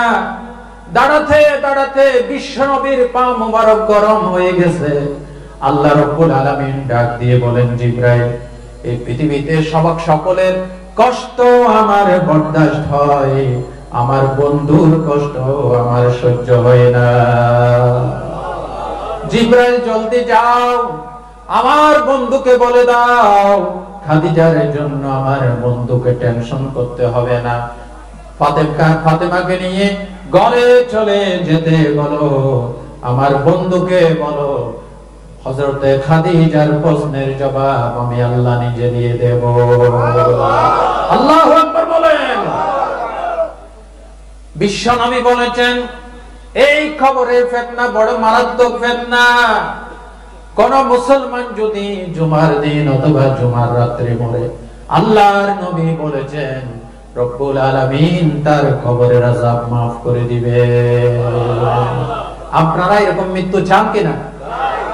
দাঁড়াতে দাঁড়াতে বিশ্ব নবীর পা মুবারক গরম হয়ে গেছে। আল্লাহ রাব্বুল আলামিন ডাক দিয়ে বলেন, জিবরাইল এই পৃথিবীতে সকলের কষ্ট আমার বরদাস্ত হয়, আমার বন্ধুর কষ্ট আমার সহ্য হয় না। জিবরাইল জলদি যাও, আমার বন্ধুকে বলে দাও খাদিজার জন্য আমার বন্ধুকে টেনশন করতে হবে না। ফাতেমাকে নিয়ে ঘরে চলে যেতে বলো, আমার বন্ধুকে বলো হযরতে খাদিজার প্রশ্নের জবাব আমি আল্লাহ নিজে দিয়ে দেব। আল্লাহু আকবার বলেন। বিশ্বনবী বলেছেন, এই খবরের ফিতনা বড় মারাত্মক ফিতনা। কোন মুসলমান যদি জুমার দিন অথবা জুমার রাত্রে মরে, আল্লাহর নবী বলেছেন রব্বুল আলামিন তার কবরের আযাব maaf করে দিবে। আপনারা এরকম মৃত্যু চান কিনা?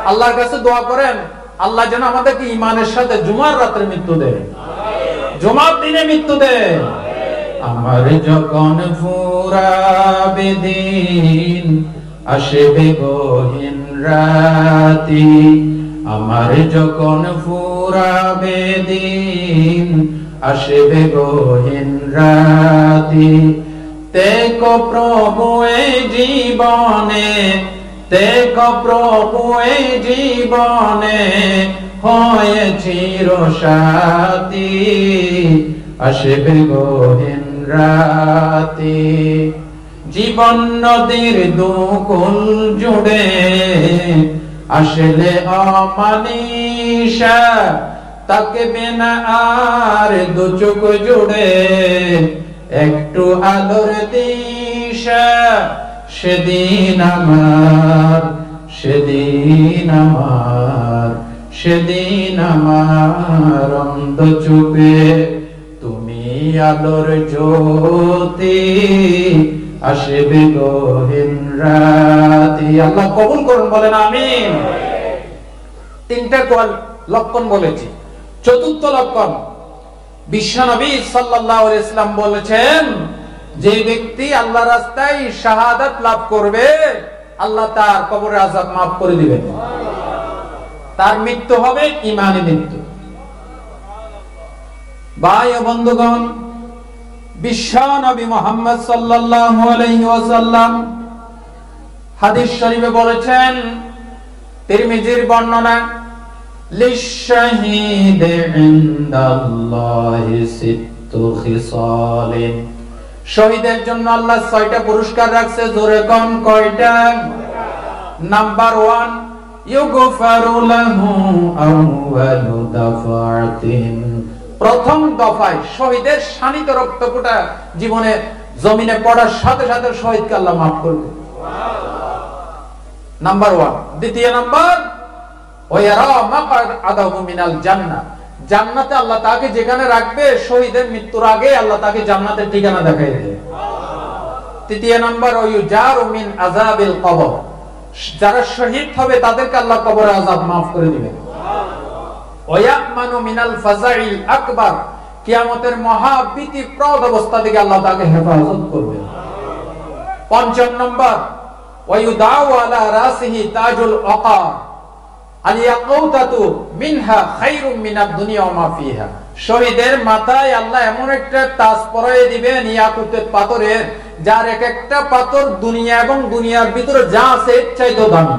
আল্লাহর কাছে দোয়া করেন, আল্লাহ যেন আমাদেরকে ঈমানের সাথে জুমার রাতে মৃত্যু দেয়, জুমার দিনে মৃত্যু দেয়। আমার যখন ফুরাবে দিন আসবে গহীন রাতি, আমার যখন ফুরাবে দিন আসবে গহীন রাতি দেখো প্রভু এই জীবনে দেখো প্রভু এই জীবনে হয় চিরসাথী আসবে গহীন রাতি জীবন নদীর দুকুল জুড়ে আসলে অমানিসা তাকে বিনা আর দু চোখ জুড়ে একটু আলোর দিশা সেদিন আমার সেদিন আমার সেদিন আমার অন্ধ চোখে তুমি আলোর জ্যোতি আসবে গহীন রাতি। আল্লাহ কবুল করুন, বলেন আমিন। তিনটা লক্ষণ বলেছি। চতুর্থ লক্ষণ বিশ্বনবী সাল্লাল্লাহু আলাইহি ওয়াসাল্লাম বলেছেন, যে ব্যক্তি আল্লাহ রাস্তায় শাহাদাত লাভ করবে আল্লাহ তার কবরের আযাব মাফ করে দিবেন। তার মৃত্যু হবে ঈমানী মৃত্যু। ভাই ও বন্ধুগণ, বিশ্বনবী মুহাম্মদ সাল্লাল্লাহু আলাইহি ওয়াসাল্লাম হাদিস শরীফে বলেছেন, তিরমিজির বর্ণনা, লিশ-শাহীদ ইনদাল্লাহি সিত্তু খিসালিন, শহীদের জন্য আল্লাহ 6টা পুরস্কার রাখছে। জোরে কোন কয়টা? নাম্বার 1, ইউগফারু লাহু আউয়ালু দাফাতিন, প্রথম দফায় শহীদের শানিত রক্তফোঁটা জীবনে জমিনে পড়ার সাথে সাথে শহীদকে আল্লাহ মাফ করবে। নাম্বার 1। দ্বিতীয় নাম্বার, ওয়ারা মাকআদাহু মিনাল জান্নাহ, জান্নাতে আল্লাহ তাকে যেখানে রাখবে শহীদের মৃত্যুর আগে আল্লাহ তাকে জান্নাতের ঠিকানা দেখাই দেবে। তৃতীয় নাম্বার, ওয়ায়ুজারু মিন আযাবিল কবর, যারা শহীদ হবে তাদেরকে আল্লাহ কবরের আযাব মাফ করে দিবেন। ওয়ায়ামানু মিনাল ফাযাইল আকবার, কিয়ামতের মহাভীতিপ্রদ অবস্থা থেকে আল্লাহ তাকে হেফাজত করবেন। পঞ্চম নম্বর, ওয়ায়ুদাউ আলা রাসিহি তাজুল ওয়াকার আল ইয়াকুতাতু মিনহা খায়রুম মিনাদ দুনিয়া ওয়া মা ফিহা, শহীদের মাথায় আল্লাহ এমন একটা তাজ পরায়ে দিবেন ইয়াকুতের পাথরের, যার এক একটা পাথর দুনিয়া এবং দুনিয়ার ভিতরে যা আছে এর চাইতে দামি।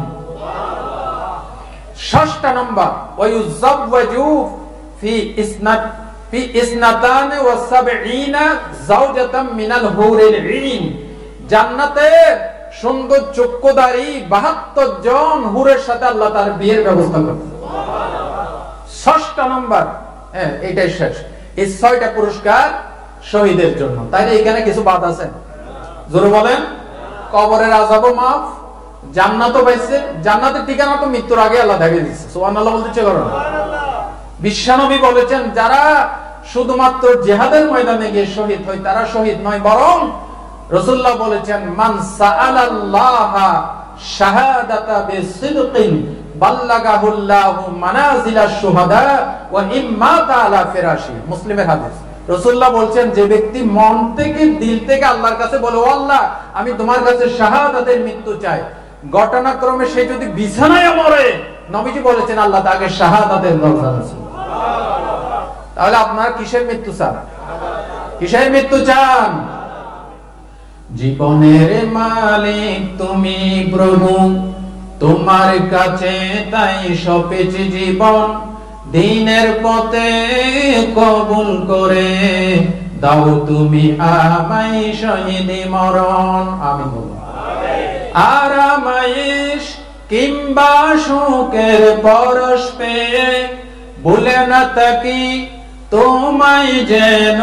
ষষ্ঠ নম্বর, ওয়ায়ুযাওয়াজু ফি ইসনাতান ওয়া সাবঈনা যাওজাতাম মিনাল হুরিল ঈন, জান্নাতে সুন্দর চক্ষুধারী 72 জন হুরের সাথে আল্লাহ তার বিয়ের ব্যবস্থা করবেন। ষষ্ঠ নম্বর, এটাই শেষ। এই 6টা পুরস্কার শহীদের জন্য। তাই এখানে কিছু বাদ আছে? জোরে বলেন। কবরের আযাবও মাফ, জান্নাতও পাইছে, জান্নাতের ঠিকানা তো মৃত্যুর আগে আল্লাহ দেখিয়ে দিচ্ছে। সুবহানাল্লাহ বলতে ইচ্ছে করে না? বিশ্বনবী বলেছেন, যারা শুধুমাত্র জিহাদের ময়দানে গিয়ে শহীদ হয় তারা শহীদ নয়, বরং রাসূলুল্লাহ বলেছেন, মান সাআলাল্লাহা শাহাদাতা বিসিদকিন বাল্লাগাহুল্লাহু মানাজিলাশ শুহাদা ওয়া ইম্মাতা আলা ফিরাশি। মুসলিমের হাদিস। রাসূলুল্লাহ বলছেন, যে ব্যক্তি মন থেকে দিল থেকে আল্লাহর কাছে বলে, ও আল্লাহ আমি তোমার কাছে শাহাদাতের মৃত্যু চাই, ঘটনাক্রমে সে যদি বিছানায় মরে, নবীজি বলেছেন আল্লাহ তাকে শাহাদাতের দরজা দিয়েছে। তাহলে আপনারা কিসের মৃত্যু চান? কিসের মৃত্যু চান? জীবনের মালিক তুমি প্রভু, তোমার কাছে তাই সপেছি জীবন, দিনের পথে কবুল করে দাও তুমি আমায় শহীদি মরণ। আমিন বলুন। আরামাইশ কিংবা সুখের পরশ পেয়ে ভুলে না থাকি তোমায় যেন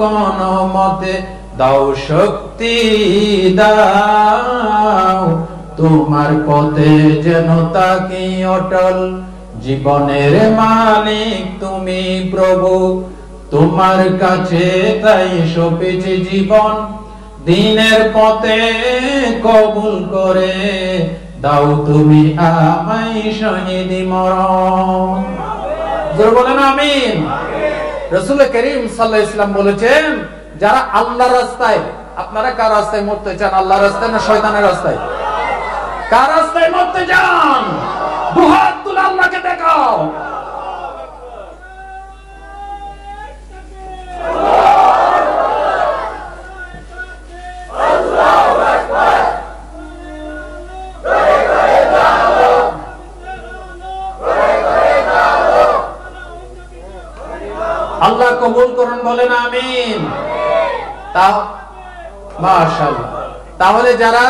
কোন মতে দাও শক্তি দাও, তোমার পথে যেন থাকি অটল, জীবনের মালিক তুমি প্রভু, তোমার কাছে তাই সপেছি জীবন, দিনের পথে কবুল করে দাও তুমি আমায় শহীদি মরণ। জোরে বলেন আমিন। রাসূল করিম সাল্লাল্লাহু আলাইহি ওয়াসাল্লাম বলেছেন, যারা আল্লাহর রাস্তায়, আপনারা কার রাস্তায় মরতে চান? আল্লাহর রাস্তায় না শয়তানের রাস্তায়? কার রাস্তায় মরতে চান? দুহাত তুলে আল্লাহকে দেখাও। আল্লাহ কবুল করুন, বলেন আমিন। মাশাআল্লাহ। তাহলে যারা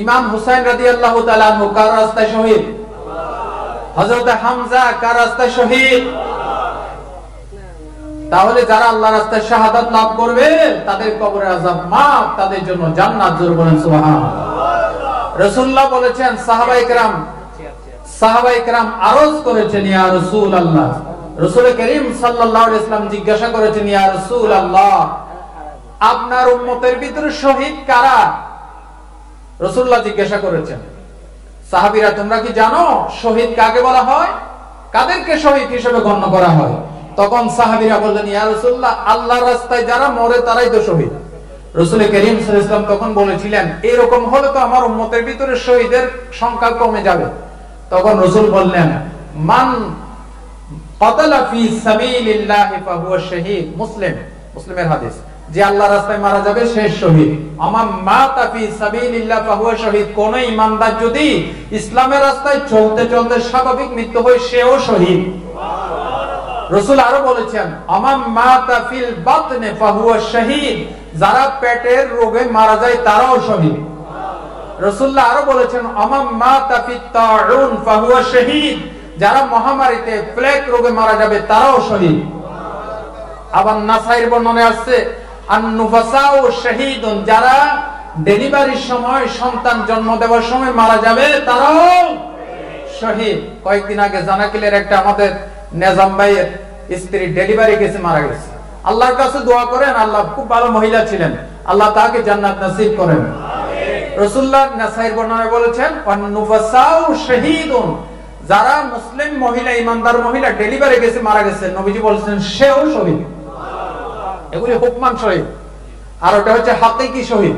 ইমাম হুসাইন রাদিয়াল্লাহু তাআলা আনহু কার রাস্তায় শহীদ, হযরত হামজা কার রাস্তায় শহীদ, তাহলে যারা আল্লাহর রাস্তায় শাহাদাত লাভ করবে তাদের কবরের আযাব মাফ, তাদের জন্য জান্নাত। জোরে বলেন সুবহানাল্লাহ। রাসূলুল্লাহ বলেছেন সাহাবায়ে কেরাম আরজ করেছেন, ইয়া রাসূলুল্লাহ, রাসূল করিম সাল্লাল্লাহু আলাইহি ওয়াসাল্লাম জিজ্ঞাসা করেছেন, ইয়া রাসূলুল্লাহ, আপনার উম্মতের ভিতরে শহীদ কারা? রাসূলুল্লাহ জিজ্ঞাসা করেছেন, সাহাবীরা তোমরা কি জানো শহীদ কাকে বলা হয়, কাদেরকে শহীদ হিসেবে গণ্য করা হয়? তখন সাহাবীরা বললেন, ইয়া রাসূলুল্লাহ, আল্লাহর রাস্তায় যারা মরে তারাই তো শহীদ। রাসূল করিম সাল্লাল্লাহু আলাইহি ওয়াসাল্লাম তখন বলেছিলেন, এরকম হলে তো আমার উম্মতের ভিতরে শহীদের সংখ্যা কমে যাবে। তখন রাসূল বললেন, মান কাতালা ফি সাবিলিল্লাহি ফাহুয়া শাহীদ। মুসলিমের হাদিস, যে আল্লাহর রাস্তায় মারা যাবে সে শহীদ। আমান মাতা ফি সাবিলিল্লাহ ফাহুয়া শহীদ। কোন ঈমানদার যদি ইসলামের রাস্তায় চলতে চলতে স্বাভাবিক মৃত্যু হয় সেও শহীদ। রাসূল আরো বলেছেন, আমান মাতা ফিল বাতনে ফাহুয়া শহীদ। যারা পেটের রোগে মারা যায় তারাও শহীদ। রাসূলুল্লাহ আরো বলেছেন, আমান মাতা ফিত তাউন ফাহুয়া শহীদ। যারা মহামারীতে প্লেগ রোগে মারা যাবে তারাও শহীদ। আবার নাসাইর বর্ণনায় আছে, আন-নুফাসাউ শাহীদুন। যারা ডেলিভারির সময়, সন্তান জন্ম দেওয়ার সময় মারা যাবে তারাও শহীদ। কয়েকদিন আগে জানাকিলের একটা আমাদের নেজাম ভাইয়ের স্ত্রী ডেলিভারি কেসে মারা গেছে। আল্লাহর কাছে দোয়া করেন, আল্লাহ খুব ভালো মহিলা ছিলেন, আল্লাহ তাকে জান্নাত নসিব করেন। রাসূলুল্লাহ নাসাইর বর্ণনায় বলেছেন, আন-নুফাসাউ শাহীদুন। যারা মুসলিম মহিলা, ইমানদার মহিলা ডেলিভারি কেসে মারা গেছে, নবীজি বলেছেন সেও শহীদ। এগুলি হুকমান শহীদ, আর ওটা হচ্ছে হাকিকি শহীদ।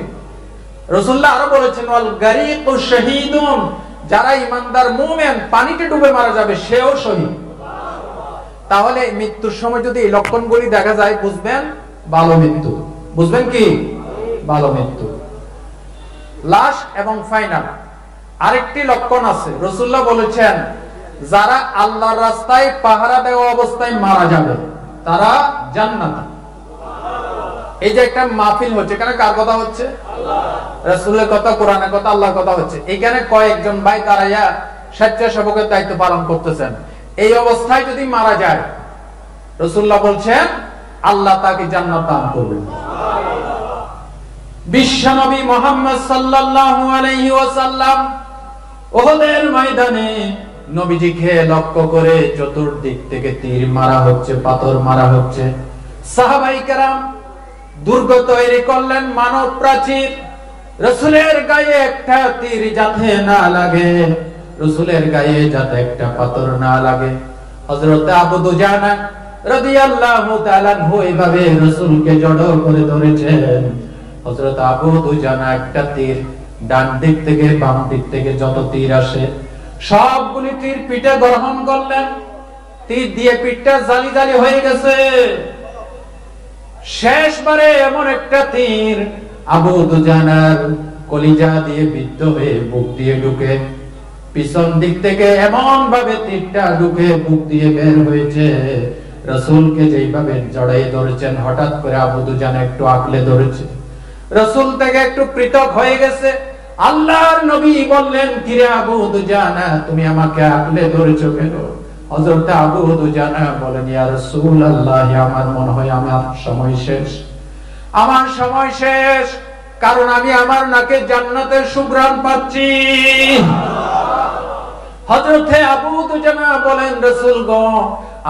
রাসূলুল্লাহ আরো বলেছেন, ওয়াল গারিকু শাহীদুন। যারা ইমানদার মুমিন পানিতে ডুবে মারা যাবে সেও শহীদ। তাহলে মৃত্যুর সময় যদি এই লক্ষণগুলি দেখা যায়, বুঝবেন ভালো মৃত্যু। বুঝবেন কি? ভালো মৃত্যু। লাস্ট এবং ফাইনাল আরেকটি লক্ষণ আছে। রাসূলুল্লাহ বলেছেন, যারা আল্লাহর রাস্তায় পাহারা দেওয়া অবস্থায় মারা যাবে তারা জান্নাতি। এই যে একটা মাহফিল হচ্ছে, এখানে কার কথা হচ্ছে? রাসূলের কথা, কোরআনের কথা, আল্লাহর কথা হচ্ছে। এখানে কয়েকজন ভাই দাঁড়াইয়া স্বেচ্ছাসেবকের দায়িত্ব পালন করতেছেন। এই অবস্থায় যদি মারা যায়, রাসূলুল্লাহ বলছেন আল্লাহ তাকে জান্নাত দান করবেন। বিশ্বনবী মুহাম্মদ সাল্লাল্লাহু আলাইহি ওয়াসাল্লাম উহুদের ময়দানে নবীজিকে লক্ষ্য করে চতুর্দিক থেকে তীর মারা হচ্ছে, পাথর মারা হচ্ছে। সাহাবায়ে কেরাম দুর্গ তৈরি করলেন, মানব প্রাচীর। রাসূলের গায়ে একটা তীর যাতে না লাগে, রাসূলের গায়ে যাতে একটা পাথর না লাগে। হযরত আবু দুজানা রাদিয়াল্লাহু তাআলা এইভাবে রাসূলকে জড়ো করে ধরেছেন। হযরত আবু দুজানা একটা তীর ডান দিক থেকে বাম দিক থেকে যত তীর আসে সবগুলি তীর পিঠে গ্রহণ করলেন। তীর দিয়ে পিঠটা জালি জালি হয়ে গেছে। শেষবারে এমন একটা তীর আবু দুজানার কলিজা দিয়ে বিদ্ধ হয়ে বুক দিয়ে ঢুকে, পিছন দিক থেকে এমন ভাবে তীরটা ঢুকে বুক দিয়ে বের হয়েছে। রাসূলকে যেইভাবে জড়াইয়ে ধরেছেন, হঠাৎ করে আবু দুজানা একটু আঁকলে ধরেছে, রাসূল থেকে একটু পৃথক হয়ে গেছে। আল্লাহর নবী বললেন, কিরে আবু দুজানা, তুমি আমাকে আঁকলে ধরেছো কেন? হযরত আবু দুজানা বলেন, ইয়া রাসূলুল্লাহ, আমার মনে হয় আমার সময় শেষ, আমার সময় শেষ, কারণ আমি আমার নাকে জান্নাতের সুঘ্রাণ পাচ্ছি। হযরত আবু দুজানা বলেন, রাসূল গো,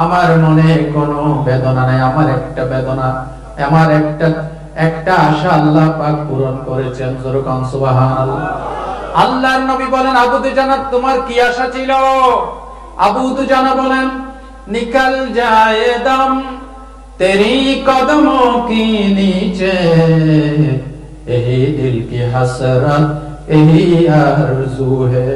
আমার মনে কোনো বেদনা নাই, আমার একটা বেদনা, আমার একটা আশা আল্লাহ পাক পূরণ করেছেন। যখন সুবহানাল্লাহ। আল্লাহর নবী বলেন, আবু দুজানা, তোমার কি আশা ছিল? আবু দুজানা বলেন, নিকল যায় দম তেরি কদমোं की नीचे, यही दिल की हसरत यही आरज़ू है,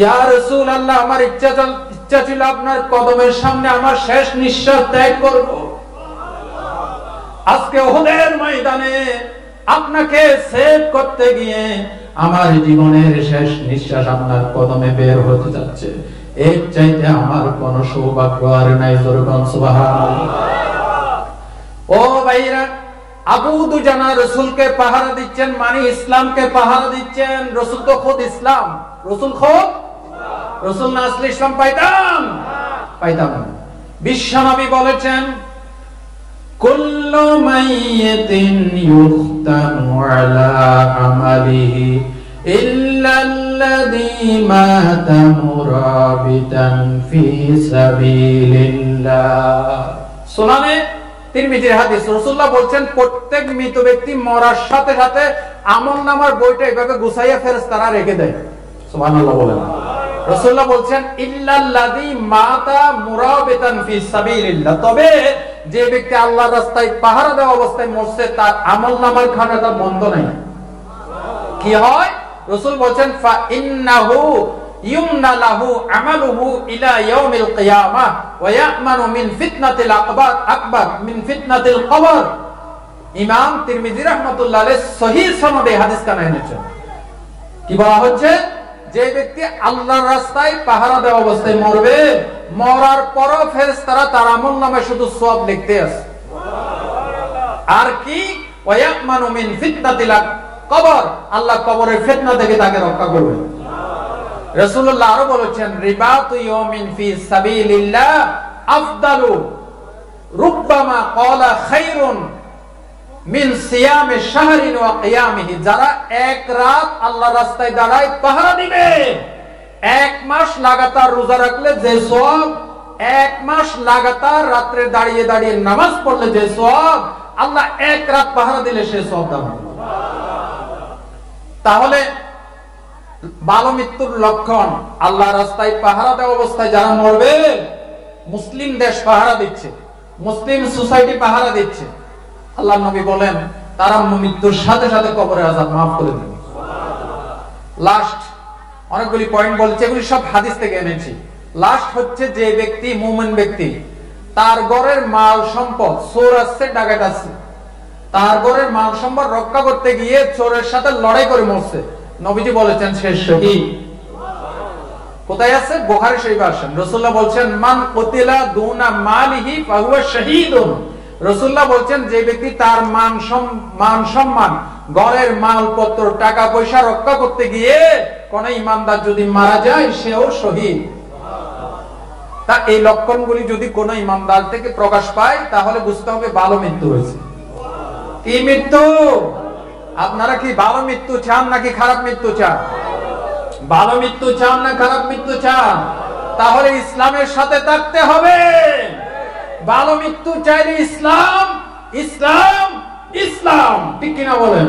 ইয়া রাসূলুল্লাহ, আমার ইচ্ছা ছিল আপনার কদমের সামনে আমার শেষ নিঃশ্বাস ত্যাগ করব। আজকে উহুদের ময়দানে আপনাকে সেভ করতে গিয়ে আমার জীবনের শেষ নিঃশ্বাস আপনার কদমে বের হতে যাচ্ছে। এর চাইতে আমার কোন সৌভাগ্য আর নাই। সুবহানাল্লাহ। ও ভাইরা, আবু দুজানা রাসূলকে পাহারা দিচ্ছেন, মানে ইসলামকে পাহারা দিচ্ছেন। রাসূল তো খুদ ইসলাম, রাসূল না আসলে ইসলাম পাইতাম না। বিশ্বনবী বলেছেন, কুল্লু মাইয়িতিন ইউখতানু আলা আমালিহি ইল্লাল্লাযী মাতা মুরাবিতান ফি সাবিলিল্লাহ। সুনানে তিরমিজির হাদিস, রাসূলুল্লাহ বলছেন, প্রত্যেক মৃত ব্যক্তি মরার সাথে সাথে আমলনামার বইটা এভাবে গুছাইয়া ফেরেশতারা রেখে দেয়। সুবহানাল্লাহ বলেন। রাসূলুল্লাহ বলছেন, ইল্লাল্লাযী মাতা মুরাবিতান ফি সাবিলিল্লাহ, তবে যে ব্যক্তি আল্লাহর রাস্তায় পাহারা দেওয়া অবস্থায় মরছে তার আমলনামার খাতাটা বন্ধ নাই। কি হয়? রাসূল বলছেন, ফা ইন্নাহু ইউমনা লাহু আমালুহু ইলা ইয়াউমিল কিয়ামাহ ওয়া ইয়ামানু মিন ফিতনাতিল আকবার মিন ফিতনাতিল কবর। ইমাম তিরমিজি রাহমাতুল্লাহ আলাইহি সহিহ সনদে হাদিস কানা এনেছেন। কি বলা হচ্ছে? যে ব্যক্তি আল্লাহর রাস্তায় পাহারা দেওয়া অবস্থায় মরবে, মরার পরও ফেরেশতারা তার আমলনামায় শুধু সওয়াব লিখতে আছে। আর কি? ওয়া ইয়ামানু মিন ফিতনাতিল কবর, আল্লাহ কবরের ফিতনা থেকে তাকে রক্ষা করবে। রাসূলুল্লাহ আরো বলেছেন, রিবাতু ইয়াউমিন ফি সাবিলিল্লাহ আফদালু রুব্বামা ক্বালা খায়রুন মিন সিয়ামি শাহরিন ওয়া কিয়ামিহি। যারা এক রাত আল্লাহর রাস্তায় দাঁড়ায় পাহারা দিবে, এক মাস লাগাতার রোজা রাখলে যে সওয়াব, এক মাস লাগাতার রাতে দাঁড়িয়ে দাঁড়িয়ে নামাজ পড়লে যে সওয়াব, আল্লাহ এক রাত পাহারা দিলে সে সওয়াব দান করবে। তাহলে বালো মৃত্যুর লক্ষণ, আল্লাহ রাস্তায় পাহারা দেওয়া অবস্থায় যারা মরবে, মুসলিম দেশ পাহারা দিচ্ছে, মুসলিম সোসাইটি পাহারা দিচ্ছে, আল্লাহর নবী বলেন তারা মৃত্যুর সাথে সাথে কবরের আযাব মাফ করে দেবে। লাস্ট অনেকগুলি পয়েন্ট বলছে, এগুলি সব হাদিস থেকে এনেছি। লাস্ট হচ্ছে যে ব্যক্তি, মুমিন ব্যক্তি, তার ঘরের মাল সম্পদ, চোর আসছে, ডাকাত আসছে, তার ঘরের মাল সম্পদ রক্ষা করতে গিয়ে চোরের সাথে লড়াই করে মরছে, নবীজি বলেছেন সে শহীদ। কোথায় আছে? বুখারী শরীফে আসেন। রাসূলুল্লাহ বলছেন, মান কুতিলা দুনা মালিহি ফাহুয়া শাহীদুন। রাসূলুল্লাহ বলছেন, যে ব্যক্তি তার মান সম্মান, ঘরের মালপত্র, টাকা পয়সা রক্ষা করতে গিয়ে কোন ঈমানদার যদি মারা যায়, সেও শহীদ। তা এই লক্ষণগুলি যদি কোন ঈমানদার থেকে প্রকাশ পায়, তাহলে বুঝতে হবে ভালো মৃত্যু হয়েছে। কি মৃত্যু? আপনারা কি ভালো মৃত্যু চান নাকি খারাপ মৃত্যু চান? ভালো মৃত্যু চান না খারাপ মৃত্যু চান? তাহলে ইসলামের সাথে থাকতে হবে। ভালো মৃত্যু চাইলে ইসলাম, ইসলাম, ইসলাম, ঠিক কিনা বলেন?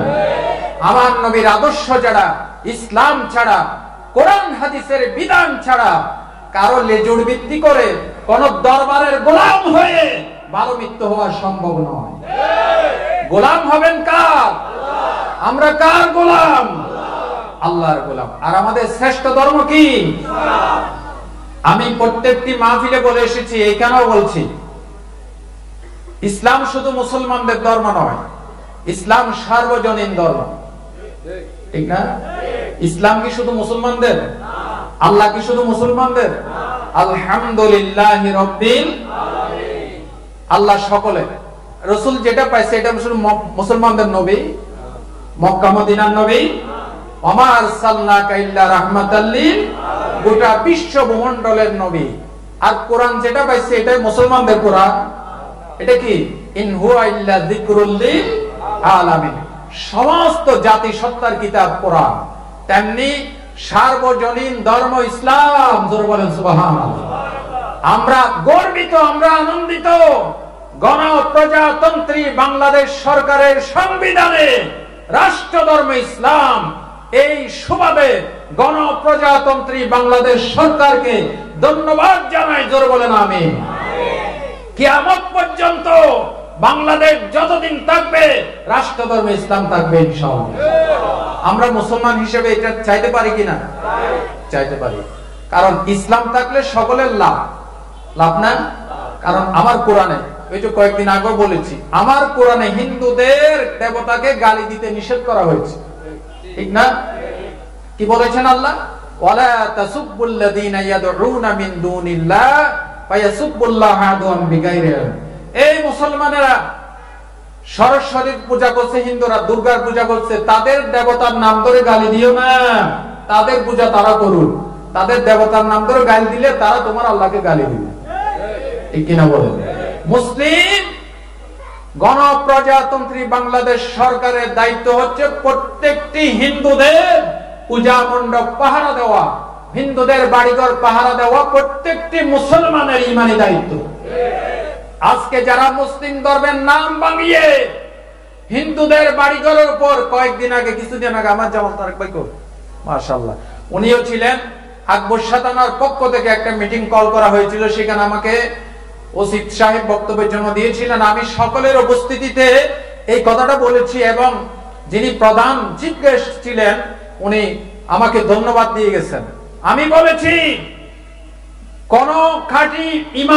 আমার নবীর আদর্শ ছাড়া, ইসলাম ছাড়া, কোরআন হাদিসের বিধান ছাড়া, কারো লেজুড় ভিত্তি করে কোন দরবারের গোলাম হয়ে ভালো মৃত্যু হওয়া সম্ভব নয়। গোলাম হবেন কার? আমরা কার গোলাম? আল্লাহর গোলাম। আর আমাদের শ্রেষ্ঠ ধর্ম কি? আমি প্রত্যেকটি মাহফিলে বলে এসেছি, এইখানেও বলছি, ইসলাম শুধু মুসলমানদের ধর্ম নয়, ইসলাম সার্বজনীন ধর্ম, ঠিক না? ইসলাম কি শুধু মুসলমানদের? আল্লাহ কি শুধু মুসলমানদের? আলহামদুলিল্লাহি রাব্বিল আলামিন, আল্লাহ সকলে। রাসূল যেটা পাইছে এটা শুধু মুসলমানদের নবী, মক্কা মদিনার নবী, ওমা আরসালনাকা ইল্লা রাহমাতাল লিল আলামিন, গোটা বিশ্ব ভূমণ্ডলের নবী। আর কোরআন যেটা পাইছে এটাই মুসলমানদের কোরআন। এটা কি? ইন হুয়া ইল্লা যিকরুল লিল আলামিন, সমস্ত জাতি সত্তার কিতাব কোরআন। তেমনি সার্বজনীন ধর্ম ইসলাম। জোরে বলেন সুবহানাল্লাহ। আমরা গর্বিত, আমরা আনন্দিত, গণপ্রজাতন্ত্রী বাংলাদেশ সরকারের সংবিধানে রাষ্ট্র ধর্ম ইসলাম। এই সুবাদে গণপ্রজাতন্ত্রী বাংলাদেশ সরকারকে ধন্যবাদ জানাই। জোরে বলেন আমিন। কিয়ামত পর্যন্ত বাংলাদেশ যতদিন থাকবে রাষ্ট্র ধর্ম ইসলাম থাকবে ইনশাআল্লাহ। আমরা মুসলমান হিসেবে এটা চাইতে পারি কিনা? চাইতে পারি, কারণ ইসলাম থাকলে সকলের লাভ। লাভ না? কারণ আমার কোরআনে, ওই যে কয়েকদিন আগে বলেছি, আমার কোরআনে হিন্দুদের দেবতাকে গালি দিতে নিষেধ করা হয়েছে, ঠিক না? কি বলেছেন আল্লাহ? ওয়ালা তাসুবুল্লাযীনা ইয়াদউনা মিন দুনিল্লাহ ফায়াসুবুল্লাহা আদওয়ান বিগাইরি ইলম। এই মুসলমানেরা সরস্বতীর পূজা করছে, হিন্দুরা দুর্গার পূজা করছে, তাদের দেবতার নাম ধরে গালি দিও না। তাদের পূজা তারা করুন, তাদের দেবতার নাম ধরে গালি দিলে তারা তোমার আল্লাহকে গালি দিবে, ঠিক কিনা বলেন? মুসলিম গণপ্রজাতন্ত্রী বাংলাদেশ সরকারের দায়িত্ব হচ্ছে প্রত্যেকটি হিন্দুদের পূজা মণ্ডপ পাহারা দেওয়া, হিন্দুদের বাড়িঘর পাহারা দেওয়া প্রত্যেকটি মুসলমানের ঈমানি দায়িত্ব। আজকে যারা মুসলিম ধর্মের নাম ভাঙিয়ে হিন্দুদের বাড়িঘরের উপর, কয়েকদিন আগে, কিছুদিন আগে আমার জামাল তারেক ভাই, মাশাআল্লাহ, উনিও ছিলেন, আকবর সাতানার পক্ষ থেকে একটা মিটিং কল করা হয়েছিল, সেখানে আমাকে ওসি সাহেব বক্তব্যের জন্য দিয়েছিলেন। আমি সকলের উপস্থিতিতে এই কথাটা বলেছি এবং যিনি প্রধান চিফ গেস্ট ছিলেন উনি আমাকে ধন্যবাদ দিয়ে গেছেন। আমি বলেছি কোন খাঁটি ইমান